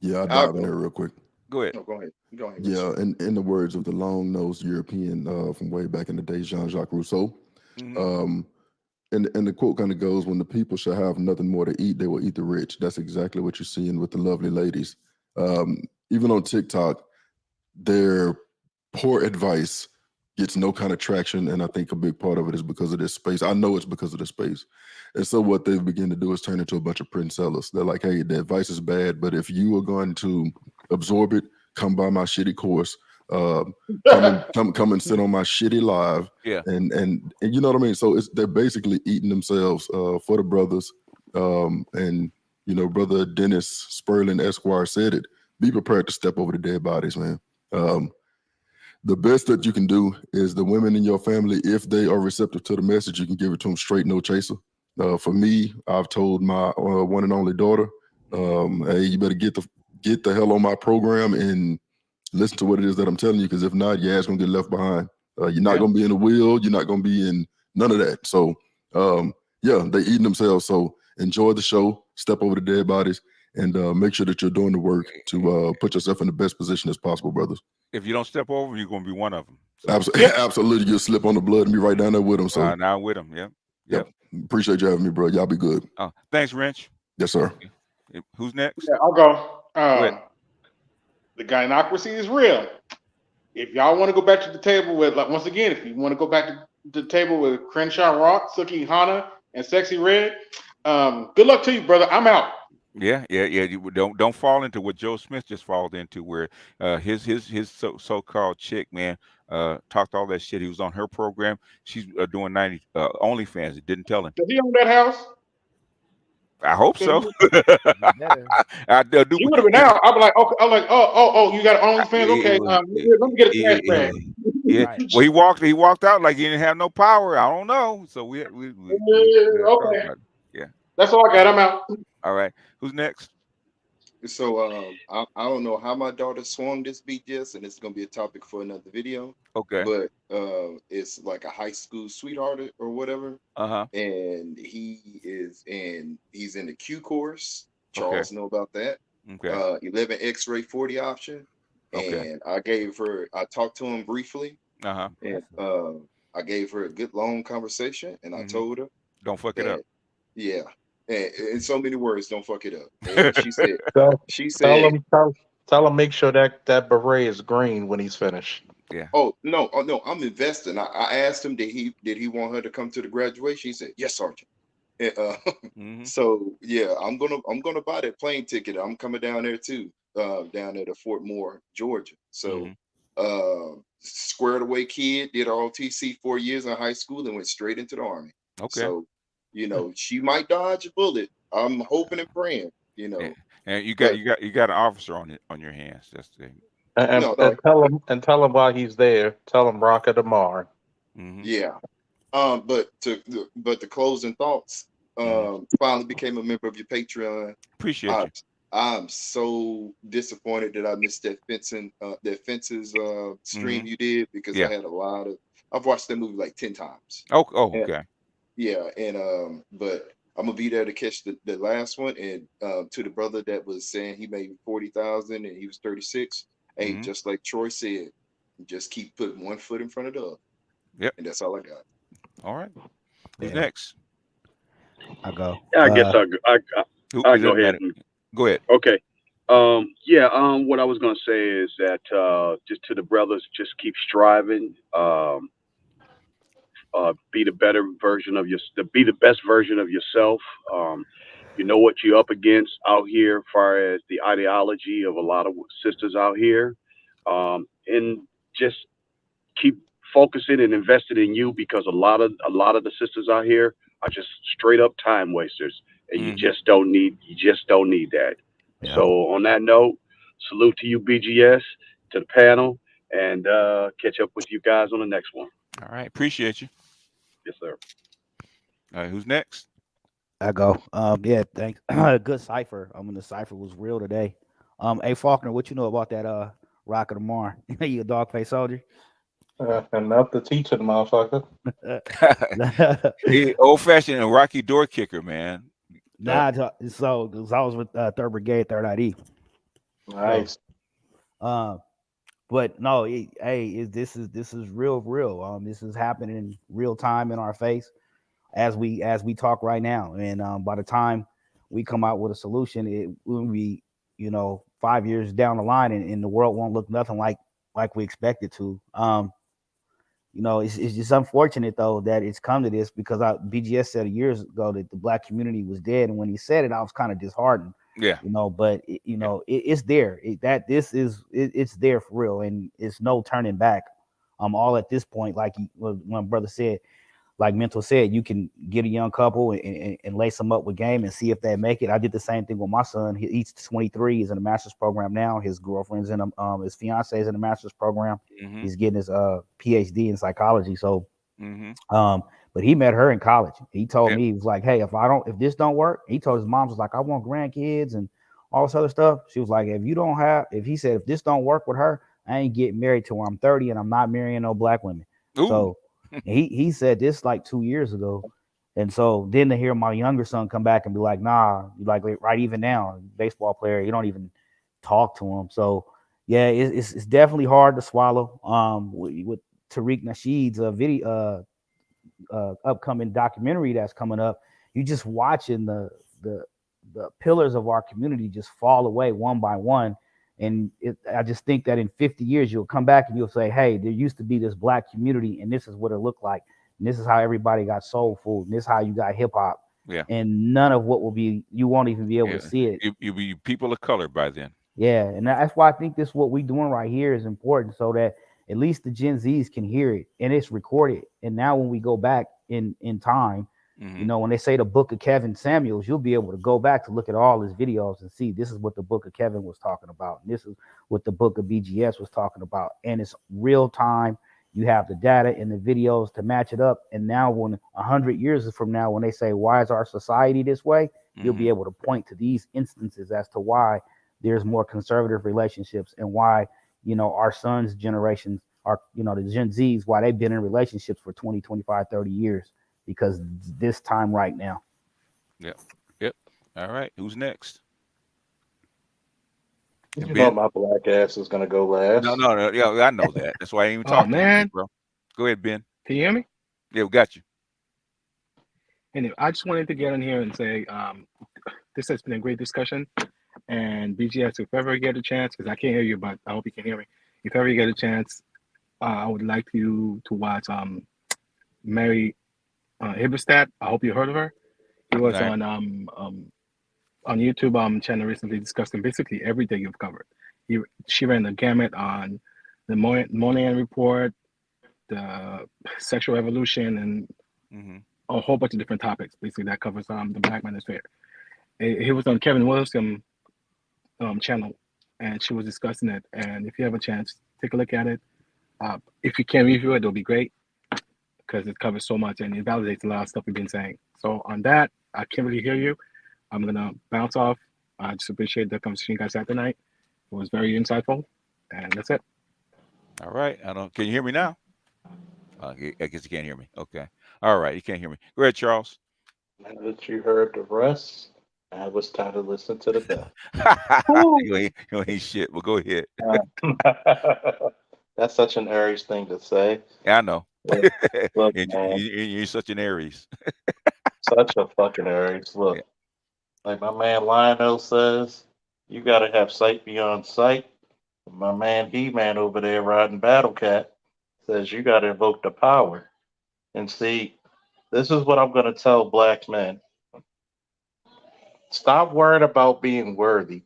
Yeah, I'll dive in there real quick. Go ahead. No, go ahead. Yeah, and in the words of the long-nosed European from way back in the day, Jean-Jacques Rousseau, and the quote kind of goes, when the people shall have nothing more to eat, they will eat the rich. That's exactly what you're seeing with the lovely ladies. Even on TikTok, their poor advice gets no kind of traction, and I think a big part of it is because of this space. I know it's because of the space. And so what they begin to do is turn into a bunch of print sellers. They're like, hey, the advice is bad, but if you are going to absorb it, come by my shitty course, come and sit on my shitty live. Yeah. And you know what I mean? So they're basically eating themselves for the brothers. And you know, Brother Dennis Sperling Esquire said it. Be prepared to step over the dead bodies, man. The best that you can do is the women in your family, if they are receptive to the message, you can give it to them straight, no chaser. For me, I've told my one and only daughter, hey, you better get the hell on my program and listen to what it is that I'm telling you, because if not, your ass gonna get left behind. You're not gonna be in the wheel. You're not gonna be in none of that. So, yeah, they eating themselves. So enjoy the show. Step over the dead bodies, and make sure that you're doing the work to put yourself in the best position as possible, brothers. If you don't step over, you're gonna be one of them. So. Absolutely, you'll slip on the blood and be right down there with them. So now with them, yep. Appreciate you having me, bro. Y'all be good. Thanks, Wrench. Yes, sir. Who's next? Yeah, I'll go. The gynocracy is real. If y'all want to go back to the table with, like, once again, if you want to go back to the table with Crenshaw Rock, Suki Hana, and Sexy Red, good luck to you, brother. I'm out. Yeah. You don't fall into what Joe Smith just fell into, where his so-called chick, man, talked all that shit. He was on her program. She's doing 90 OnlyFans. It didn't tell him. Does he own that house? I hope so. You would have been out. I'd be like, okay. I'm like, oh, you got OnlyFans? Okay, let me get a cash bag. Yeah. Right. Well, he walked out like he didn't have no power. I don't know. So we okay. yeah. That's all I got. I'm out. All right. Who's next? So I don't know how my daughter swung this BGS, and it's gonna be a topic for another video. Okay. But it's like a high school sweetheart or whatever, Uh-huh. and he's in the Q course. Okay. Charles know about that. Okay. 11 X-ray 40 option, Okay. and I talked to him briefly, Uh-huh. and I gave her a good long conversation, and I Mm-hmm. told her Don't fuck it up. that yeah, and in so many words, don't fuck it up. And Tell, she tell said, him, tell him, make sure that beret is green when he's finished. Yeah. oh no, I'm investing. I asked him, did he want her to come to the graduation? He said, yes, Sergeant. And, Mm-hmm. so yeah, I'm gonna buy that plane ticket. I'm coming down there too, down there to Fort Moore, Georgia. So Mm-hmm. squared away kid, did ROTC 4 years in high school and went straight into the army. Okay. So, she might dodge a bullet. I'm hoping and praying, Yeah. And you got but you got you got an officer on your hands. That's the thing. And, no, and no, tell him while he's there, tell him Rocket tomorrow. Mm-hmm. yeah. But the closing thoughts. Mm-hmm. Finally became a member of your Patreon. Appreciate I, you. I'm so disappointed that I missed that fences stream Mm-hmm. you did, because Yeah. I've watched that movie like 10 times. Oh, And okay. yeah, and but I'm gonna be there to catch the last one. And to the brother that was saying he made 40,000 and he was 36, hey, Mm-hmm. just like Troy said, just keep putting one foot in front of the other. Yep. And that's all I got. All right. Who's Yeah, next? I go. Yeah, I guess Who? I It go doesn't ahead matter. and Go ahead. okay. Yeah. What I was gonna say is that just to the brothers, just keep striving. Be the better version of be the best version of yourself. You know what you're up against out here, as far as the ideology of a lot of sisters out here, and just keep focusing and investing in you, because a lot of the sisters out here are just straight up time wasters, and you Mm-hmm. just don't need that. Yeah. So on that note, salute to you, BGS, to the panel, and catch up with you guys on the next one. All right. Appreciate you. Yes, sir. All right. Who's next? I go. Yeah, thanks. Good cipher. The cipher was real today. Hey Faulkner, what you know about that Rocket of Mar? You a dog face soldier? Enough to teach it, motherfucker. He old fashioned and Rocky door kicker, man. Nah, so 'cause I was with 3rd Brigade, 3rd ID. Nice. So, but no, this is real. This is happening in real time in our face as we talk right now. And by the time we come out with a solution, it will be 5 years down the line, and the world won't look nothing like we expect it to. It's just unfortunate though that it's come to this, because BGS said years ago that the black community was dead, and when he said it, I was kind of disheartened. Yeah. But it's there. It's there for real, and it's no turning back. All at this point, like one brother said, like Mental said, you can get a young couple and lace them up with game and see if they make it. I did the same thing with my son. He's 23. He's in a master's program now. His girlfriend's in his fiance is in a master's program. Mm-hmm. He's getting his PhD in psychology. So, Mm-hmm. but he met her in college. He told Yep. me, he was like, hey, if this don't work, he told his mom, was like, I want grandkids and all this other stuff. She was like, if he said, if this don't work with her, I ain't getting married till I'm 30, and I'm not marrying no black women. Ooh. So he said this like 2 years ago. And so then to hear my younger son come back and be like, nah, like right, even now, baseball player, you don't even talk to him. So yeah, it's definitely hard to swallow. With Tariq Nasheed's video, upcoming documentary that's coming up, you just watching the pillars of our community just fall away one by one. And I just think that in 50 years, you'll come back and you'll say, hey, there used to be this black community, and this is what it looked like. And this is how everybody got soul food. And this is how you got hip hop. Yeah. And none of what will be, you won't even be able to see it. You'll be people of color by then. Yeah. And that's why I think this, what we're doing right here, is important, so that at least the Gen Zs can hear it and it's recorded. And now when we go back in time, when they say the book of Kevin Samuels, you'll be able to go back to look at all his videos and see this is what the book of Kevin was talking about. And this is what the book of BGS was talking about. And it's real time. You have the data and the videos to match it up. And now when 100 years from now, when they say, why is our society this way? You'll be able to point to these instances as to why there's more conservative relationships, and why, our sons' generations are, the Gen Zs, why they've been in relationships for 20, 25, 30 years, because this time right now. Yep. Yep. All right. Who's next? You know my black ass is gonna go last. No. Yeah, I know that. That's why I ain't even talking to you, bro. Go ahead, Ben. Can you hear me? Yeah, we got you. Anyway, I just wanted to get in here and say this has been a great discussion. And BGS, if ever you get a chance, because I can't hear you, but I hope you can hear me. If ever you get a chance, I would like you to watch Mary Hibberstadt. I hope you heard of her. He was on YouTube channel recently discussing basically everything you've covered. She ran the gamut on the Moynihan Report, the sexual evolution, and a whole bunch of different topics. Basically, that covers the Black Manosphere. He was on Kevin Wilson channel, and she was discussing it. And if you have a chance, take a look at it. If you can review it, it'll be great, because it covers so much and it validates a lot of stuff we've been saying. So on that, I can't really hear you. I'm gonna bounce off. I just appreciate the conversation you guys had tonight. It was very insightful, and that's it. All right. Can you hear me now? I guess you can't hear me. Okay. All right. You can't hear me. Go ahead, Charles. Now that you heard the rest, now it's time to listen to the bell. you ain't shit. Well, go ahead. That's such an Aries thing to say. Yeah, I know. Look, you're such an Aries. Such a fucking Aries. Look, like my man Lionel says, you got to have sight beyond sight. My man He-Man over there riding Battle Cat says you got to invoke the power. And see, this is what I'm going to tell black men. Stop worrying about being worthy,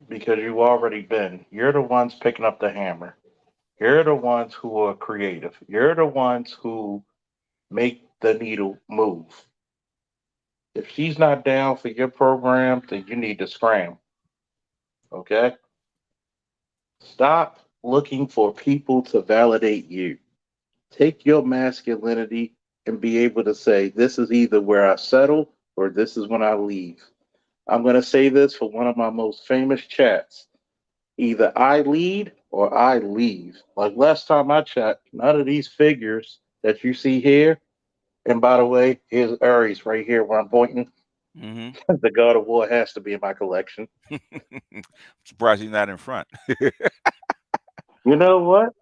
because you've already been. You're the ones picking up the hammer. You're the ones who are creative. You're the ones who make the needle move. If she's not down for your program, then you need to scram. Okay? Stop looking for people to validate you. Take your masculinity and be able to say, this is either where I settle or this is when I leave. I'm going to say this for one of my most famous chats. Either I lead or I leave. Like last time I chat, none of these figures that you see here, and by the way, here's Aries right here where I'm pointing. The God of War has to be in my collection. I'm surprised he's not in front. You know what?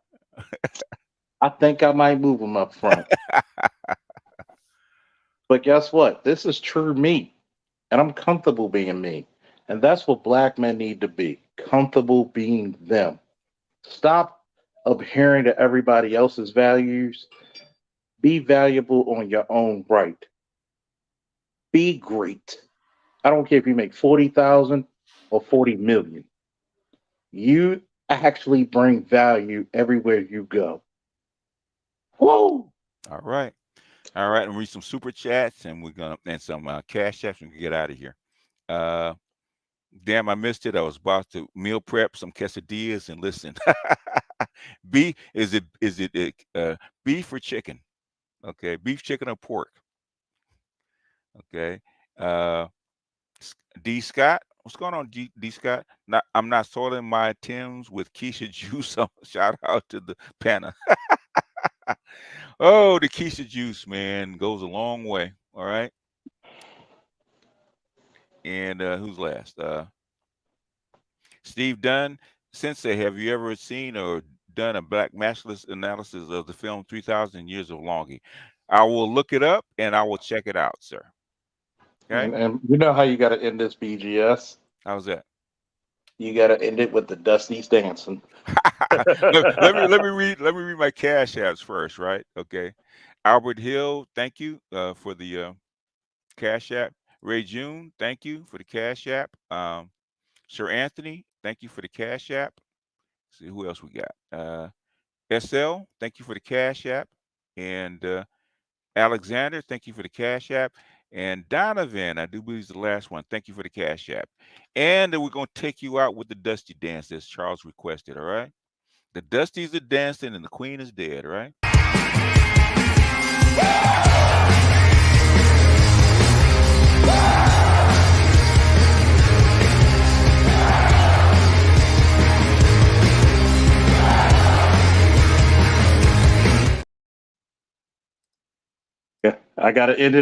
I think I might move him up front. But guess what? This is true me. And I'm comfortable being me. And that's what black men need to be. Comfortable being them. Stop adhering to everybody else's values. Be valuable on your own right. Be great. I don't care if you make 40,000 or 40 million. You actually bring value everywhere you go. Whoa! All right. All right. And read some super chats, and we're gonna and some cash apps, and we can get out of here. Damn, I missed it. I was about to meal prep some quesadillas and listen. B is it beef or chicken? Okay, beef, chicken, or pork? Okay. D Scott, what's going on, D Scott? I'm not soiling my Timbs with Keisha juice. Shout out to the Panna. Oh, the Keisha juice, man, goes a long way. All right. And who's last? Steve Dunn, Sensei, have you ever seen or done a black masculine analysis of the film 3,000 Years of Longing? I will look it up and I will check it out, sir. Okay. And you know how you got to end this BGS? How's that? You got to end it with the Dusty's dancing. let me read my cash apps first, right? Okay. Albert Hill, thank you for the cash app. Ray June, thank you for the cash app. Sir Anthony, thank you for the cash app. Let's see who else we got. SL, thank you for the cash app. And Alexander, thank you for the cash app. And Donovan, I do believe is the last one. Thank you for the cash app. And we're going to take you out with the Dusty dance as Charles requested, all right? The Dusties are dancing and the Queen is dead, all right? Yeah, I gotta end it